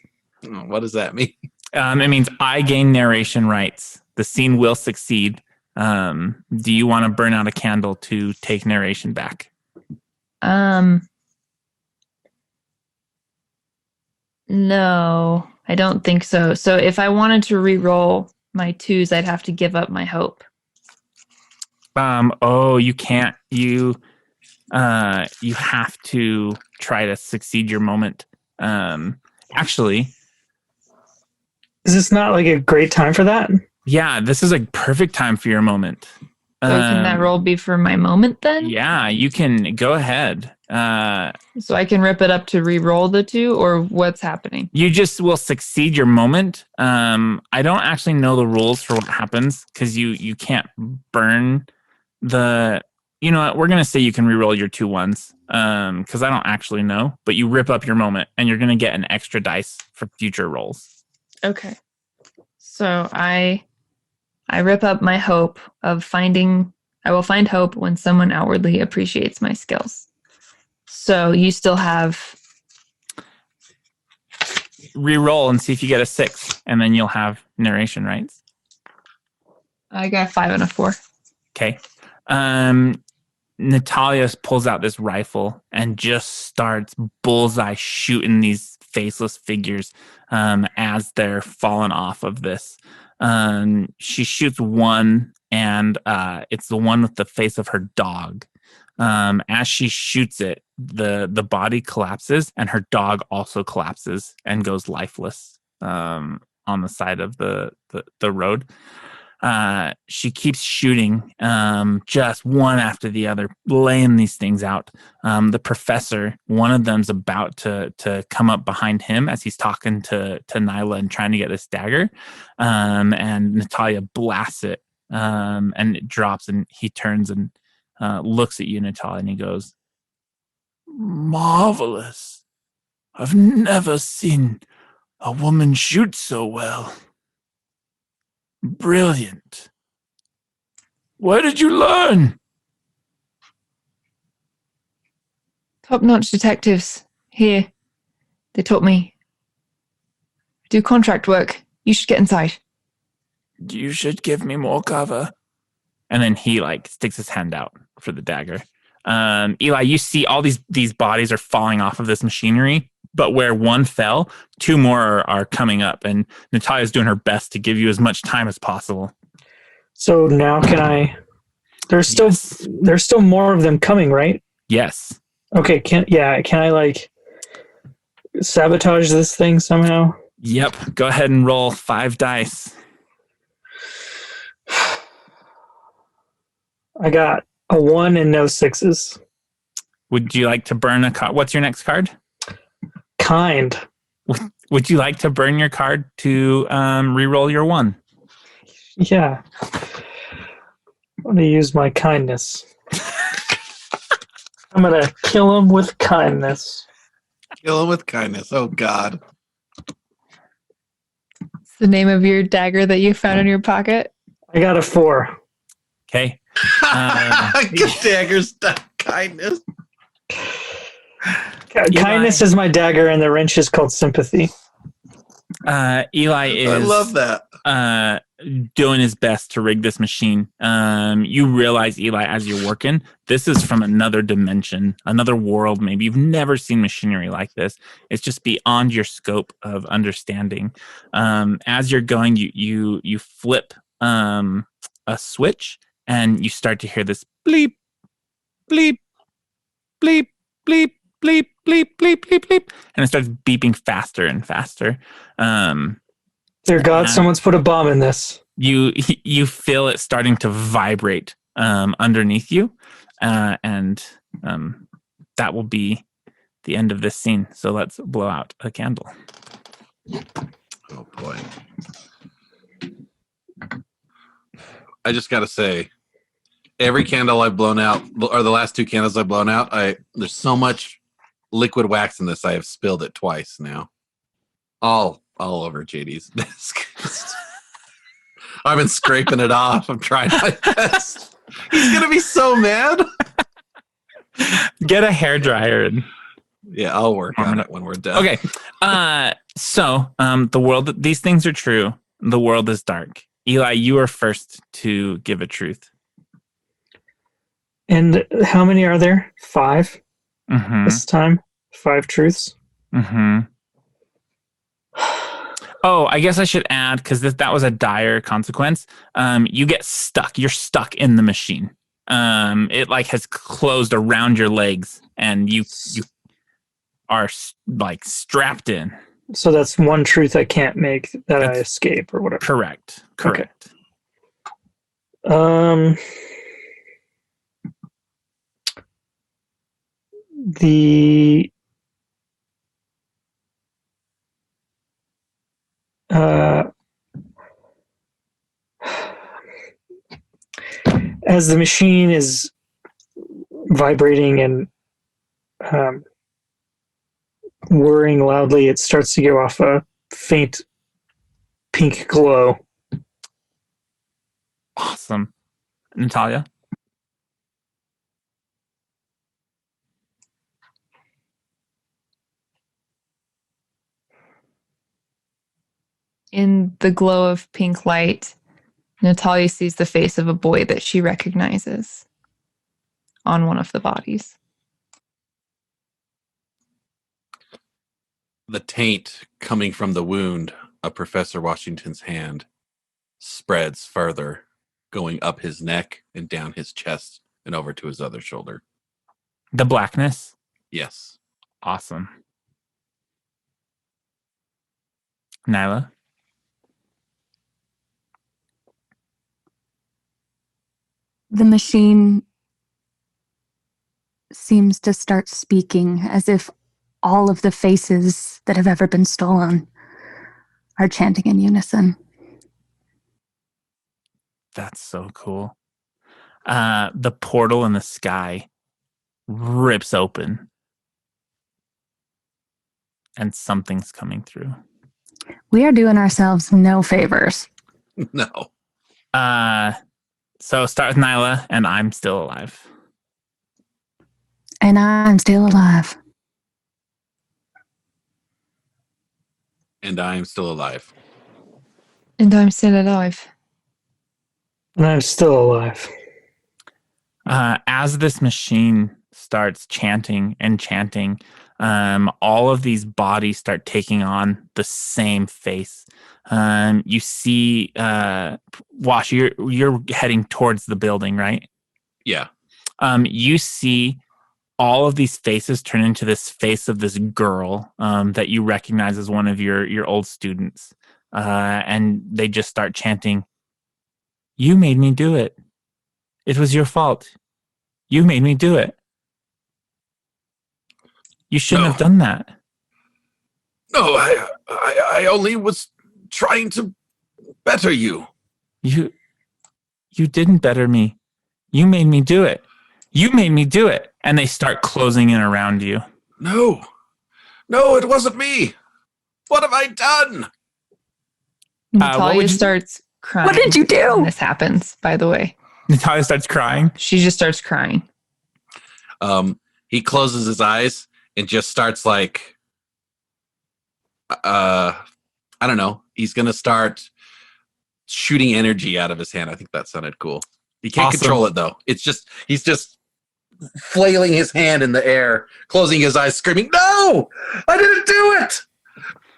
Oh, what does that mean? It means I gain narration rights. The scene will succeed. Do you want to burn out a candle to take narration back? No, I don't think so. So if I wanted to re-roll my 2s, I'd have to give up my hope. You can't. You have to try to succeed your moment. Actually, is this not like a great time for that? Yeah, this is a perfect time for your moment. So can that roll be for my moment then? Yeah, you can go ahead. So I can rip it up to re-roll the 2, or what's happening? You just will succeed your moment. I don't actually know the rules for what happens because you can't burn the. You know what? We're gonna say you can re-roll your 2 1s because I don't actually know. But you rip up your moment, and you're gonna get an extra dice for future rolls. Okay. So I rip up my hope of finding. I will find hope when someone outwardly appreciates my skills. So you still have. Reroll and see if you get a 6, and then you'll have narration rights. I got a 5 and a 4. Okay. Natalia pulls out this rifle and just starts bullseye shooting these faceless figures as they're falling off of this. She shoots one, and it's the one with the face of her dog. As she shoots it, the body collapses, and her dog also collapses and goes lifeless on the side of the road. She keeps shooting, just one after the other, laying these things out. The professor, one of them's about to come up behind him as he's talking to Nyla and trying to get this dagger. And Natalia blasts it, and it drops, and he turns and looks at you, Natalia, and he goes, "Marvelous. I've never seen a woman shoot so well. Brilliant. Where did you learn?" Top-notch detectives here. They taught me. Do contract work. You should get inside. You should give me more cover. and then he sticks his hand out for the dagger. Eli, you see all these bodies are falling off of this machinery, but where one fell, 2 more are coming up, and Natalia's doing her best to give you as much time as possible. So now can I... There's still more of them coming, right? Yes. Okay, can I sabotage this thing somehow? Yep. Go ahead and roll 5 dice. I got a 1 and no 6s. Would you like to burn a card? What's your next card? Kind. Would you like to burn your card to re-roll your 1? Yeah. I'm going to use my kindness. I'm going to kill him with kindness. Kill him with kindness. Oh, God. It's the name of your dagger that you found in your pocket. I got a 4. Okay. Good daggers, kindness. Kindness is my dagger, and the wrench is called sympathy. Eli is... I love that. Doing his best to rig this machine. You realize, Eli, as you're working, this is from another dimension, another world. Maybe you've never seen machinery like this. It's just beyond your scope of understanding. As you're going, you flip a switch, and you start to hear this bleep, bleep, bleep, bleep, bleep, bleep, bleep, bleep, bleep, and it starts beeping faster and faster. Dear God, someone's put a bomb in this. You feel it starting to vibrate underneath you, and that will be the end of this scene. So let's blow out a candle. Oh, boy. I just got to say, every candle I've blown out, or the last 2 candles I've blown out, there's so much liquid wax in this, I have spilled it twice now. All over JD's desk. I've been scraping it off. I'm trying my best. He's going to be so mad. Get a hairdryer. And yeah, I'll work on it when we're done. Okay. So the world, these things are true. The world is dark. Eli, you are first to give a truth. And how many are there? 5 this time? 5 truths? Mm-hmm. Oh, I guess I should add, because that was a dire consequence. You get stuck. You're stuck in the machine. It has closed around your legs, and you are strapped in. So that's one truth I can't make, that I escape or whatever. Correct. Okay. As the machine is vibrating and whirring loudly, it starts to give off a faint pink glow Awesome. Natalia? In the glow of pink light, Natalia sees the face of a boy that she recognizes on one of the bodies. The taint coming from the wound of Professor Washington's hand spreads further, going up his neck and down his chest and over to his other shoulder. The blackness? Yes. Awesome. Nyla? The machine seems to start speaking as if all of the faces that have ever been stolen are chanting in unison. That's so cool. The portal in the sky rips open and something's coming through. We are doing ourselves no favors. No. So start with Nyla, and I'm still alive. And I'm still alive. And I'm still alive. And I'm still alive. And I'm still alive. As this machine starts chanting and chanting, all of these bodies start taking on the same face. You see, Wash, you're heading towards the building, right? Yeah. You see all of these faces turn into this face of this girl that you recognize as one of your old students. And they just start chanting, "You made me do it. It was your fault. You made me do it. You shouldn't have done that." No, I only was trying to better you. You didn't better me. You made me do it. You made me do it. And they start closing in around you. No, it wasn't me. What have I done? Natalia starts crying. What did you do? When this happens, by the way. Natalia starts crying. She just starts crying. He closes his eyes and just starts like, I don't know. He's going to start shooting energy out of his hand. I think that sounded cool. He can't control it though. He's just flailing his hand in the air, closing his eyes, screaming, "No, I didn't do it.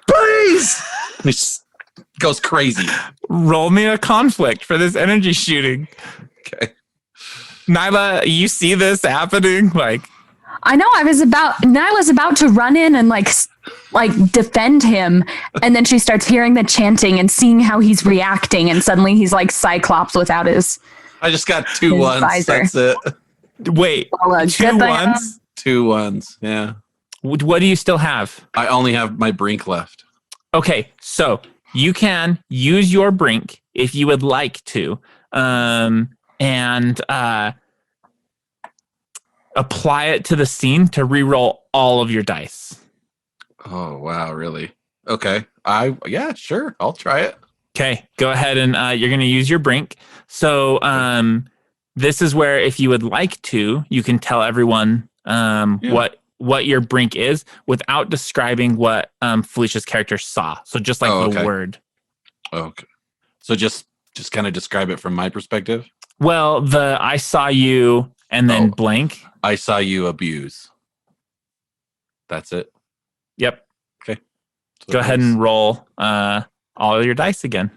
Please." And he just goes crazy. Roll me a conflict for this energy shooting. Okay. Nyla, you see this happening? Like, I know. Nyla's about to run in and like defend him, and then she starts hearing the chanting and seeing how he's reacting, and suddenly he's like Cyclops without his. I just got 2 ones. visor. That's it. wait, Well, 2 ones? 2 ones. Yeah. What do you still have? I only have my brink left. Okay, so you can use your brink if you would like to, and apply it to the scene to reroll all of your dice. Oh, wow. Really? Okay. Yeah, sure. I'll try it. Okay, go ahead and you're going to use your brink. So this is where, if you would like to, you can tell everyone what your brink is without describing what Felicia's character saw. So just like the word. Okay. So just kind of describe it from my perspective. Well, I saw you and then blank. I saw you abuse. That's it. Yep. Okay. So go ahead and roll all your dice again.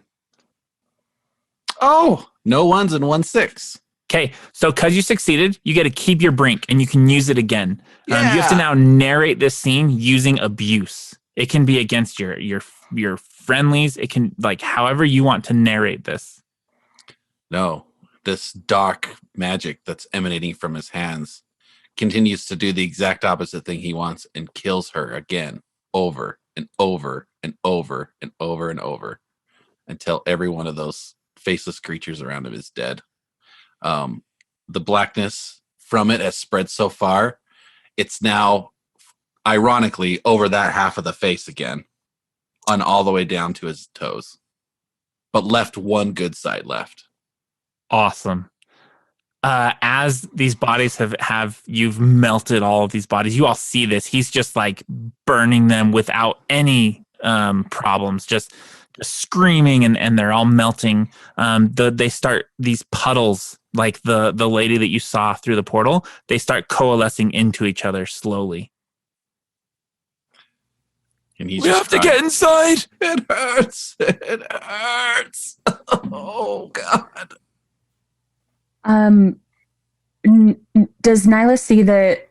Oh, no 1s and 1 6. Okay, so because you succeeded, you get to keep your brink and you can use it again. Yeah. You have to now narrate this scene using abuse. It can be against your friendlies. It can, like, however you want to narrate this. No, this dark magic that's emanating from his hands continues to do the exact opposite thing he wants and kills her again, over and over and over and over and over, until every one of those faceless creatures around him is dead. The blackness from it has spread so far, it's now ironically over that half of the face again, on all the way down to his toes, but left one good side left. awesome. As these bodies have you've melted all of these bodies. You all see this. He's just like burning them without any problems, just screaming, and they're all melting. They start, these puddles, like the lady that you saw through the portal, they start coalescing into each other slowly. And he's We have to get inside. It hurts. It hurts. Oh God. Does Nyla see that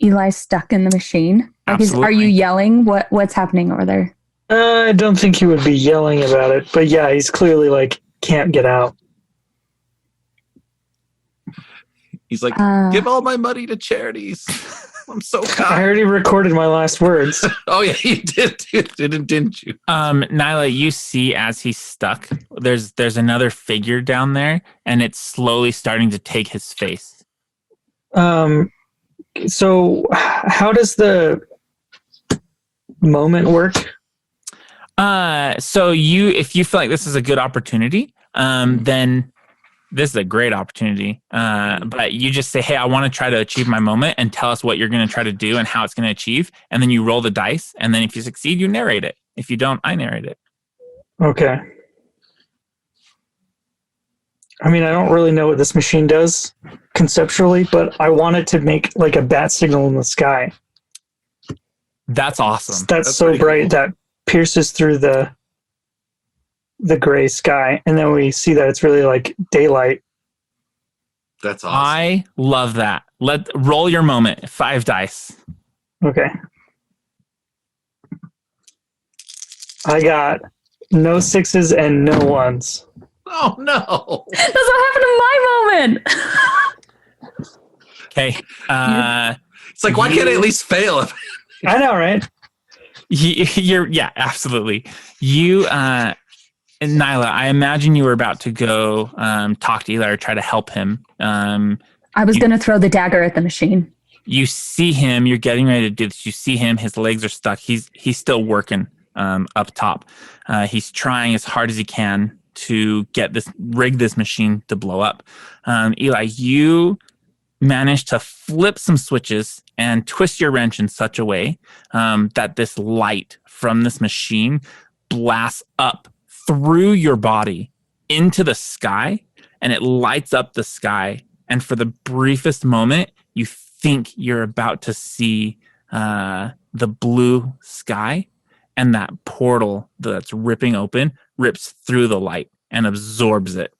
Eli's stuck in the machine? Like, are you yelling? What's happening over there? I don't think he would be yelling about it, but yeah, he's clearly like can't get out. He's like, give all my money to charities. I'm so kind. I already recorded my last words. Oh yeah, you didn't you? Nyla, you see as he's stuck, there's another figure down there, and it's slowly starting to take his face. So how does the moment work? So if you feel like this is a good opportunity, then this is a great opportunity. But you just say, hey, I want to try to achieve my moment, and tell us what you're going to try to do and how it's going to achieve. And then you roll the dice. And then if you succeed, you narrate it. If you don't, I narrate it. Okay. I mean, I don't really know what this machine does conceptually, but I want it to make like a bat signal in the sky. That's awesome. That's so bright cool. That pierces through the gray sky, and then we see that it's really like daylight. That's awesome. I love that. Roll your moment. 5 dice. Okay. I got no 6s and no 1s. Oh no! That's what happened to my moment. Okay. It's like, why can't I at least fail? I know, right? Yeah, absolutely. You, Nyla, I imagine you were about to go talk to Eli or try to help him. I was going to throw the dagger at the machine. You see him. You're getting ready to do this. You see him. His legs are stuck. He's still working up top. He's trying as hard as he can to rig this machine to blow up. Eli, you managed to flip some switches and twist your wrench in such a way that this light from this machine blasts up through your body into the sky, and it lights up the sky. And for the briefest moment, you think you're about to see the blue sky, and that portal that's ripping open rips through the light and absorbs it.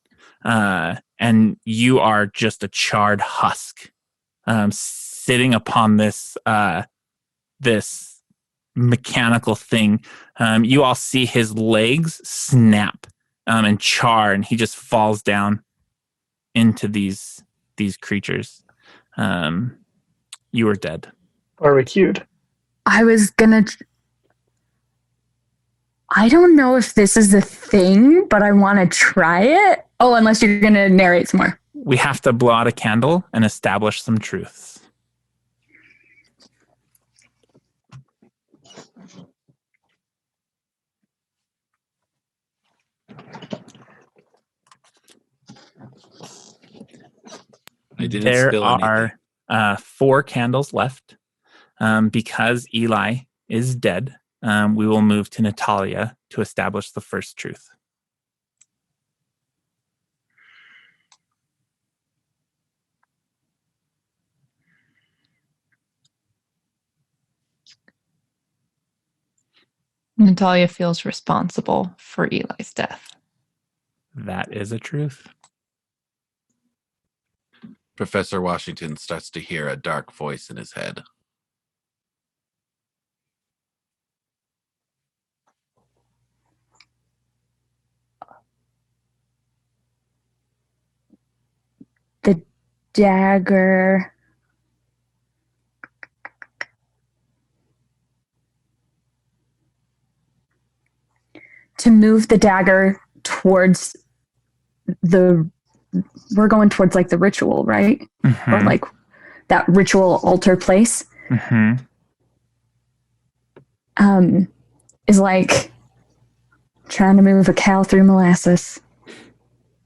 And you are just a charred husk sitting upon this mechanical thing. You all see his legs snap and char, and he just falls down into these creatures. You are dead. Barbecued. I was gonna. I don't know if this is a thing, but I want to try it. Oh, unless you're gonna narrate some more. We have to blow out a candle and establish some truths. There are 4 candles left. Because Eli is dead, we will move to Natalia to establish the first truth. Natalia feels responsible for Eli's death. That is a truth. Professor Washington starts to hear a dark voice in his head. The dagger. To move the dagger towards we're going towards like the ritual, right? Mm-hmm. Or like that ritual altar place. Mm-hmm. Is like trying to move a cow through molasses.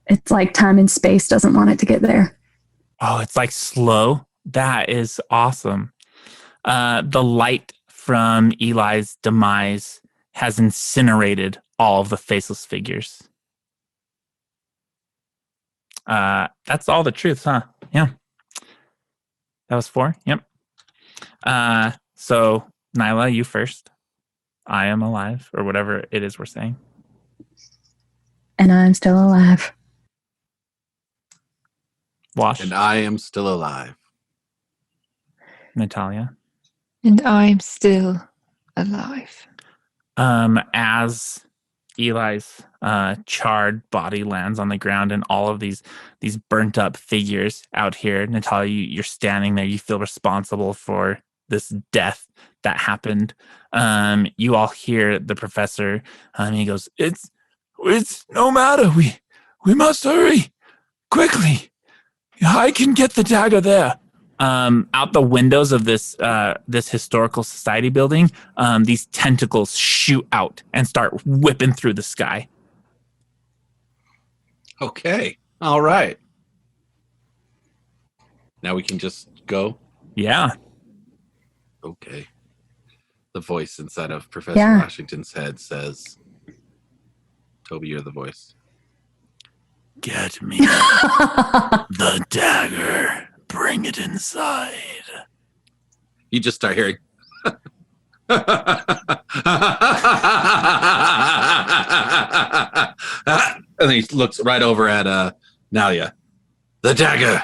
It's like time and space doesn't want it to get there. Oh, it's like slow. That is awesome. The light from Eli's demise has incinerated all of the faceless figures. That's all the truth, huh? Yeah. That was 4. Yep. So Nyla, you first. I am alive, or whatever it is we're saying. And I'm still alive. Wash. And I am still alive. Natalia. And I'm still alive. As Eli's charred body lands on the ground and all of these burnt up figures out here, Natalia, you're standing there. You feel responsible for this death that happened. You all hear the professor. He goes, It's no matter. We must hurry quickly. I can get the dagger there. Out the windows of this historical society building, these tentacles shoot out and start whipping through the sky. Okay. All right. Now we can just go. Yeah. Okay. The voice inside of Professor Washington's head says, Toby, you're the voice. Get me the dagger. Bring it inside. You just start hearing. And then he looks right over at Nalia. The dagger.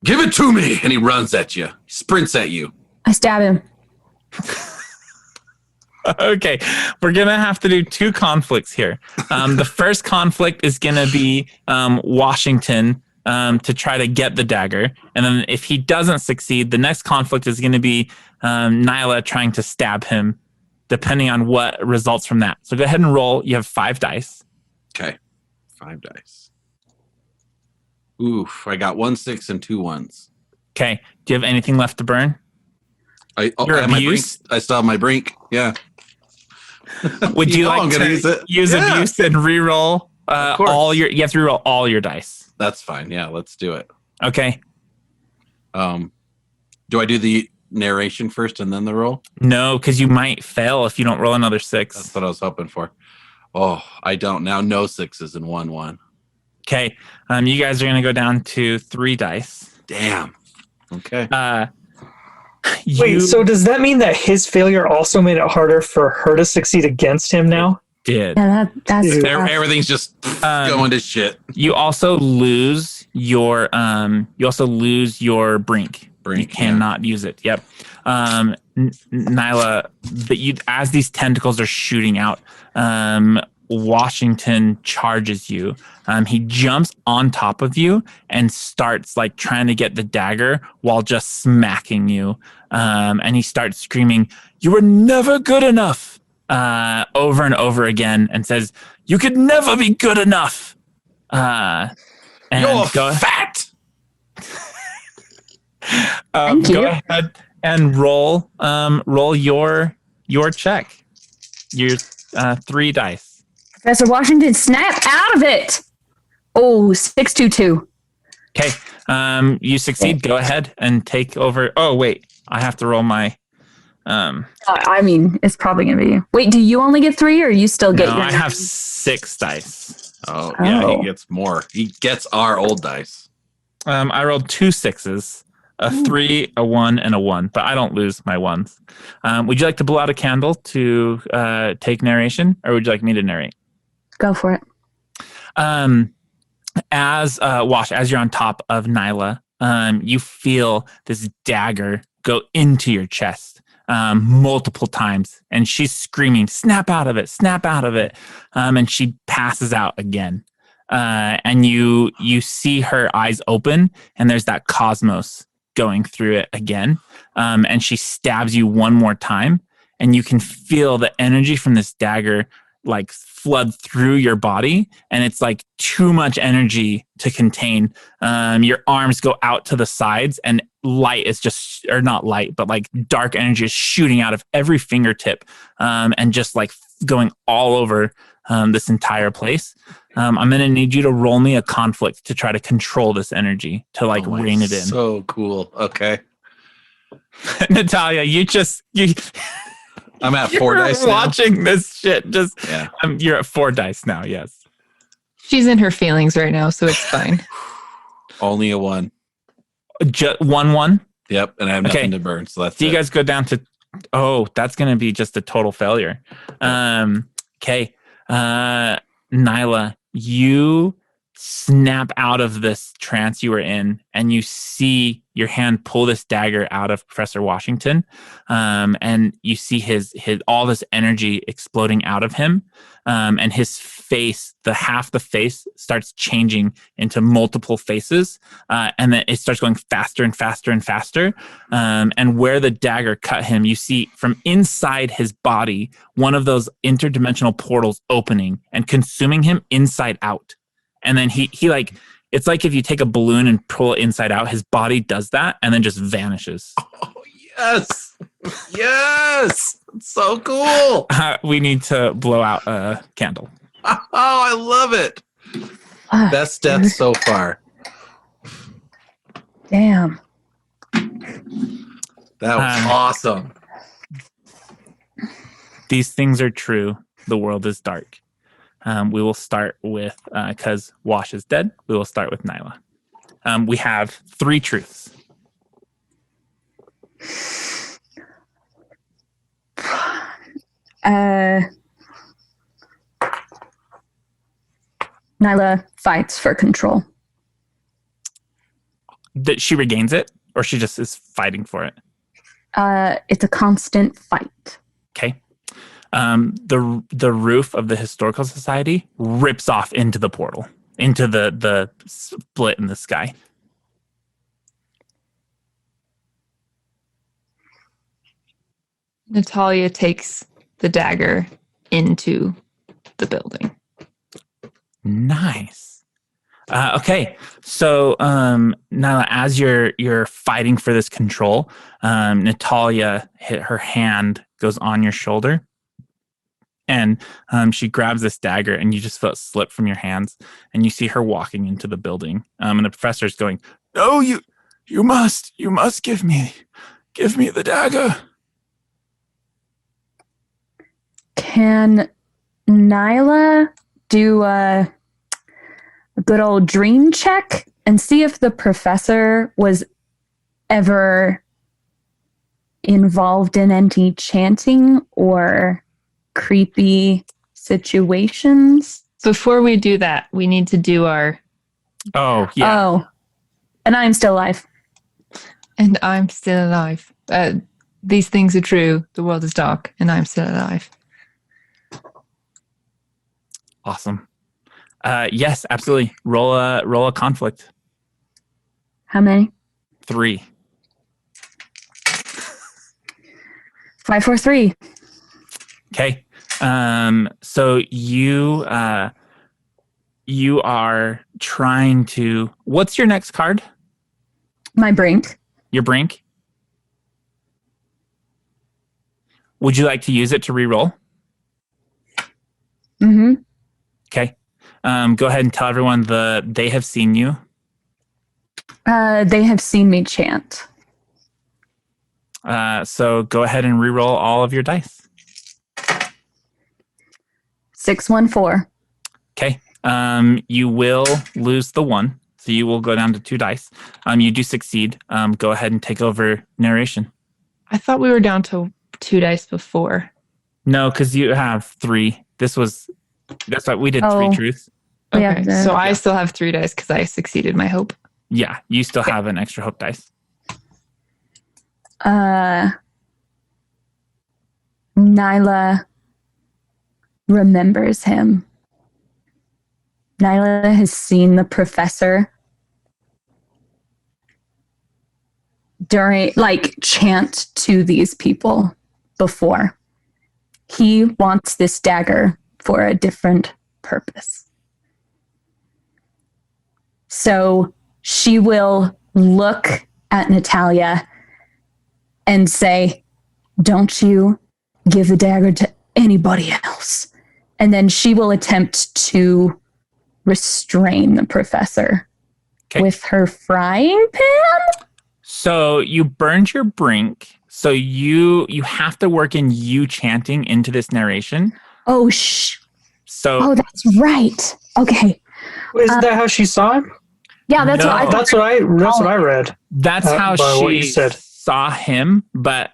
Give it to me. And he runs at you. He sprints at you. I stab him. Okay, we're gonna have to do 2 conflicts here. The first conflict is gonna be Washington to try to get the dagger, and then if he doesn't succeed, the next conflict is gonna be Nyla trying to stab him, depending on what results from that. So go ahead and roll. You have 5 dice. Okay, 5 dice. Oof, I got 1 6 and 2 1s. Okay, do you have anything left to burn? I Your have my brink. abuse? I still have my brink. Yeah. Would you know I'm like gonna to use it. Yeah. abuse and reroll all your? You have to reroll all your dice. That's fine. Yeah, let's do it. Okay. Do I do the narration first and then the roll? No, because you might fail if you don't roll another 6. That's what I was hoping for. Oh, I don't now. No 6s and 1 1. Okay. You guys are gonna go down to 3 dice. Damn. Okay. Wait, so does that mean that his failure also made it harder for her to succeed against him now? Did. Yeah, that's Everything's just going to shit. You also lose your brink. You cannot use it. Yep. Nyla, as these tentacles are shooting out, Washington charges you. He jumps on top of you and starts like trying to get the dagger while just smacking you. And he starts screaming, "You were never good enough," over and over again, and says, "You could never be good enough." And You're fat. Thank you. Go ahead and roll your check. Your 3 dice. Professor Washington, snap out of it. Oh, 622. Okay. You succeed. Go ahead and take over. Oh, wait. I have to roll my. I mean, it's probably going to be. Wait, do you only get 3 or you still get No, your I 9? have 6 dice. Oh, yeah, he gets more. He gets our old dice. I rolled 2 6s, a 3, a 1, and a 1, but I don't lose my 1s. Would you like to blow out a candle to take narration, or would you like me to narrate? Go for it. As you're on top of Nyla, you feel this dagger go into your chest multiple times, and she's screaming, "Snap out of it! Snap out of it!" And she passes out again. And you see her eyes open, and there's that cosmos going through it again. And she stabs you one more time, and you can feel the energy from this dagger like flood through your body, and it's like too much energy to contain. Your arms go out to the sides, and light is just, or not light, but like dark energy is shooting out of every fingertip, and just like going all over this entire place. I'm going to need you to roll me a conflict to try to control this energy, to rein it in. So cool. Okay. Natalia, I'm at 4 dice now. Watching this shit. Yeah. You're at 4 dice now. Yes. She's in her feelings right now, so it's fine. Only a 1. Just 1-1. Yep. And I have nothing to burn. So that's Do you guys go down to, that's going to be just a total failure. Okay. Nyla, you snap out of this trance you were in, and you see your hand pull this dagger out of Professor Washington, and you see his all this energy exploding out of him, and his face, half the face starts changing into multiple faces, and then it starts going faster and faster and faster, and where the dagger cut him, you see from inside his body one of those interdimensional portals opening and consuming him inside out. And then he it's like if you take a balloon and pull it inside out, his body does that and then just vanishes. Oh, yes. Yes. It's so cool. We need to blow out a candle. Oh, I love it. Best death so far. Damn. That was awesome. These things are true. The world is dark. We will start with, because Wash is dead, we will start with Nyla. We have 3 truths. Nyla fights for control. That she regains it, or she just is fighting for it? It's a constant fight. Okay. The roof of the Historical Society rips off into the portal, into the split in the sky. Natalia takes the dagger into the building. Nice. Okay, so now as you're fighting for this control, Natalia her hand goes on your shoulder, and she grabs this dagger, and you just feel it slip from your hands, and you see her walking into the building. And the professor's going, "No, you must give me the dagger." Can Nyla do a good old dream check and see if the professor was ever involved in any chanting or creepy situations? Before we do that, we need to do our... Oh, yeah. Oh, and I'm still alive. And I'm still alive. These things are true. The world is dark, and I'm still alive. Awesome. Yes, absolutely. Roll a conflict. How many? 3. 5, 4, 3. Okay. So you are trying to... What's your next card? My brink. Your brink? Would you like to use it to re-roll? Mm-hmm. Okay. Go ahead and tell everyone they have seen you. They have seen me chant. So go ahead and re-roll all of your dice. 6, 1, 4. Okay. You will lose the 1, so you will go down to 2 dice. You do succeed. Go ahead and take over narration. I thought we were down to 2 dice before. No, because you have 3. That's why we did 3 truths. Okay, so I still have 3 dice because I succeeded my hope. Yeah, you still have an extra hope dice. Nyla remembers him. Nyla has seen the professor chant to these people before. He wants this dagger for a different purpose. So she will look at Natalia and say, "Don't you give the dagger to anybody else." and then she will attempt to restrain the professor with her frying pan. So you burned your brink. So you have to work in you chanting into this narration. Oh, So that's right. Okay. Isn't that how she saw him? Yeah, that's what I thought. That's what I read. That's how she saw him. But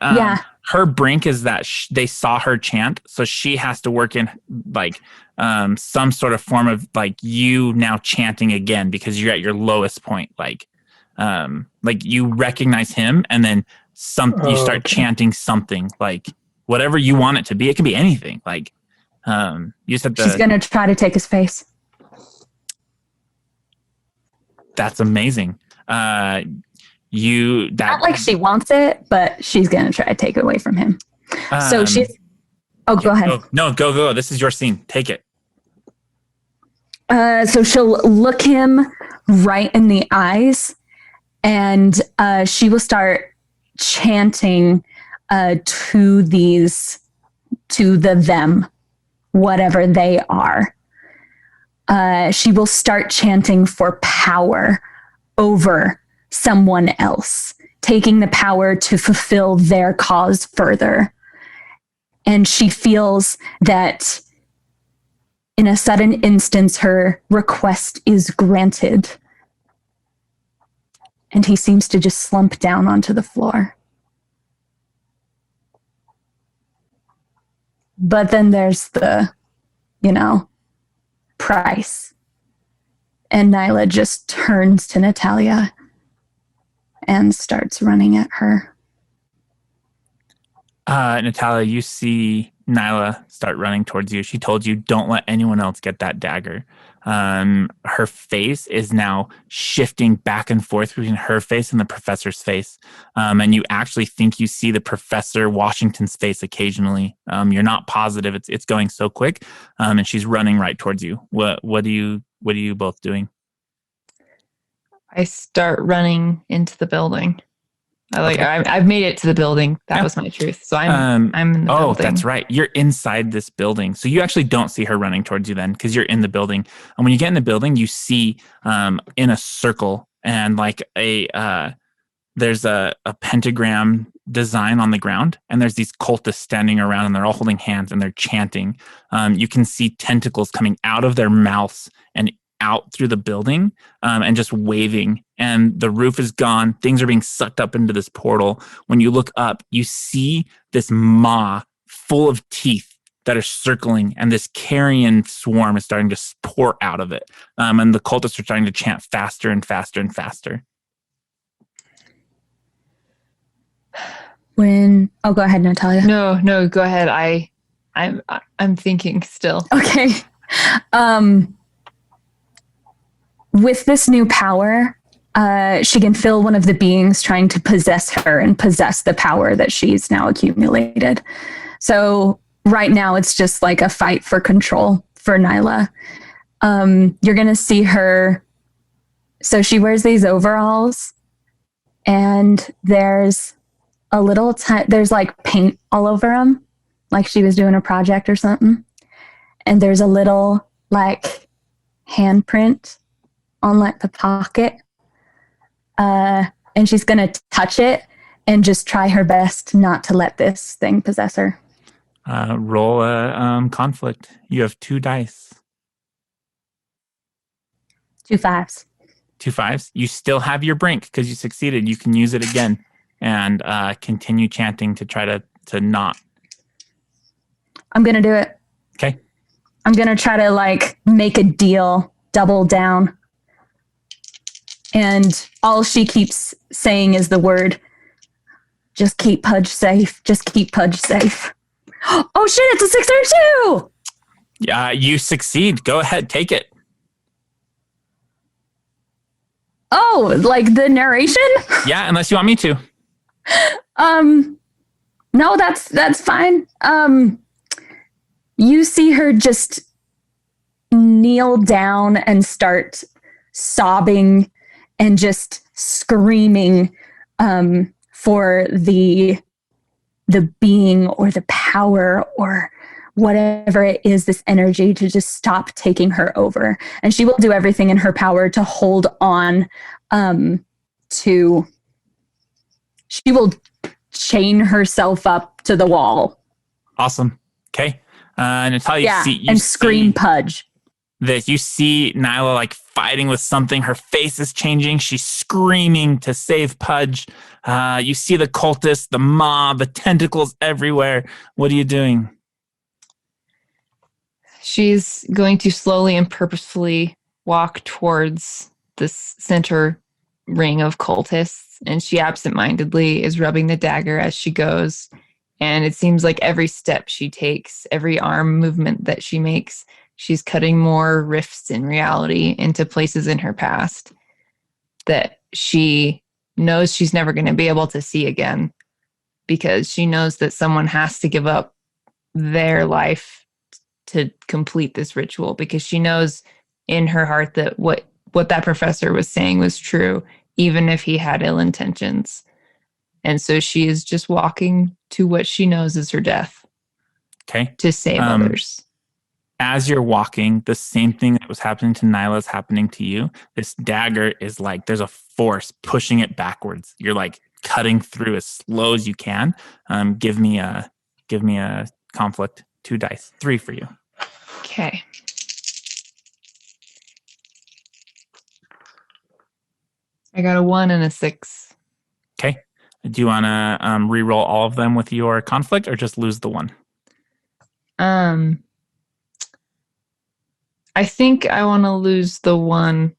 her brink is that they saw her chant, so she has to work in like some sort of form of like you now chanting again because you're at your lowest point. Like you recognize him, and then you start chanting something like whatever you want it to be. It can be anything. Like you said, she's gonna try to take his face. That's amazing. Not like she wants it, but she's gonna try to take it away from him. So she's. Oh, go ahead. Go. This is your scene. Take it. So she'll look him right in the eyes, and she will start chanting to them, whatever they are. She will start chanting for power over someone else, taking the power to fulfill their cause further. And she feels that in a sudden instance, her request is granted. And he seems to just slump down onto the floor. But then there's the, price. And Nyla just turns to Natalia and starts running at her. Natalia, you see Nyla start running towards you. She told you, don't let anyone else get that dagger. Her face is now shifting back and forth between her face and the professor's face. And you actually think you see the Professor Washington's face occasionally. You're not positive. It's going so quick. And she's running right towards you. What are you both doing? I start running into the building. I've made it to the building. That was my truth. So I'm in the building. Oh, that's right. You're inside this building. So you actually don't see her running towards you then because you're in the building. And when you get in the building, you see in a circle and like there's a pentagram design on the ground, and there's these cultists standing around, and they're all holding hands and they're chanting. You can see tentacles coming out of their mouths and out through the building and just waving, and the roof is gone. Things are being sucked up into this portal. When you look up, you see this maw full of teeth that are circling, and this carrion swarm is starting to pour out of it. And the cultists are starting to chant faster and faster and faster. Go ahead, Natalia. No, go ahead. I'm thinking still. Okay. With this new power, she can feel one of the beings trying to possess her and possess the power that she's now accumulated. So right now it's just like a fight for control for Nyla. You're going to see her. So she wears these overalls, and there's a little, there's like paint all over them, like she was doing a project or something. And there's a little like handprint on like the pocket. And she's going to touch it and just try her best not to let this thing possess her. Roll a conflict. You have 2 dice. 2 5s. 2 5s. You still have your brink because you succeeded. You can use it again and continue chanting to try to not. I'm going to do it. Okay. I'm going to try to like make a deal, double down. And all she keeps saying is the word, just keep Pudge safe. Just keep Pudge safe. Oh shit, it's a 6 or 2. Yeah, you succeed. Go ahead, take it. Oh, like the narration? Yeah, unless you want me to. No, that's fine. You see her just kneel down and start sobbing and just screaming for the being or the power or whatever it is, this energy to just stop taking her over. And she will do everything in her power to hold on she will chain herself up to the wall. Awesome. Okay. Natalia, and scream Pudge. That you see Nyla like fighting with something. Her face is changing. She's screaming to save Pudge. You see the cultists, the mob, the tentacles everywhere. What are you doing? She's going to slowly and purposefully walk towards this center ring of cultists, and she absentmindedly is rubbing the dagger as she goes. And it seems like every step she takes, every arm movement that she makes, she's cutting more rifts in reality into places in her past that she knows she's never going to be able to see again, because she knows that someone has to give up their life to complete this ritual, because she knows in her heart that what that professor was saying was true, even if he had ill intentions. And so she is just walking to what she knows is her death. Okay. To save others. As you're walking, the same thing that was happening to Nyla is happening to you. This dagger is like, there's a force pushing it backwards. You're like cutting through as slow as you can. Give me a conflict, 2 dice, 3 for you. Okay. I got a 1 and a 6. Okay. Do you want to re-roll all of them with your conflict, or just lose the 1? I think I want to lose the 1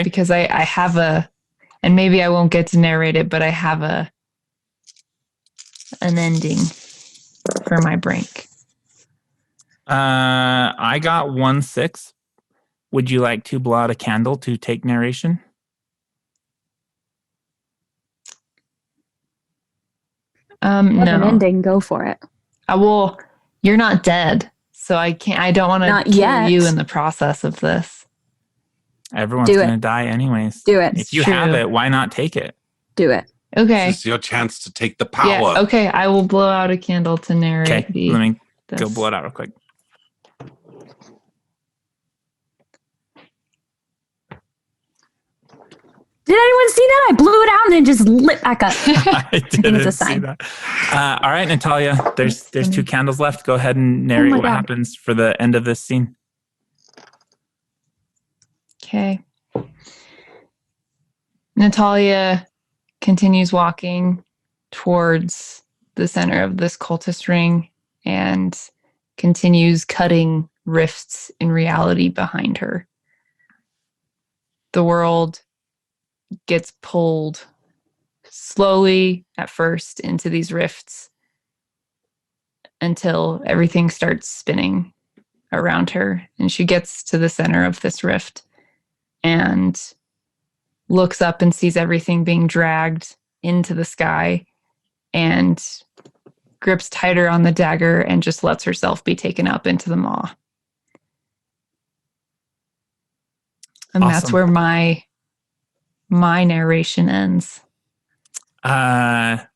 because I have and maybe I won't get to narrate it, but I have an ending for my break. I got 1-6. Would you like to blow out a candle to take narration? No. An ending, go for it. Well, you're not dead, so I don't want to kill you in the process of this. Everyone's going to die anyways. Do it. If you have it, why not take it? Do it. Okay. This is your chance to take the power. Yeah, okay, I will blow out a candle to narrate. Okay, let me go blow it out real quick. Did anyone see that? I blew it out and then just lit back up. I didn't see that. All right, Natalia, there's 2 candles left. Go ahead and narrate what happens for the end of this scene. Okay. Natalia continues walking towards the center of this cultist ring and continues cutting rifts in reality behind her. The world gets pulled slowly at first into these rifts until everything starts spinning around her, and she gets to the center of this rift and looks up and sees everything being dragged into the sky and grips tighter on the dagger and just lets herself be taken up into the maw. And Awesome. That's where my narration ends. That's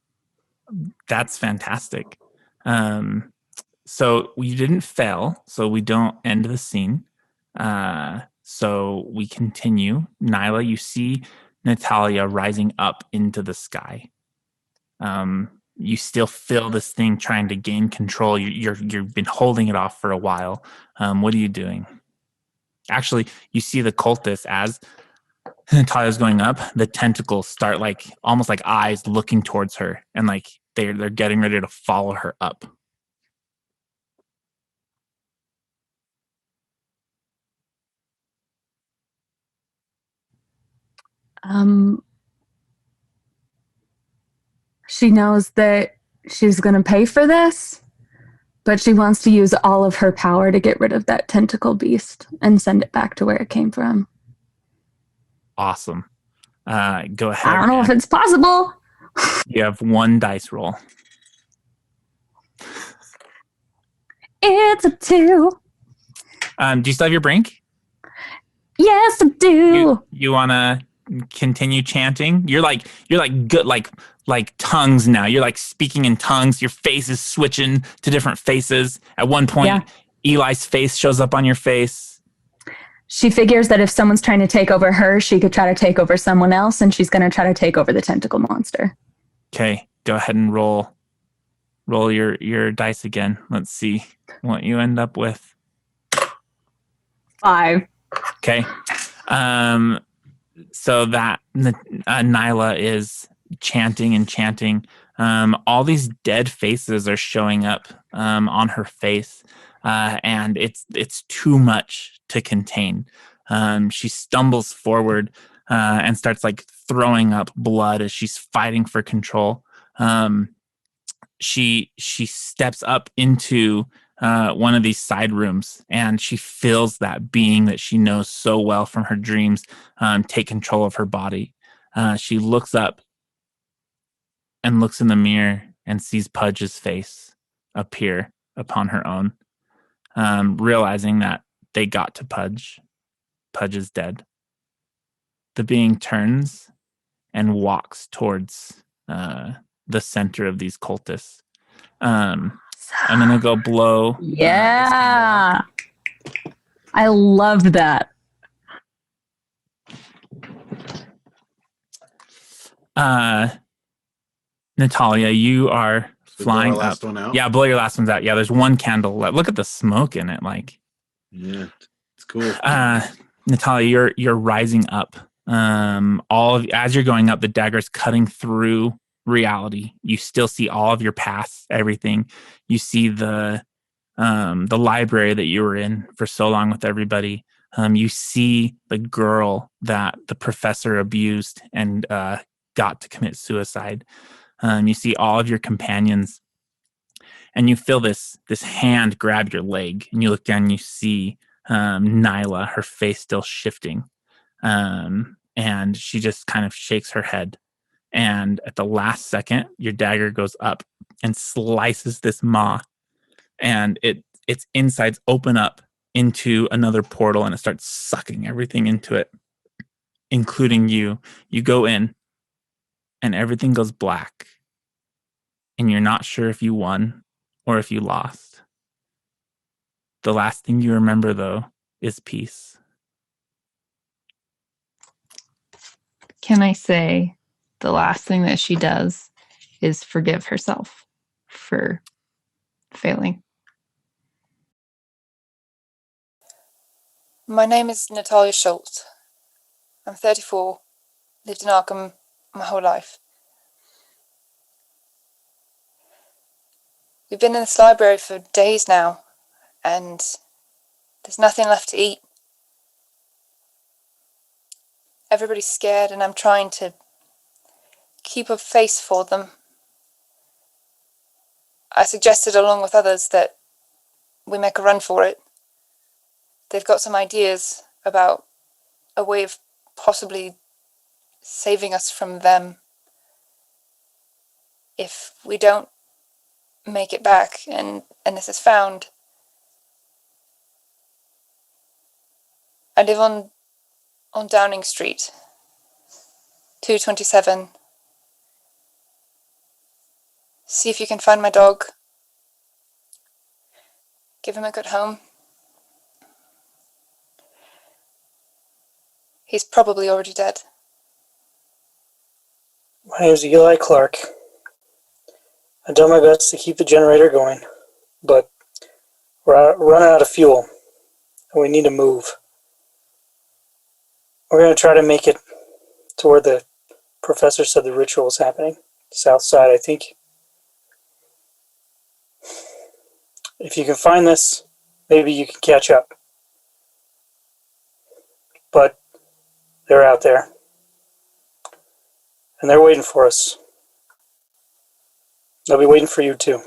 fantastic. So you didn't fail, so we don't end the scene. So we continue. Nyla, you see Natalia rising up into the sky. You still feel this thing trying to gain control. You've been holding it off for a while. What are you doing? Actually, you see the cultists as Natalia's going up. The tentacles start like almost like eyes looking towards her, and like they're getting ready to follow her up. She knows that she's going to pay for this, but she wants to use all of her power to get rid of that tentacle beast and send it back to where it came from. Awesome. Go ahead. I don't know if it's possible. You have 1 dice roll. It's a 2. Do you still have your brink? Yes, I do. You wanna continue chanting. You're like good like tongues now. You're like speaking in tongues. Your face is switching to different faces. At one point, Eli's face shows up on your face. She figures that if someone's trying to take over her, she could try to take over someone else, and she's going to try to take over the tentacle monster. Okay, go ahead and roll your dice again. Let's see what you end up with. 5. Okay. So that Nyla is chanting and chanting. All these dead faces are showing up on her face, and it's too much to contain. She stumbles forward and starts like throwing up blood as she's fighting for control. She steps up into one of these side rooms, and she feels that being that she knows so well from her dreams take control of her body. She looks up and looks in the mirror and sees Pudge's face appear upon her own, realizing that they got to Pudge. Pudge is dead. The being turns and walks towards the center of these cultists. I'm going to go blow. Yeah. I loved that. Natalia, you are flying blow our last up. one out? Yeah, blow your last ones out. Yeah, there's one candle left. Look at the smoke in it. Like, yeah, it's cool. Natalia, you're rising up. As you're going up, the dagger's cutting through reality. You still see all of your past, everything. You see the library that you were in for so long with everybody. You see the girl that the professor abused and got to commit suicide. You see all of your companions, and you feel this hand grab your leg, and you look down and you see Nyla, her face still shifting, and she just kind of shakes her head. And at the last second, your dagger goes up and slices this maw, and its insides open up into another portal, and it starts sucking everything into it, including you. You go in, and everything goes black, and you're not sure if you won or if you lost. The last thing you remember, though, is peace. Can I say the last thing that she does is forgive herself for failing? My name is Natalia Schultz. I'm 34, lived in Arkham my whole life. We've been in this library for days now, and there's nothing left to eat. Everybody's scared, and I'm trying to keep a face for them. I suggested, along with others, that we make a run for it. They've got some ideas about a way of possibly saving us from them if we don't make it back and this is found. I live on Downing Street, 227. See if you can find my dog. Give him a good home. He's probably already dead. My name is Eli Clark. I've done my best to keep the generator going, but we're running out of fuel, and we need to move. We're going to try to make it to where the professor said the ritual is happening. South side, I think. If you can find this, maybe you can catch up. But they're out there. And they're waiting for us. They'll be waiting for you too.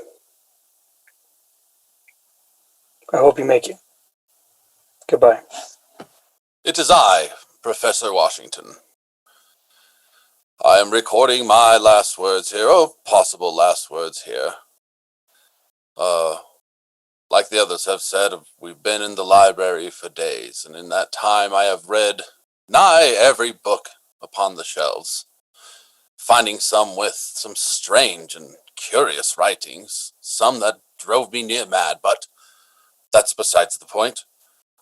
I hope you make it. Goodbye. It is I, Professor Washington. I am recording my last words here, or possible last words here. Like the others have said, we've been in the library for days, and in that time I have read nigh every book upon the shelves, finding some with some strange and curious writings, some that drove me near mad, but that's besides the point.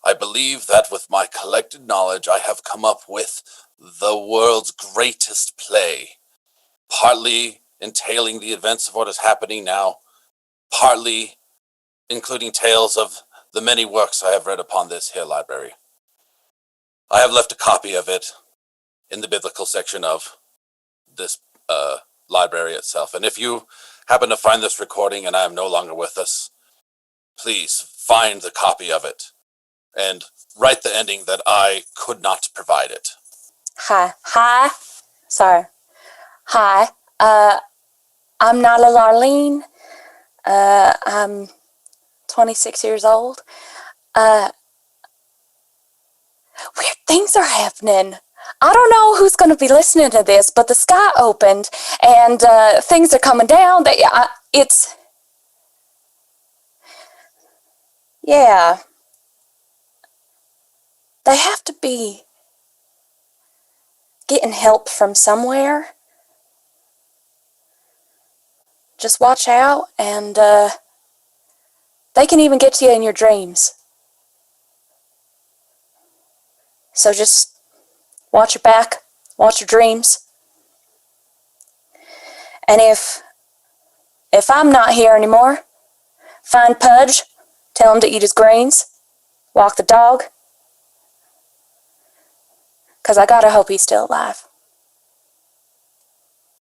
I believe that with my collected knowledge, I have come up with the world's greatest play, partly entailing the events of what is happening now, partly including tales of the many works I have read upon this here library. I have left a copy of it in the biblical section of this library itself. And if you happen to find this recording and I am no longer with us, please find the copy of it and write the ending that I could not provide it. Hi. Sorry. Hi. I'm Nala Larlene. I'm 26 years old. Weird things are happening. I don't know who's going to be listening to this, but the sky opened and things are coming down. Yeah. They have to be getting help from somewhere. Just watch out, and they can even get to you in your dreams. So just watch your back, watch your dreams. And if I'm not here anymore, find Pudge, tell him to eat his greens, walk the dog, because I gotta hope he's still alive.